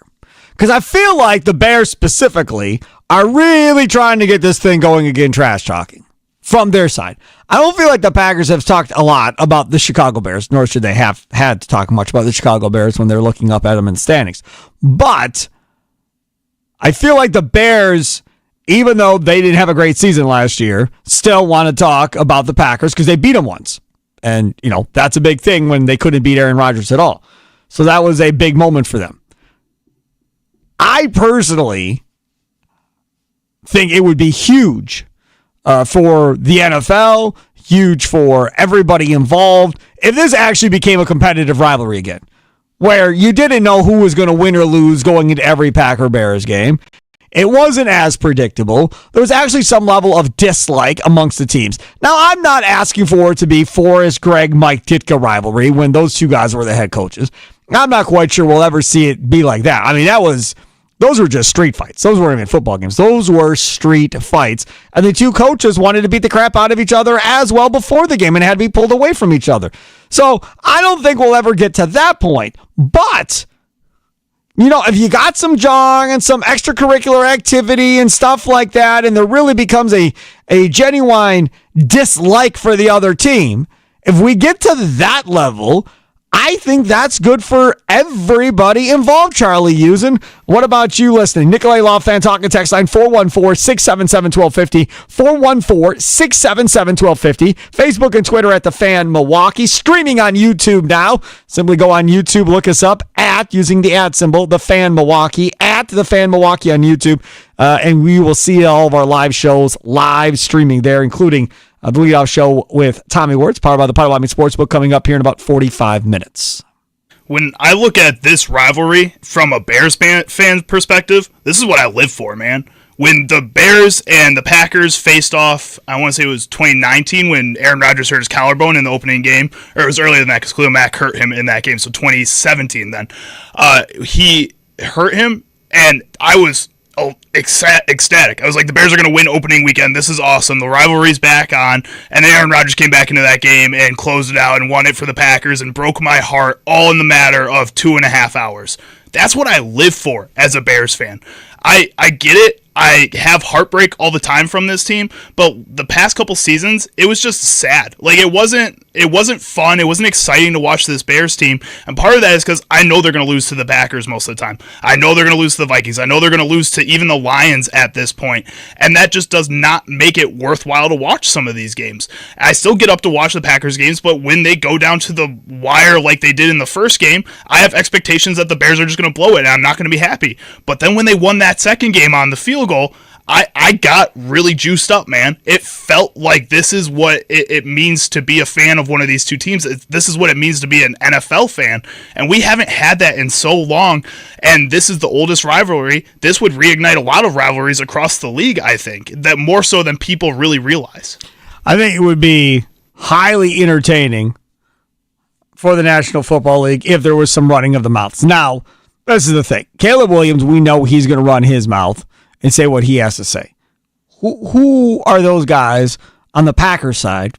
Because I feel like the Bears specifically are really trying to get this thing going again, trash talking from their side. I don't feel like the Packers have talked a lot about the Chicago Bears, nor should they have had to talk much about the Chicago Bears when they're looking up at them in the standings. But I feel like the Bears, even though they didn't have a great season last year, still want to talk about the Packers because they beat them once. And, that's a big thing when they couldn't beat Aaron Rodgers at all. So that was a big moment for them. I personally think it would be huge for the NFL, huge for everybody involved, if this actually became a competitive rivalry again, where you didn't know who was going to win or lose going into every Packer-Bears game. It wasn't as predictable. There was actually some level of dislike amongst the teams. Now, I'm not asking for it to be Forrest, Greg, Mike Ditka rivalry when those two guys were the head coaches. I'm not quite sure we'll ever see it be like that. I mean, those were just street fights. Those weren't even football games. Those were street fights. And the two coaches wanted to beat the crap out of each other as well before the game and had to be pulled away from each other. So I don't think we'll ever get to that point. But, if you got some jong and some extracurricular activity and stuff like that, and there really becomes a genuine dislike for the other team, if we get to that level, I think that's good for everybody involved, Charlie Usen. What about you listening? Nikolai Law Fan Talking Text line 414-677-1250, 414-677-1250. Facebook and Twitter at The Fan Milwaukee. Streaming on YouTube now. Simply go on YouTube, look us up using the @ symbol, The Fan Milwaukee, at The Fan Milwaukee on YouTube. And we will see all of our live shows live streaming there, including the leadoff show with Tommy Wirtz, powered by the Potawatomi Sportsbook, coming up here in about 45 minutes. When I look at this rivalry from a Bears fan perspective, this is what I live for, man. When the Bears and the Packers faced off, I want to say it was 2019 when Aaron Rodgers hurt his collarbone in the opening game, or it was earlier than that because Khalil Mack hurt him in that game, so 2017 then. He hurt him, and I was ecstatic. I was like, the Bears are going to win opening weekend. This is awesome. The rivalry's back on. And then Aaron Rodgers came back into that game and closed it out and won it for the Packers and broke my heart all in the matter of 2.5 hours. That's what I live for as a Bears fan. I get it. I have heartbreak all the time from this team, but the past couple seasons, it was just sad. Like, it wasn't fun. It wasn't exciting to watch this Bears team, and part of that is because I know they're going to lose to the Packers most of the time. I know they're going to lose to the Vikings. I know they're going to lose to even the Lions at this point, and that just does not make it worthwhile to watch some of these games. I still get up to watch the Packers games, but when they go down to the wire like they did in the first game, I have expectations that the Bears are just going to blow it, and I'm not going to be happy. But then when they won that second game on the field goal, I got really juiced up, man. It felt like this is what it means to be a fan of one of these two teams. This is what it means to be an NFL fan, and we haven't had that in so long, and this is the oldest rivalry. This would reignite a lot of rivalries across the league, I think, that more so than people really realize. I think it would be highly entertaining for the National Football League if there was some running of the mouths. Now, this is the thing. Caleb Williams, we know he's going to run his mouth and say what he has to say. Who are those guys on the Packers side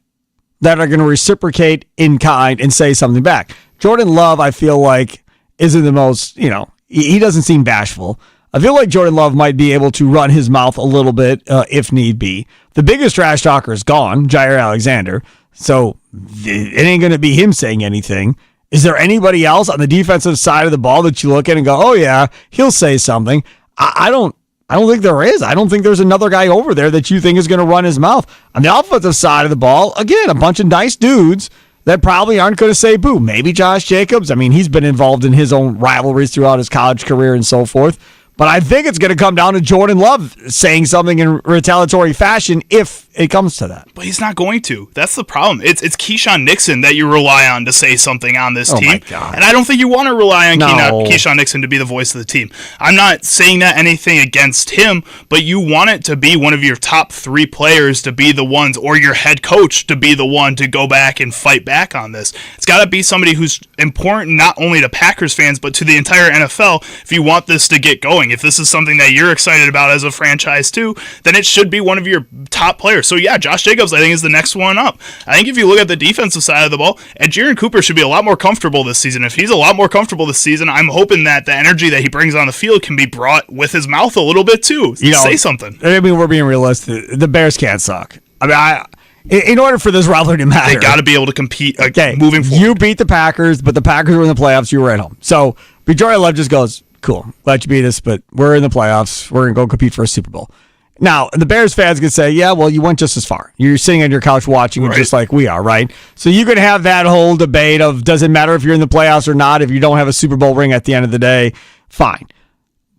that are going to reciprocate in kind and say something back? Jordan Love, I feel like, isn't the most, he doesn't seem bashful. I feel like Jordan Love might be able to run his mouth a little bit if need be. The biggest trash talker is gone, Jair Alexander, so it ain't going to be him saying anything. Is there anybody else on the defensive side of the ball that you look at and go, oh yeah, he'll say something? I don't think there is. I don't think there's another guy over there that you think is going to run his mouth. On the offensive side of the ball, again, a bunch of nice dudes that probably aren't going to say boo. Maybe Josh Jacobs. I mean, he's been involved in his own rivalries throughout his college career and so forth. But I think it's going to come down to Jordan Love saying something in retaliatory fashion if it comes to that. But he's not going to. That's the problem. It's Keyshawn Nixon that you rely on to say something on this team. My God. And I don't think you want to rely on Keyshawn Nixon to be the voice of the team. I'm not saying that anything against him, but you want it to be one of your top 3 players to be the ones, or your head coach to be the one to go back and fight back on this. It's got to be somebody who's important not only to Packers fans, but to the entire NFL if you want this to get going. If this is something that you're excited about as a franchise too, then it should be one of your top players. So yeah, Josh Jacobs I think is the next one up. I think if you look at the defensive side of the ball, and Jaron Cooper should be a lot more comfortable this season. If he's a lot more comfortable this season, I'm hoping that the energy that he brings on the field can be brought with his mouth a little bit too. Say something. I mean, we're being realistic. The Bears can't suck. I mean, in order for this rivalry to matter, they got to be able to compete moving forward. You beat the Packers, but the Packers were in the playoffs. You were at home. So Jordan Love just goes, cool, glad you beat us, but we're in the playoffs. We're going to go compete for a Super Bowl. Now, the Bears fans could say, yeah, well, you went just as far. You're sitting on your couch watching it just like we are, right? So you could have that whole debate of, does it matter if you're in the playoffs or not? If you don't have a Super Bowl ring at the end of the day, fine.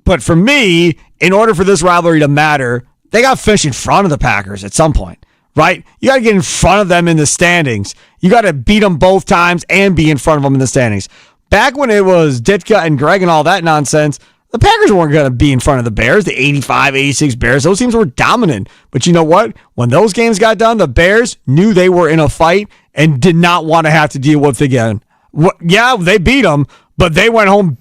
But for me, in order for this rivalry to matter, they got to finish in front of the Packers at some point, right? You got to get in front of them in the standings. You got to beat them both times and be in front of them in the standings. Back when it was Ditka and Greg and all that nonsense, The Packers weren't going to be in front of the Bears, the 85, 86 Bears. Those teams were dominant. But you know what? When those games got done, the Bears knew they were in a fight and did not want to have to deal with it again. Yeah, they beat them, but they went home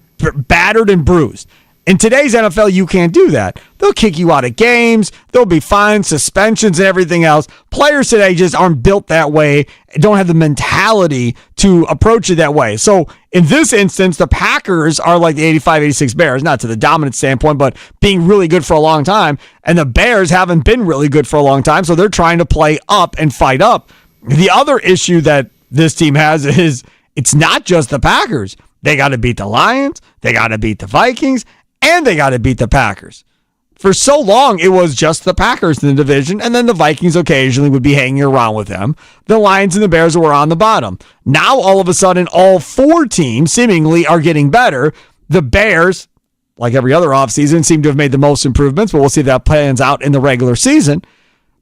battered and bruised. In today's NFL, you can't do that. They'll kick you out of games. There'll be fines, suspensions, and everything else. Players today just aren't built that way, don't have the mentality to approach it that way. So in this instance, the Packers are like the 85, 86 Bears, not to the dominant standpoint, but being really good for a long time. And the Bears haven't been really good for a long time, so they're trying to play up and fight up. The other issue that this team has is it's not just the Packers. They got to beat the Lions, they got to beat the Vikings, and they got to beat the Packers. For so long, it was just the Packers in the division, and then the Vikings occasionally would be hanging around with them. The Lions and the Bears were on the bottom. Now, all of a sudden, all four teams seemingly are getting better. The Bears, like every other offseason, seem to have made the most improvements, but we'll see if that plans out in the regular season.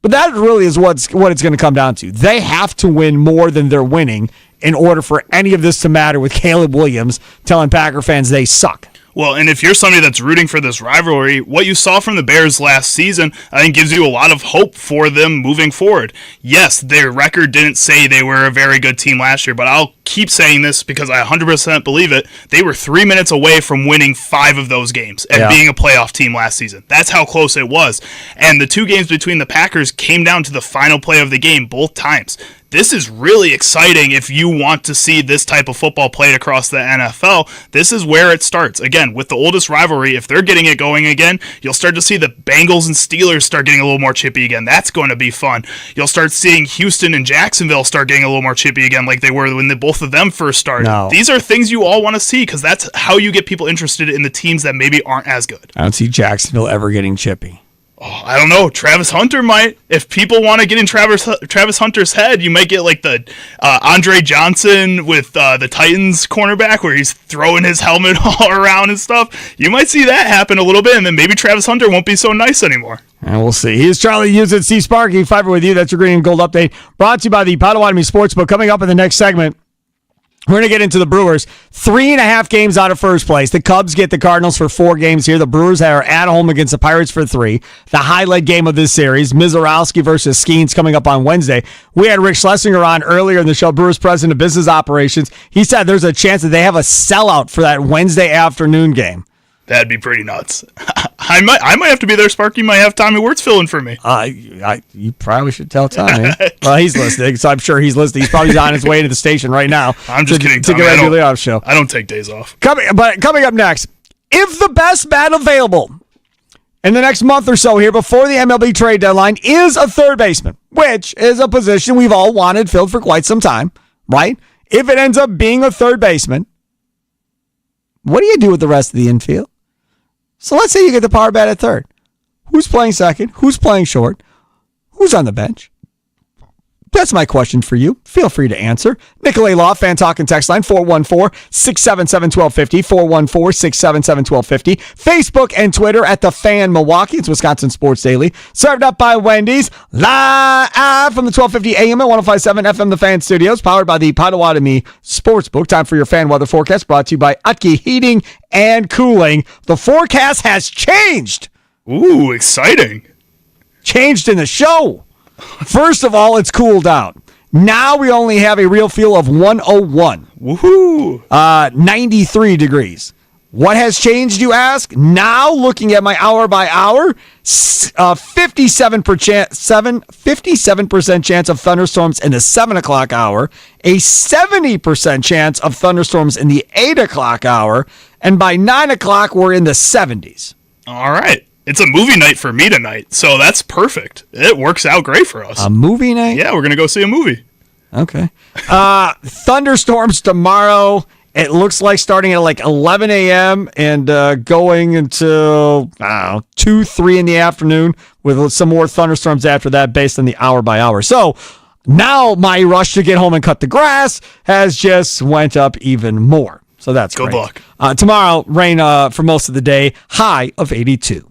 But that really is what it's going to come down to. They have to win more than they're winning in order for any of this to matter, with Caleb Williams telling Packer fans they suck. Well, and if you're somebody that's rooting for this rivalry, what you saw from the Bears last season, I think gives you a lot of hope for them moving forward. Yes, their record didn't say they were a very good team last year, but I'll keep saying this because I 100% believe it. They were 3 minutes away from winning 5 of those games and being a playoff team last season. That's how close it was. And the 2 games between the Packers came down to the final play of the game both times. This is really exciting if you want to see this type of football played across the NFL. This is where it starts. Again, with the oldest rivalry, if they're getting it going again, you'll start to see the Bengals and Steelers start getting a little more chippy again. That's going to be fun. You'll start seeing Houston and Jacksonville start getting a little more chippy again like they were when both of them first started. No. These are things you all want to see because that's how you get people interested in the teams that maybe aren't as good. I don't see Jacksonville ever getting chippy. Oh, I don't know. Travis Hunter might. If people want to get in Travis Hunter's head, you might get like the Andre Johnson with the Titans cornerback where he's throwing his helmet all around and stuff. You might see that happen a little bit, and then maybe Travis Hunter won't be so nice anymore. And we'll see. Here's Charlie Hughes at Steve Sparky. Fifer with you. That's your Green and Gold update. Brought to you by the Potawatomi Sportsbook. Coming up in the next segment, we're going to get into the Brewers. 3.5 games out of first place. The Cubs get the Cardinals for 4 games here. The Brewers are at home against the Pirates for 3. The highlight game of this series, Mizorowski versus Skeens, coming up on Wednesday. We had Rick Schlesinger on earlier in the show, Brewers president of business operations. He said there's a chance that they have a sellout for that Wednesday afternoon game. That'd be pretty nuts. I might have to be there. Sparky might have Tommy Wirtz filling for me. You probably should tell Tommy. Well, he's listening, so I'm sure he's listening. He's probably on his way to the station right now. I'm just kidding, Tommy. To get ready to the off show. I don't take days off. Coming up next, if the best bat available in the next month or so here before the MLB trade deadline is a third baseman, which is a position we've all wanted filled for quite some time, right? If it ends up being a third baseman, what do you do with the rest of the infield? So let's say you get the power bat at third. Who's playing second? Who's playing short? Who's on the bench? That's my question for you. Feel free to answer. Nicolay Law, Fan Talk and Text Line, 414-677-1250, 414-677-1250. Facebook and Twitter at The Fan Milwaukee. It's Wisconsin Sports Daily. Served up by Wendy's. Live from the 1250 AM at 105.7 FM The Fan Studios. Powered by the Potawatomi Sportsbook. Time for your fan weather forecast. Brought to you by Utke Heating and Cooling. The forecast has changed. Ooh, exciting. Changed in the show. First of all, it's cooled down. Now we only have a real feel of 101. Woohoo! 93 degrees. What has changed, you ask? Now, looking at my hour by hour, 57% chance of thunderstorms in the 7 o'clock hour, a 70% chance of thunderstorms in the 8 o'clock hour, and by 9 o'clock, we're in the 70s. All right. It's a movie night for me tonight, so that's perfect. It works out great for us. A movie night? Yeah, we're going to go see a movie. Okay. Thunderstorms tomorrow. It looks like starting at like 11 a.m. and going until 2, 3 in the afternoon with some more thunderstorms after that based on the hour by hour. So now my rush to get home and cut the grass has just went up even more. So that's Good great. luck. Tomorrow, rain for most of the day, high of 82.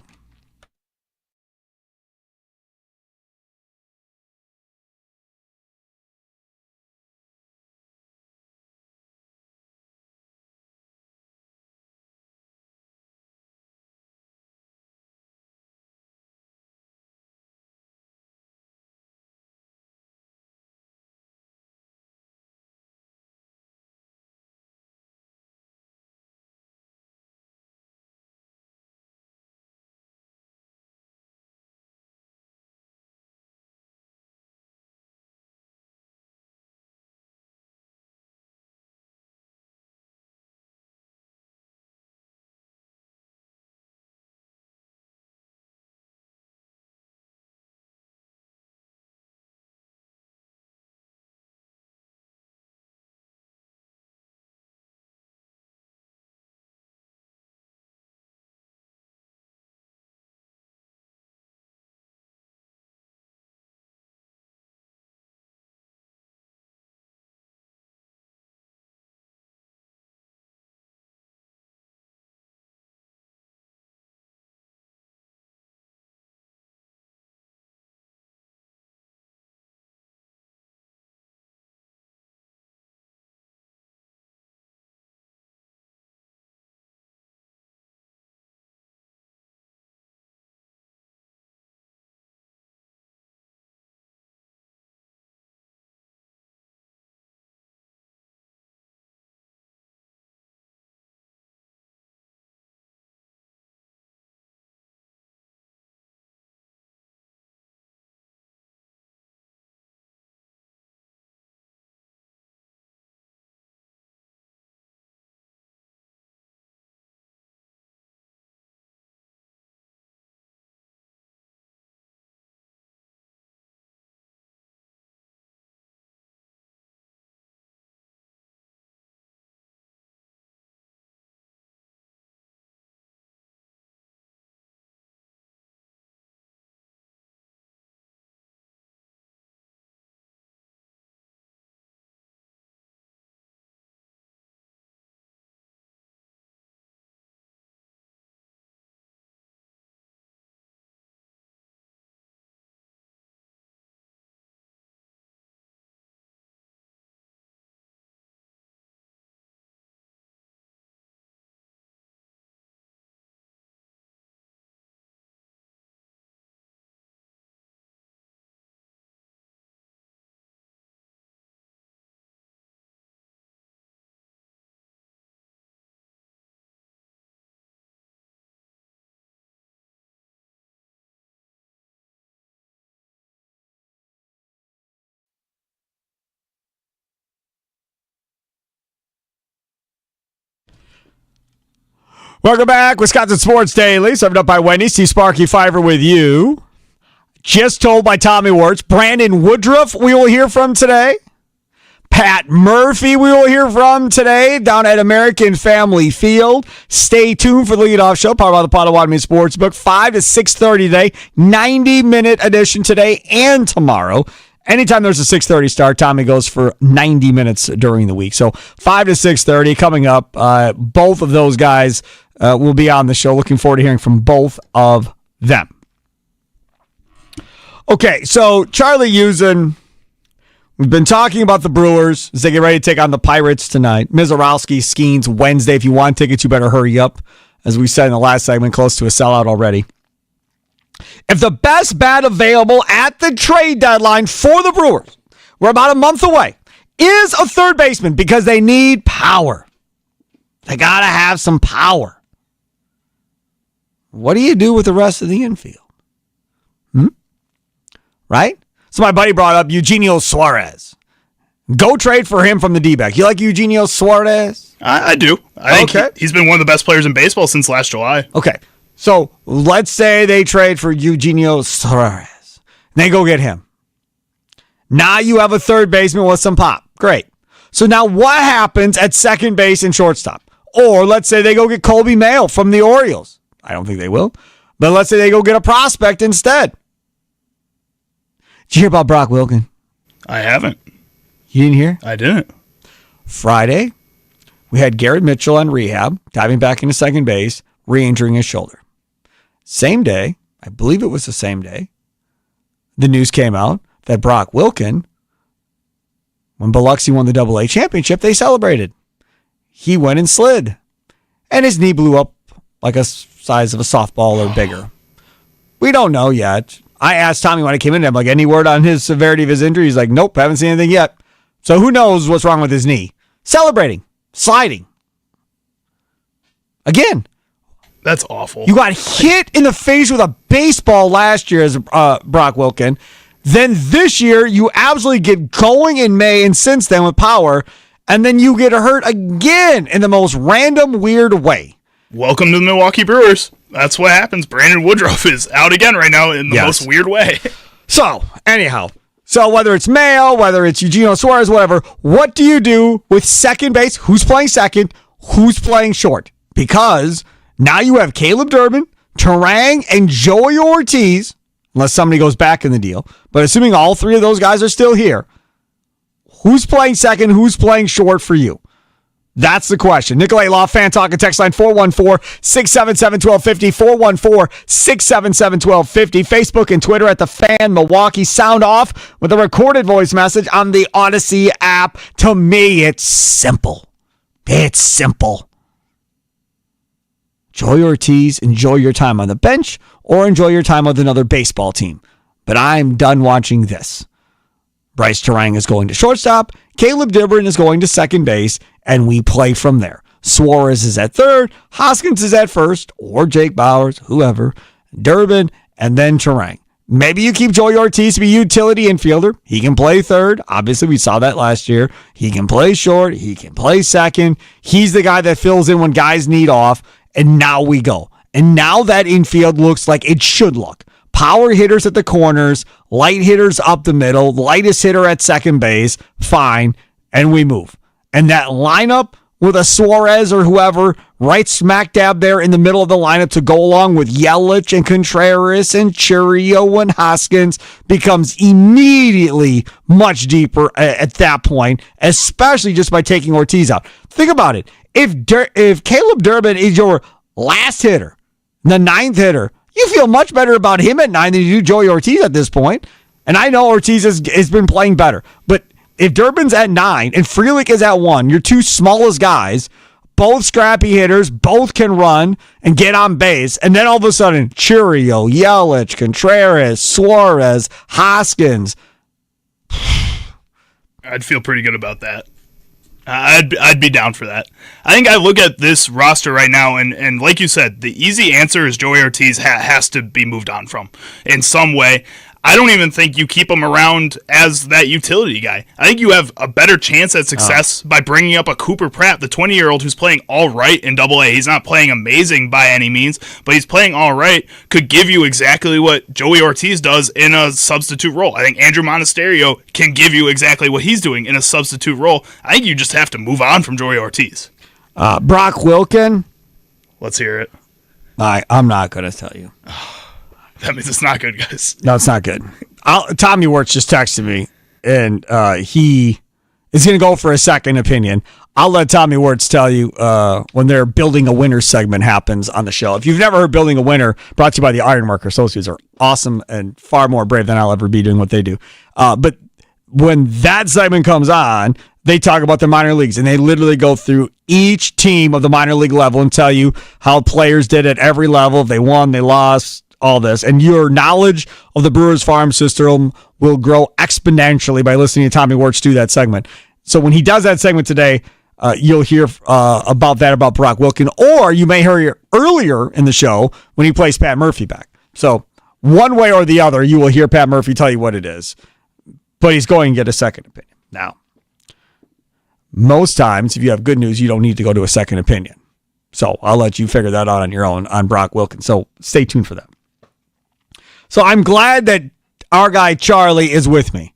Welcome back. Wisconsin Sports Daily, served up by Wendy. Steve Sparky Fifer with you. Just told by Tommy Wirtz, Brandon Woodruff we will hear from today. Pat Murphy we will hear from today down at American Family Field. Stay tuned for the leadoff show, powered by the Potawatomi Sportsbook, 5 to 6:30 today, 90-minute edition today and tomorrow. Anytime there's a 6:30 start, Tommy goes for 90 minutes during the week. So 5 to 6:30 coming up. Both of those guys will be on the show. Looking forward to hearing from both of them. Okay, so Charlie Usen, we've been talking about the Brewers as they get ready to take on the Pirates tonight. Mizorowski Skeens Wednesday. If you want tickets, you better hurry up. As we said in the last segment, close to a sellout already. If the best bat available at the trade deadline for the Brewers, we're about a month away, is a third baseman because they need power. They got to have some power. What do you do with the rest of the infield? Right? So my buddy brought up Eugenio Suarez. Go trade for him from the D-back. You like Eugenio Suarez? I do. I think he's been one of the best players in baseball since last July. Okay. So let's say they trade for Eugenio Suarez. They go get him. Now you have a third baseman with some pop. Great. So now what happens at second base and shortstop? Or let's say they go get Colby Mayo from the Orioles. I don't think they will. But let's say they go get a prospect instead. Did you hear about Brock Wilken? I haven't. You didn't hear? I didn't. Friday, we had Garrett Mitchell on rehab, diving back into second base, re-injuring his shoulder. Same day, I believe it was the same day, the news came out that Brock Wilken, when Biloxi won the AA championship, they celebrated. He went and slid, and his knee blew up like a size of a softball or bigger. We don't know yet. I asked Tommy when I came in, I'm like, any word on his severity of his injury? He's like, nope, haven't seen anything yet. So who knows what's wrong with his knee? Celebrating, sliding. Again. That's awful. You got hit in the face with a baseball last year as Brock Wilken. Then this year, you absolutely get going in May and since then with power. And then you get hurt again in the most random, weird way. Welcome to the Milwaukee Brewers. That's what happens. Brandon Woodruff is out again right now in the most weird way. So, anyhow. So whether it's Mayo, whether it's Eugenio Suarez, whatever, what do you do with second base? Who's playing second? Who's playing short? Because now you have Caleb Durbin, Terang, and Joey Ortiz, unless somebody goes back in the deal. But assuming all three of those guys are still here, who's playing second? Who's playing short for you? That's the question. Nicolay Law, Fan Talk, and text line 414-677-1250, 414-677-1250. Facebook and Twitter at The Fan Milwaukee. Sound off with a recorded voice message on the Odyssey app. To me, it's simple. It's simple. Joey Ortiz, enjoy your time on the bench or enjoy your time with another baseball team. But I'm done watching this. Bryce Terang is going to shortstop. Caleb Durbin is going to second base, and we play from there. Suarez is at third. Hoskins is at first, or Jake Bowers, whoever. Durbin, and then Terang. Maybe you keep Joey Ortiz to be a utility infielder. He can play third. Obviously, we saw that last year. He can play short. He can play second. He's the guy that fills in when guys need off, and now we go. And now that infield looks like it should look. Power hitters at the corners, light hitters up the middle, lightest hitter at second base, fine, and we move. And that lineup with a Suarez or whoever right smack dab there in the middle of the lineup to go along with Yelich and Contreras and Chiriot and Hoskins becomes immediately much deeper at that point, especially just by taking Ortiz out. Think about it. If Caleb Durbin is your last hitter, the ninth hitter, you feel much better about him at 9 than you do Joey Ortiz at this point. And I know Ortiz has been playing better. But if Durbin's at 9 and Frelick is at 1, your two smallest guys, both scrappy hitters, both can run and get on base. And then all of a sudden, Chiriot, Yelich, Contreras, Suarez, Hoskins. I'd feel pretty good about that. I'd be down for that. I think I look at this roster right now, and like you said, the easy answer is Joey Ortiz has to be moved on from in some way. I don't even think you keep him around as that utility guy. I think you have a better chance at success by bringing up a Cooper Pratt, the 20-year-old who's playing all right in Double-A. He's not playing amazing by any means, but he's playing all right, could give you exactly what Joey Ortiz does in a substitute role. I think Andrew Monasterio can give you exactly what he's doing in a substitute role. I think you just have to move on from Joey Ortiz. Brock Wilken. Let's hear it. I'm not going to tell you. That means it's not good, guys. No, it's not good. Tommy Wirtz just texted me, and he is going to go for a second opinion. I'll let Tommy Wirtz tell you when their Building a Winner segment happens on the show. If you've never heard Building a Winner, brought to you by the Ironworker Associates, are awesome and far more brave than I'll ever be doing what they do. But when that segment comes on, they talk about the minor leagues, and they literally go through each team of the minor league level and tell you how players did at every level. If they won, they lost, all this. And your knowledge of the Brewers farm system will grow exponentially by listening to Tommy Wirtz do that segment. So when he does that segment today, you'll hear about Brock Wilken, or you may hear earlier in the show when he plays Pat Murphy back. So one way or the other, you will hear Pat Murphy tell you what it is. But he's going to get a second opinion. Now, most times, if you have good news, you don't need to go to a second opinion. So I'll let you figure that out on your own on Brock Wilken. So stay tuned for that. So I'm glad that our guy Charlie is with me.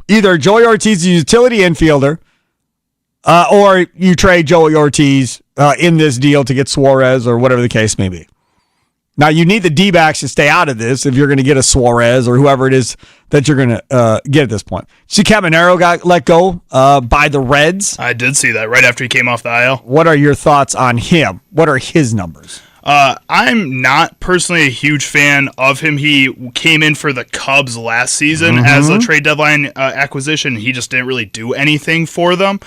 Either Joey Ortiz, the utility infielder, or you trade Joey Ortiz in this deal to get Suarez or whatever the case may be. Now, you need the D-backs to stay out of this if you're going to get a Suarez or whoever it is that you're going to get at this point. See, Caminero got let go by the Reds. I did see that right after he came off the IL. What are your thoughts on him? What are his numbers? I'm not personally a huge fan of him. He came in for the Cubs last season as a trade deadline acquisition. He just didn't really do anything for them.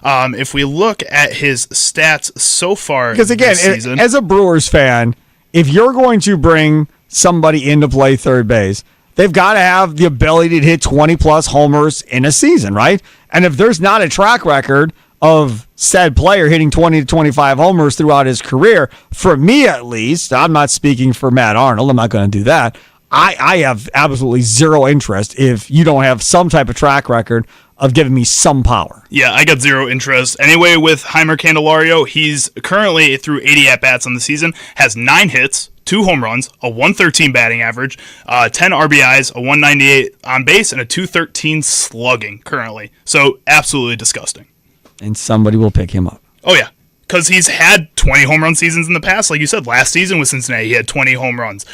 If we look at his stats so far because again, this season, as a Brewers fan, if you're going to bring somebody in to play third base, they've got to have the ability to hit 20-plus homers in a season, right? And if there's not a track record of said player hitting 20 to 25 homers throughout his career, for me at least, I'm not speaking for Matt Arnold, I'm not going to do that. I have absolutely zero interest if you don't have some type of track record of giving me some power. Yeah, I got zero interest. Anyway, with Heimer Candelario, he's currently through 80 at-bats on the season, has 9 hits, 2 home runs, a 113 batting average, 10 RBIs, a 198 on base, and a 213 slugging currently. So absolutely disgusting. And somebody will pick him up. Oh, yeah. Because he's had 20 home run seasons in the past. Like you said, last season with Cincinnati, he had 20 home runs.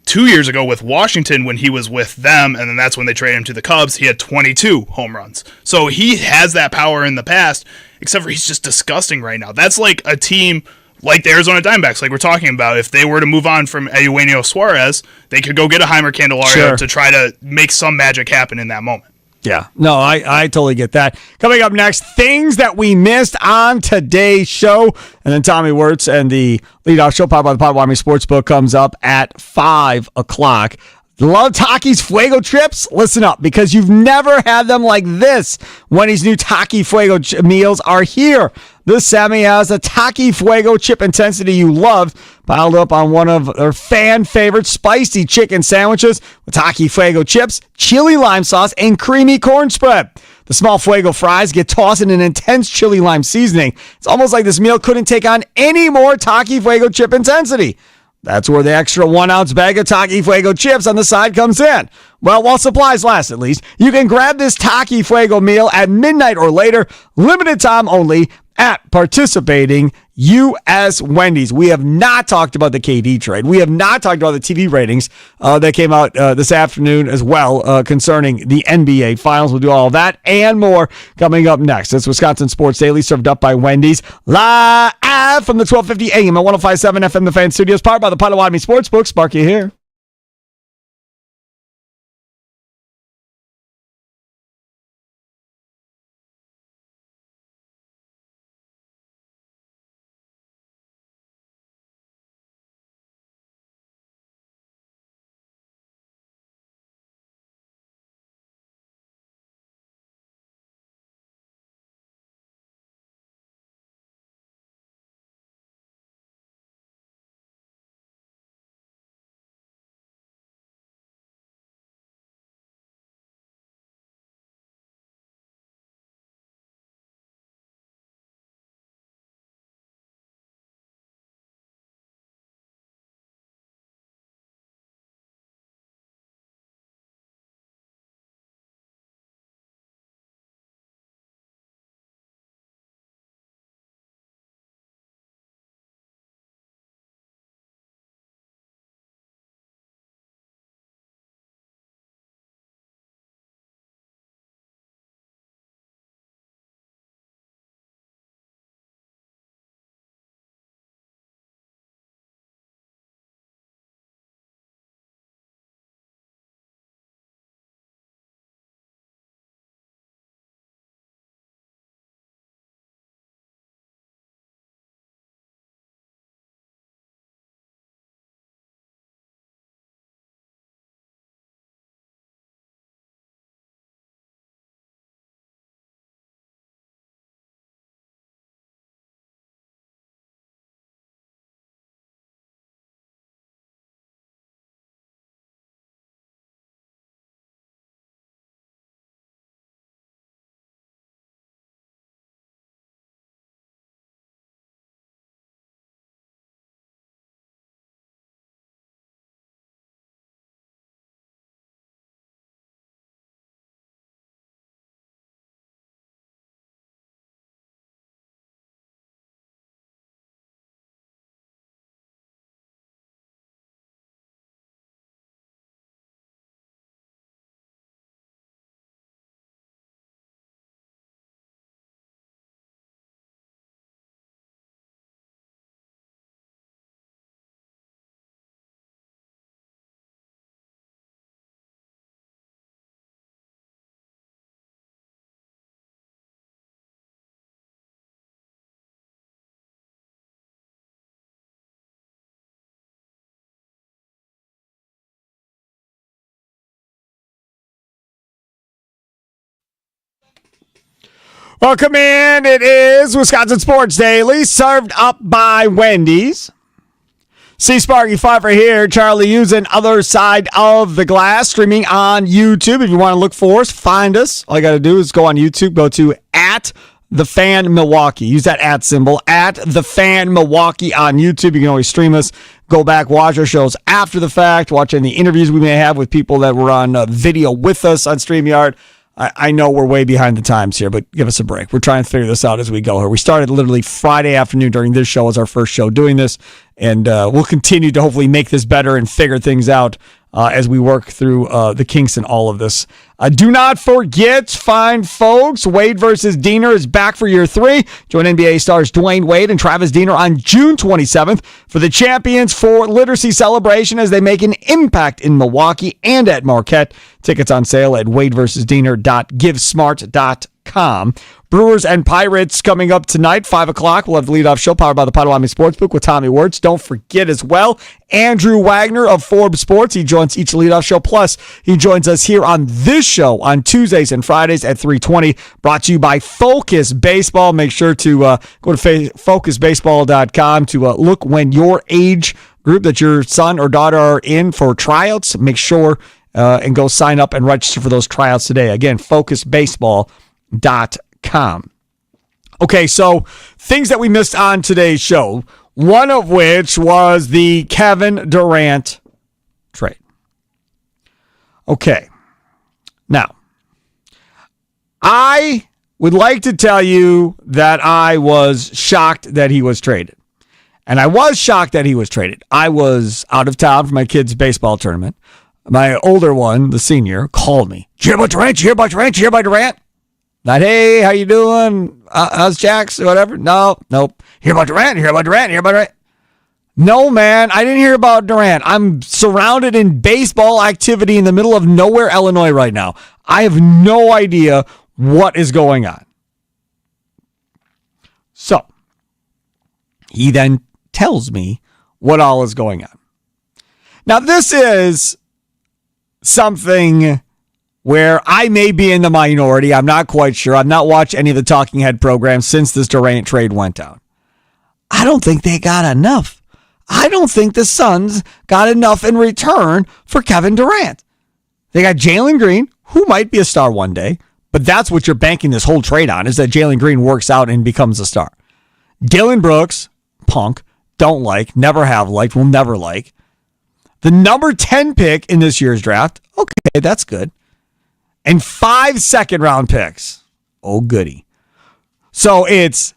2 years ago with Washington, when he was with them, and then that's when they traded him to the Cubs, he had 22 home runs. So he has that power in the past, except for he's just disgusting right now. That's like a team like the Arizona Diamondbacks, like we're talking about. If they were to move on from Eugenio Suarez, they could go get a Heimer Candelario to try to make some magic happen in that moment. Yeah, no, I totally get that. Coming up next, things that we missed on today's show. And then Tommy Wirtz and the leadoff show, powered by the Potawatomi Sportsbook, comes up at 5 o'clock. Love Taki's Fuego Trips? Listen up, because you've never had them like this. Wendy's new Taki Fuego meals are here. This Sammy has a Taki Fuego chip intensity you loved, piled up on one of their fan favorite spicy chicken sandwiches with Taki Fuego chips, chili lime sauce, and creamy corn spread. The small Fuego fries get tossed in an intense chili lime seasoning. It's almost like this meal couldn't take on any more Taki Fuego chip intensity. That's where the extra 1-ounce bag of Taki Fuego chips on the side comes in. Well, while supplies last, at least, you can grab this Taki Fuego meal at midnight or later, limited time only, at participating U.S. Wendy's. We have not talked about the KD trade. We have not talked about the TV ratings that came out this afternoon as well concerning the NBA Finals. We'll do all of that and more coming up next. It's Wisconsin Sports Daily, served up by Wendy's, live from the 1250 AM at 105.7 FM The Fan Studios, powered by the Potawatomi Sportsbook. Sparky here. Welcome in. It is Wisconsin Sports Daily, served up by Wendy's. See Sparky Fifer here. Charlie Usen, other side of the glass, streaming on YouTube. If you want to look for us, find us. All you got to do is go on YouTube, go to @TheFanMilwaukee. Use that @ symbol, @TheFanMilwaukee on YouTube. You can always stream us. Go back, watch our shows after the fact, watch any interviews we may have with people that were on video with us on StreamYard. I know we're way behind the times here, but give us a break. We're trying to figure this out as we go here. We started literally Friday afternoon during this show as our first show doing this, and we'll continue to hopefully make this better and figure things out as we work through the kinks and all of this. Do not forget, fine folks, Wade versus Diener is back for year 3. Join NBA stars Dwayne Wade and Travis Diener on June 27th for the Champions for Literacy celebration as they make an impact in Milwaukee and at Marquette. Tickets on sale at wadeversusdiener.givesmart.com. Brewers and Pirates coming up tonight, 5 o'clock. We'll have the leadoff show powered by the Potawatomi Sportsbook with Tommy Wirtz. Don't forget as well, Andrew Wagner of Forbes Sports. He joins each leadoff show. Plus, he joins us here on this show on Tuesdays and Fridays at 3:20. Brought to you by Focus Baseball. Make sure to go to focusbaseball.com to look when your age group that your son or daughter are in for tryouts. Make sure and go sign up and register for those tryouts today. Again, focusbaseball.com. Okay, so things that we missed on today's show, one of which was the Kevin Durant trade. Okay, now, I would like to tell you that I was shocked that he was traded. And I was shocked that he was traded. I was out of town for my kid's baseball tournament. My older one, the senior, called me. Did you hear about Durant? Did you hear about Durant? Did you hear about Durant? Not, hey, how you doing? How's Jax? Whatever. Nope. Hear about Durant? Hear about Durant? Hear about Durant? No, man, I didn't hear about Durant. I'm surrounded in baseball activity in the middle of nowhere, Illinois right now. I have no idea what is going on. So, he then tells me what all is going on. Now, this is something where I may be in the minority. I'm not quite sure. I've not watched any of the Talking Head programs since this Durant trade went down. I don't think they got enough. I don't think the Suns got enough in return for Kevin Durant. They got Jalen Green, who might be a star one day, but that's what you're banking this whole trade on, is that Jalen Green works out and becomes a star. Dylan Brooks, punk, don't like, never have liked, will never like. The number 10 pick in this year's draft, okay, that's good. And 5 second-round picks. Oh, goody. So it's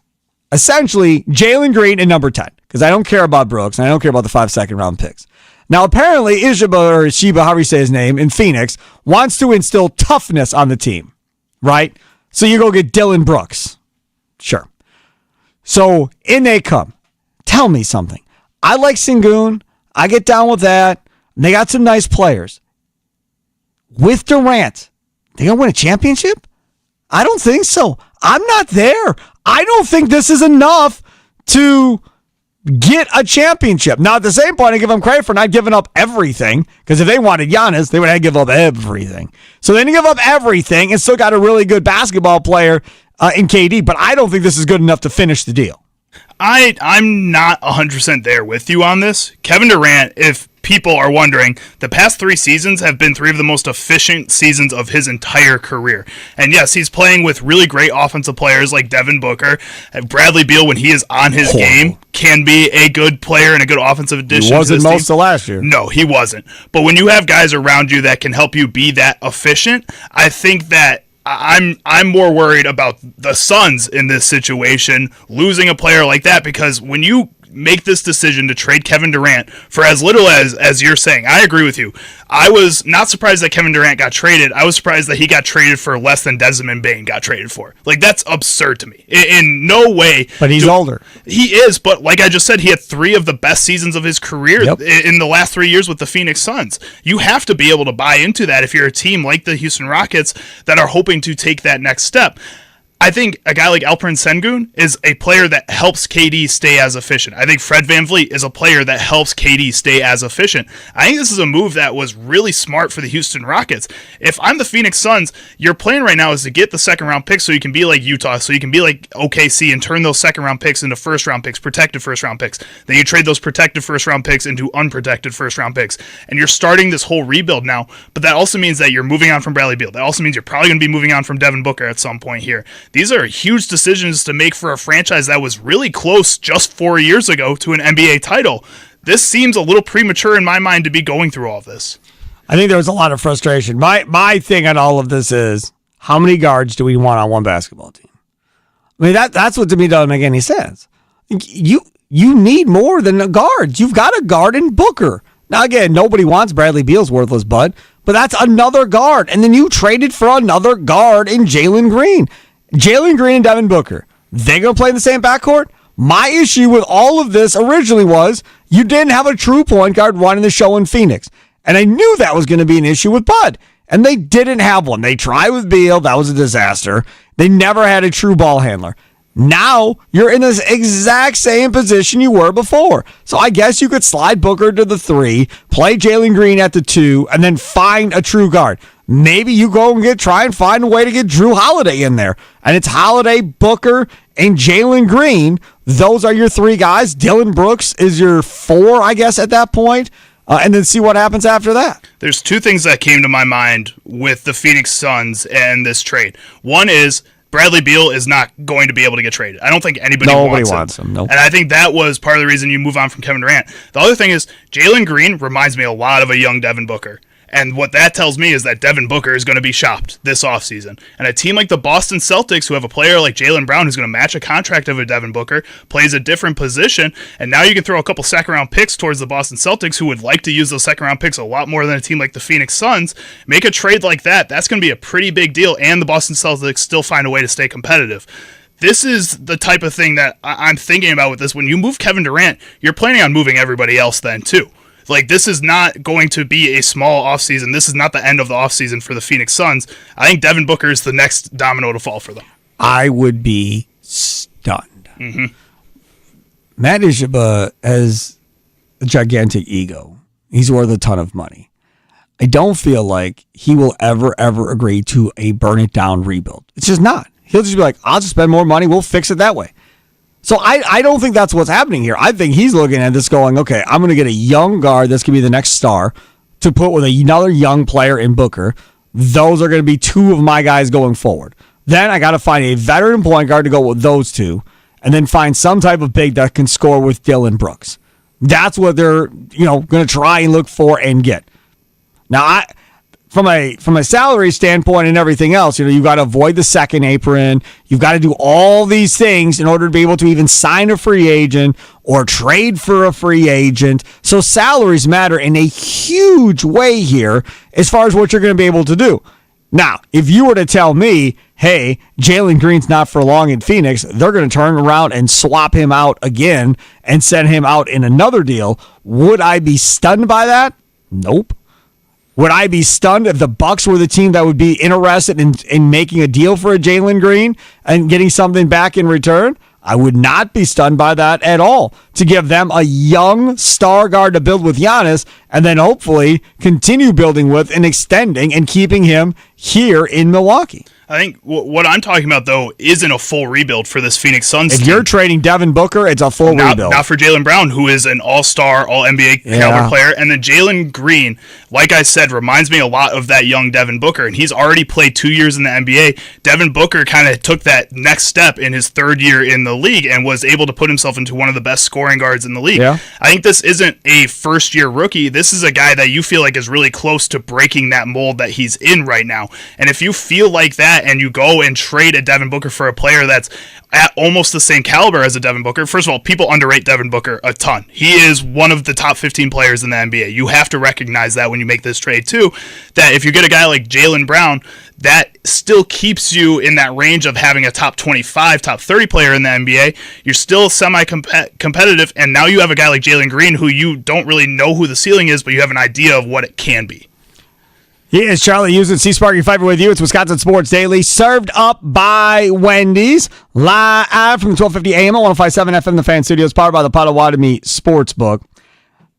essentially Jalen Green and number 10, because I don't care about Brooks, and I don't care about the 5 second-round picks. Now, apparently, Shiba, however you say his name, in Phoenix, wants to instill toughness on the team, right? So you go get Dylan Brooks. Sure. So in they come. Tell me something. I like Sengun. I get down with that. They got some nice players. With Durant, they going to win a championship? I don't think so. I'm not there. I don't think this is enough to get a championship. Now, at the same point, I give them credit for not giving up everything, because if they wanted Giannis, they would have to give up everything. So they didn't give up everything and still got a really good basketball player in KD, but I don't think this is good enough to finish the deal. I'm not 100% there with you on this. Kevin Durant, if people are wondering, the past 3 seasons have been 3 of the most efficient seasons of his entire career. And yes, he's playing with really great offensive players like Devin Booker. Bradley Beal, when he is on his game, can be a good player and a good offensive addition. He wasn't most of last year. No, he wasn't. But when you have guys around you that can help you be that efficient, I think that I'm more worried about the Suns in this situation losing a player like that, because when you make this decision to trade Kevin Durant for as little as you're saying, I agree with you. I was not surprised that Kevin Durant got traded. I was surprised that he got traded for less than Desmond Bane got traded for. Like, that's absurd to me. In no way. But he's older. He is, but like I just said, he had 3 of the best seasons of his career in the last 3 years with the Phoenix Suns. You have to be able to buy into that if you're a team like the Houston Rockets that are hoping to take that next step. I think a guy like Alperen Sengun is a player that helps KD stay as efficient. I think Fred VanVleet is a player that helps KD stay as efficient. I think this is a move that was really smart for the Houston Rockets. If I'm the Phoenix Suns, your plan right now is to get the second-round pick so you can be like Utah, so you can be like OKC and turn those second-round picks into first-round picks, protected first-round picks. Then you trade those protected first-round picks into unprotected first-round picks. And you're starting this whole rebuild now, but that also means that you're moving on from Bradley Beal. That also means you're probably going to be moving on from Devin Booker at some point here. These are huge decisions to make for a franchise that was really close just 4 years ago to an NBA title. This seems a little premature in my mind to be going through all of this. I think there was a lot of frustration. My thing on all of this is, how many guards do we want on one basketball team? I mean, that's what to me doesn't make any sense. You need more than a guard. You've got a guard in Booker. Now, again, nobody wants Bradley Beal's worthless bud, but that's another guard. And then you traded for another guard in Jalen Green. Jalen Green and Devin Booker, they going to play in the same backcourt? My issue with all of this originally was you didn't have a true point guard running the show in Phoenix. And I knew that was going to be an issue with Bud. And they didn't have one. They tried with Beal. That was a disaster. They never had a true ball handler. Now you're in this exact same position you were before. So I guess you could slide Booker to the 3, play Jalen Green at the 2, and then find a true guard. Maybe you go and try and find a way to get Drew Holiday in there. And it's Holiday, Booker, and Jalen Green. Those are your 3 guys. Dylan Brooks is your 4, I guess, at that point. And then see what happens after that. There's 2 things that came to my mind with the Phoenix Suns and this trade. One is Bradley Beal is not going to be able to get traded. I don't think nobody wants him. Nope. And I think that was part of the reason you move on from Kevin Durant. The other thing is Jalen Green reminds me a lot of a young Devin Booker. And what that tells me is that Devin Booker is going to be shopped this offseason. And a team like the Boston Celtics, who have a player like Jaylen Brown who's going to match a contract of a Devin Booker, plays a different position, and now you can throw a couple second-round picks towards the Boston Celtics, who would like to use those second-round picks a lot more than a team like the Phoenix Suns. Make a trade like that. That's going to be a pretty big deal, and the Boston Celtics still find a way to stay competitive. This is the type of thing that I'm thinking about with this. When you move Kevin Durant, you're planning on moving everybody else then, too. Like, this is not going to be a small offseason. This is not the end of the offseason for the Phoenix Suns. I think Devin Booker is the next domino to fall for them. I would be stunned. Mm-hmm. Matt Ishaba has a gigantic ego. He's worth a ton of money. I don't feel like he will ever agree to a burn-it-down rebuild. It's just not. He'll just be like, I'll just spend more money. We'll fix it that way. So I don't think that's what's happening here. I think he's looking at this going, okay, I'm going to get a young guard that's going to be the next star to put with another young player in Booker. Those are going to be 2 of my guys going forward. Then I got to find a veteran point guard to go with those 2, and then find some type of big that can score with Dylan Brooks. That's what they're going to try and look for and get. Now, From a salary standpoint and everything else, you've got to avoid the second apron. You've got to do all these things in order to be able to even sign a free agent or trade for a free agent. So salaries matter in a huge way here as far as what you're going to be able to do. Now, if you were to tell me, hey, Jalen Green's not for long in Phoenix, they're going to turn around and swap him out again and send him out in another deal, would I be stunned by that? Nope. Would I be stunned if the Bucks were the team that would be interested in making a deal for a Jalen Green and getting something back in return? I would not be stunned by that at all. To give them a young star guard to build with Giannis and then hopefully continue building with and extending and keeping him here in Milwaukee. I think what I'm talking about, though, isn't a full rebuild for this Phoenix Suns team. If you're trading Devin Booker, it's a full rebuild. Not for Jaylen Brown, who is an all-star, all-NBA caliber player. And then Jalen Green, like I said, reminds me a lot of that young Devin Booker. And he's already played 2 years in the NBA. Devin Booker kind of took that next step in his 3rd year in the league and was able to put himself into one of the best scoring guards in the league. Yeah. I think this isn't a first-year rookie. This is a guy that you feel like is really close to breaking that mold that he's in right now. And if you feel like that and you go and trade a Devin Booker for a player that's at almost the same caliber as a Devin Booker, first of all, people underrate Devin Booker a ton. He is one of the top 15 players in the NBA. You have to recognize that when you make this trade too, that if you get a guy like Jaylen Brown, that still keeps you in that range of having a top 25, top 30 player in the NBA. You're still semi-competitive, and now you have a guy like Jalen Green who you don't really know who the ceiling is, but you have an idea of what it can be. He is Charlie Houston. See Sparky Fifer with you. It's Wisconsin Sports Daily, served up by Wendy's, live from the 1250 AM at 105.7 FM, the Fan Studios, powered by the Potawatomi Sportsbook.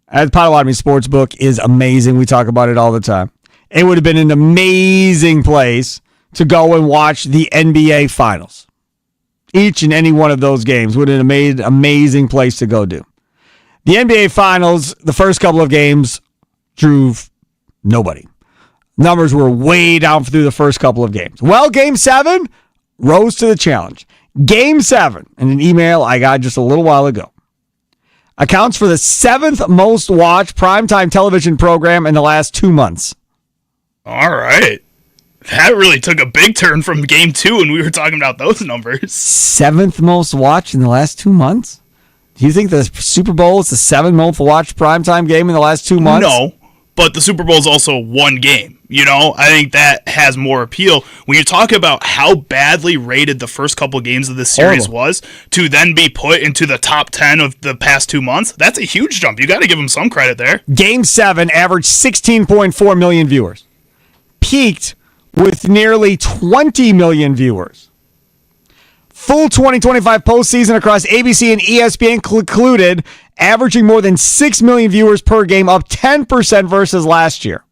The Potawatomi Sportsbook is amazing. We talk about it all the time. It would have been an amazing place to go and watch the NBA Finals. Each and any one of those games would have been an amazing place to go do. The NBA Finals, the first couple of games, drew nobody. Numbers were way down through the first couple of games. Well, Game 7 rose to the challenge. Game 7, in an email I got just a little while ago, accounts for the 7th most watched primetime television program in the last 2 months. All right. That really took a big turn from Game 2 when we were talking about those numbers. 7th most watched in the last 2 months? Do you think the Super Bowl is the 7th most watched primetime game in the last 2 months? No, but the Super Bowl is also one game. You know, I think that has more appeal. When you talk about how badly rated the first couple games of this series was, to then be put into the top 10 of the past 2 months, that's a huge jump. You got to give them some credit there. Game 7 averaged 16.4 million viewers. Peaked with nearly 20 million viewers. Full 2025 postseason across ABC and ESPN concluded, averaging more than 6 million viewers per game, up 10% versus last year.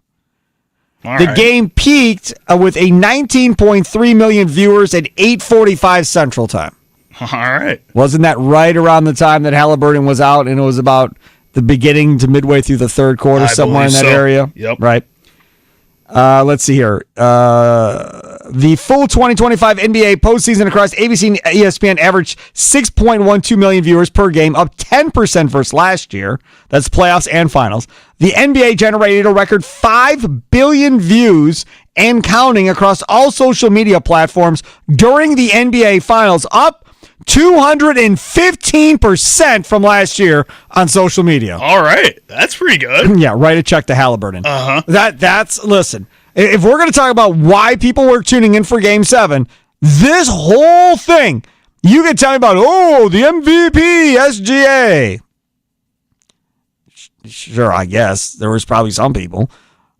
The game peaked with a 19.3 million viewers at 8:45 Central Time. All right. Wasn't that right around the time that Halliburton was out, and it was about the beginning to midway through the third quarter, somewhere in that area? Yep. Right. Let's see here. The full 2025 NBA postseason across ABC and ESPN averaged 6.12 million viewers per game, up 10% versus last year. That's playoffs and finals. The NBA generated a record 5 billion views and counting across all social media platforms during the NBA Finals, up 215% from last year on social media. All right. That's pretty good. Yeah, write a check to Halliburton. Listen, if we're going to talk about why people were tuning in for Game 7, this whole thing, you can tell me about, the MVP, SGA. Sure, I guess. There was probably some people.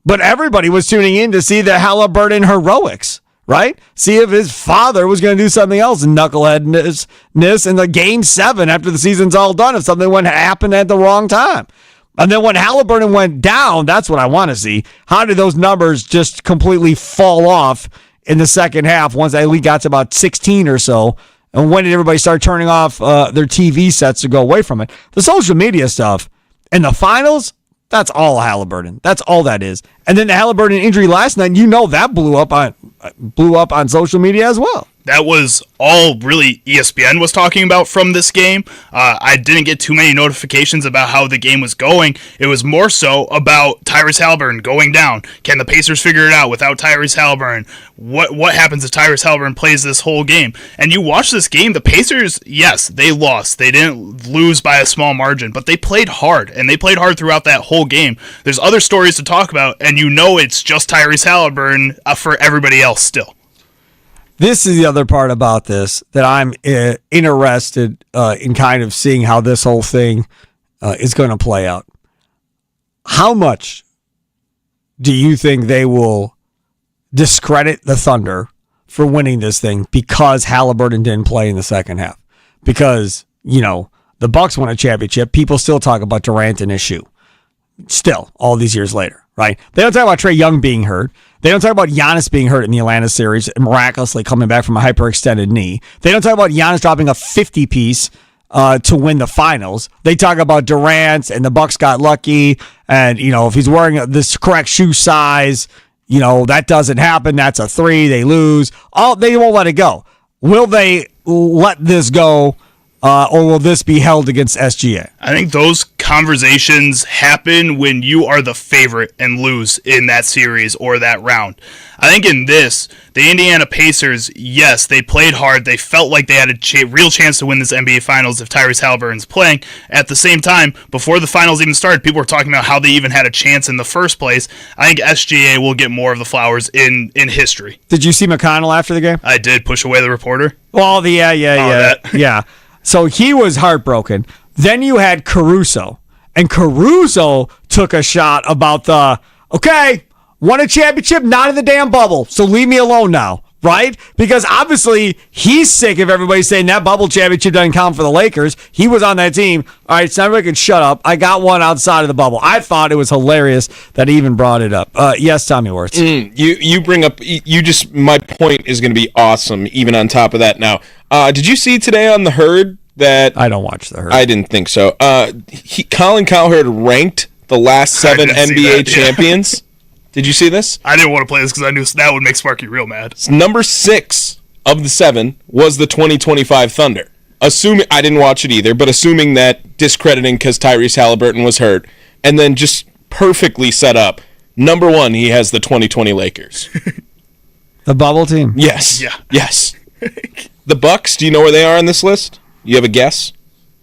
But everybody was tuning in to see the Halliburton heroics, right? See if his father was going to do something else, knuckleheadness in the Game 7 after the season's all done, if something went happen at the wrong time. And then when Halliburton went down, that's what I want to see. How did those numbers just completely fall off in the second half once they got to about 16 or so? And when did everybody start turning off their TV sets to go away from it? The social media stuff and the finals, that's all Halliburton. That's all that is. And then the Halliburton injury last night, that blew up on social media as well. That was all really ESPN was talking about from this game. I didn't get too many notifications about how the game was going. It was more so about Tyrese Halliburton going down. Can the Pacers figure it out without Tyrese Halliburton? What happens if Tyrese Halliburton plays this whole game? And you watch this game, the Pacers, yes, they lost. They didn't lose by a small margin, but they played hard, and they played hard throughout that whole game. There's other stories to talk about, and it's just Tyrese Halliburton for everybody else still. This is the other part about this that I'm interested in kind of seeing how this whole thing is going to play out. How much do you think they will discredit the Thunder for winning this thing because Halliburton didn't play in the second half? Because, the Bucks won a championship. People still talk about Durant and his shoe. Still, all these years later, right? They don't talk about Trae Young being hurt. They don't talk about Giannis being hurt in the Atlanta series, miraculously coming back from a hyperextended knee. They don't talk about Giannis dropping a 50-piece to win the finals. They talk about Durant and the Bucks got lucky, and if he's wearing this correct shoe size, that doesn't happen. That's a 3. They lose. They won't let it go. Will they let this go? Or will this be held against SGA? I think those conversations happen when you are the favorite and lose in that series or that round. I think in this, the Indiana Pacers, yes, they played hard. They felt like they had a real chance to win this NBA Finals if Tyrese Halliburton's playing. At the same time, before the finals even started, people were talking about how they even had a chance in the first place. I think SGA will get more of the flowers in history. Did you see McConnell after the game? I did. Push away the reporter. Well, yeah. So he was heartbroken. Then you had Caruso. And Caruso took a shot about won a championship, not in the damn bubble. So leave me alone now, right? Because obviously he's sick of everybody saying that bubble championship doesn't count for the Lakers. He was on that team. All right, so everybody can shut up. I got one outside of the bubble. I thought it was hilarious that he even brought it up. Yes, Tommy Wirtz. You bring up, my point is going to be awesome, even on top of that. Now, did you see today on The Herd that... I don't watch The Herd. I didn't think so. Colin Cowherd ranked the last 7 NBA champions. Did you see this? I didn't want to play this because I knew that would make Sparky real mad. Number 6 of the 7 was the 2025 Thunder. Assuming I didn't watch it either, but assuming that discrediting because Tyrese Halliburton was hurt, and then just perfectly set up. Number 1, he has the 2020 Lakers. The bubble team? Yes. Yeah. Yes. The Bucks, do you know where they are on this list? You have a guess?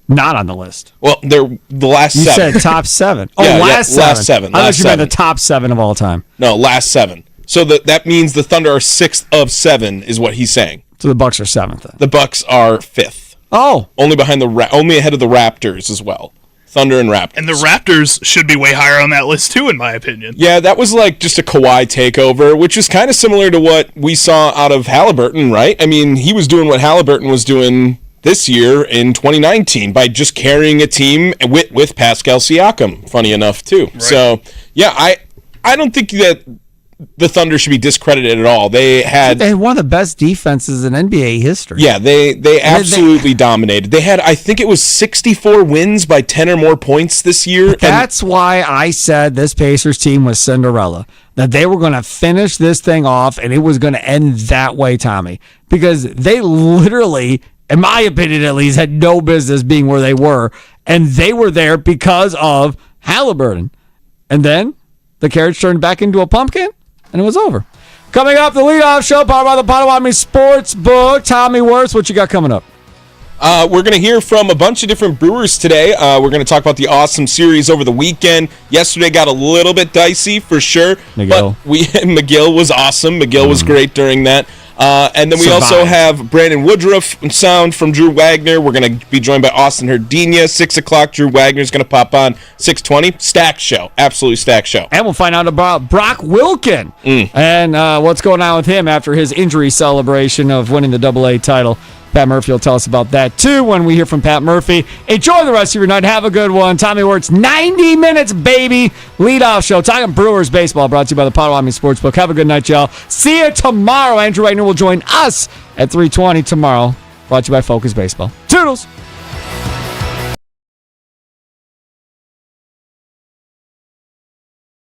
Not on the list. Well, they're the last 7. You said top 7. Oh, yeah, last 7. Last 7. I thought you meant the top 7 of all time. No, last 7. So that means the Thunder are 6th of 7 is what he's saying. So the Bucks are 7th then. The Bucks are 5th. Oh. Only ahead of the Raptors as well. Thunder and Raptors. And the Raptors should be way higher on that list too, in my opinion. Yeah, that was like just a Kawhi takeover, which is kind of similar to what we saw out of Halliburton, right? I mean, he was doing what Halliburton was doing this year in 2019 by just carrying a team with Pascal Siakam, funny enough, too. Right. So, yeah, I don't think that the Thunder should be discredited at all. They had one of the best defenses in NBA history. Yeah, they absolutely dominated. They had, I think it was 64 wins by 10 or more points this year. That's why I said this Pacers team was Cinderella. That they were going to finish this thing off, and it was going to end that way, Tommy. Because they literally, in my opinion at least, had no business being where they were. And they were there because of Halliburton. And then the carriage turned back into a pumpkin, and it was over. Coming up, the leadoff show, powered by the Potawatomi Sportsbook. Tommy Wirtz, what you got coming up? We're going to hear from a bunch of different Brewers today. We're going to talk about the awesome series over the weekend. Yesterday got a little bit dicey for sure. McGill. But McGill was awesome. McGill was great during that. And then we also have Brandon Woodruff sound from Drew Wagner. We're going to be joined by Austin Herdina. 6 o'clock, Drew Wagner's going to pop on. 6:20, stacked show. Absolutely stacked show. And we'll find out about Brock Wilken and what's going on with him after his injury celebration of winning the AA title. Pat Murphy will tell us about that, too, when we hear from Pat Murphy. Enjoy the rest of your night. Have a good one. Tommy Wirtz, 90 minutes, baby. Leadoff show. Talking Brewers baseball, brought to you by the Potawatomi Sportsbook. Have a good night, y'all. See you tomorrow. Andrew Wagner will join us at 3:20 tomorrow. Brought to you by Focus Baseball. Toodles.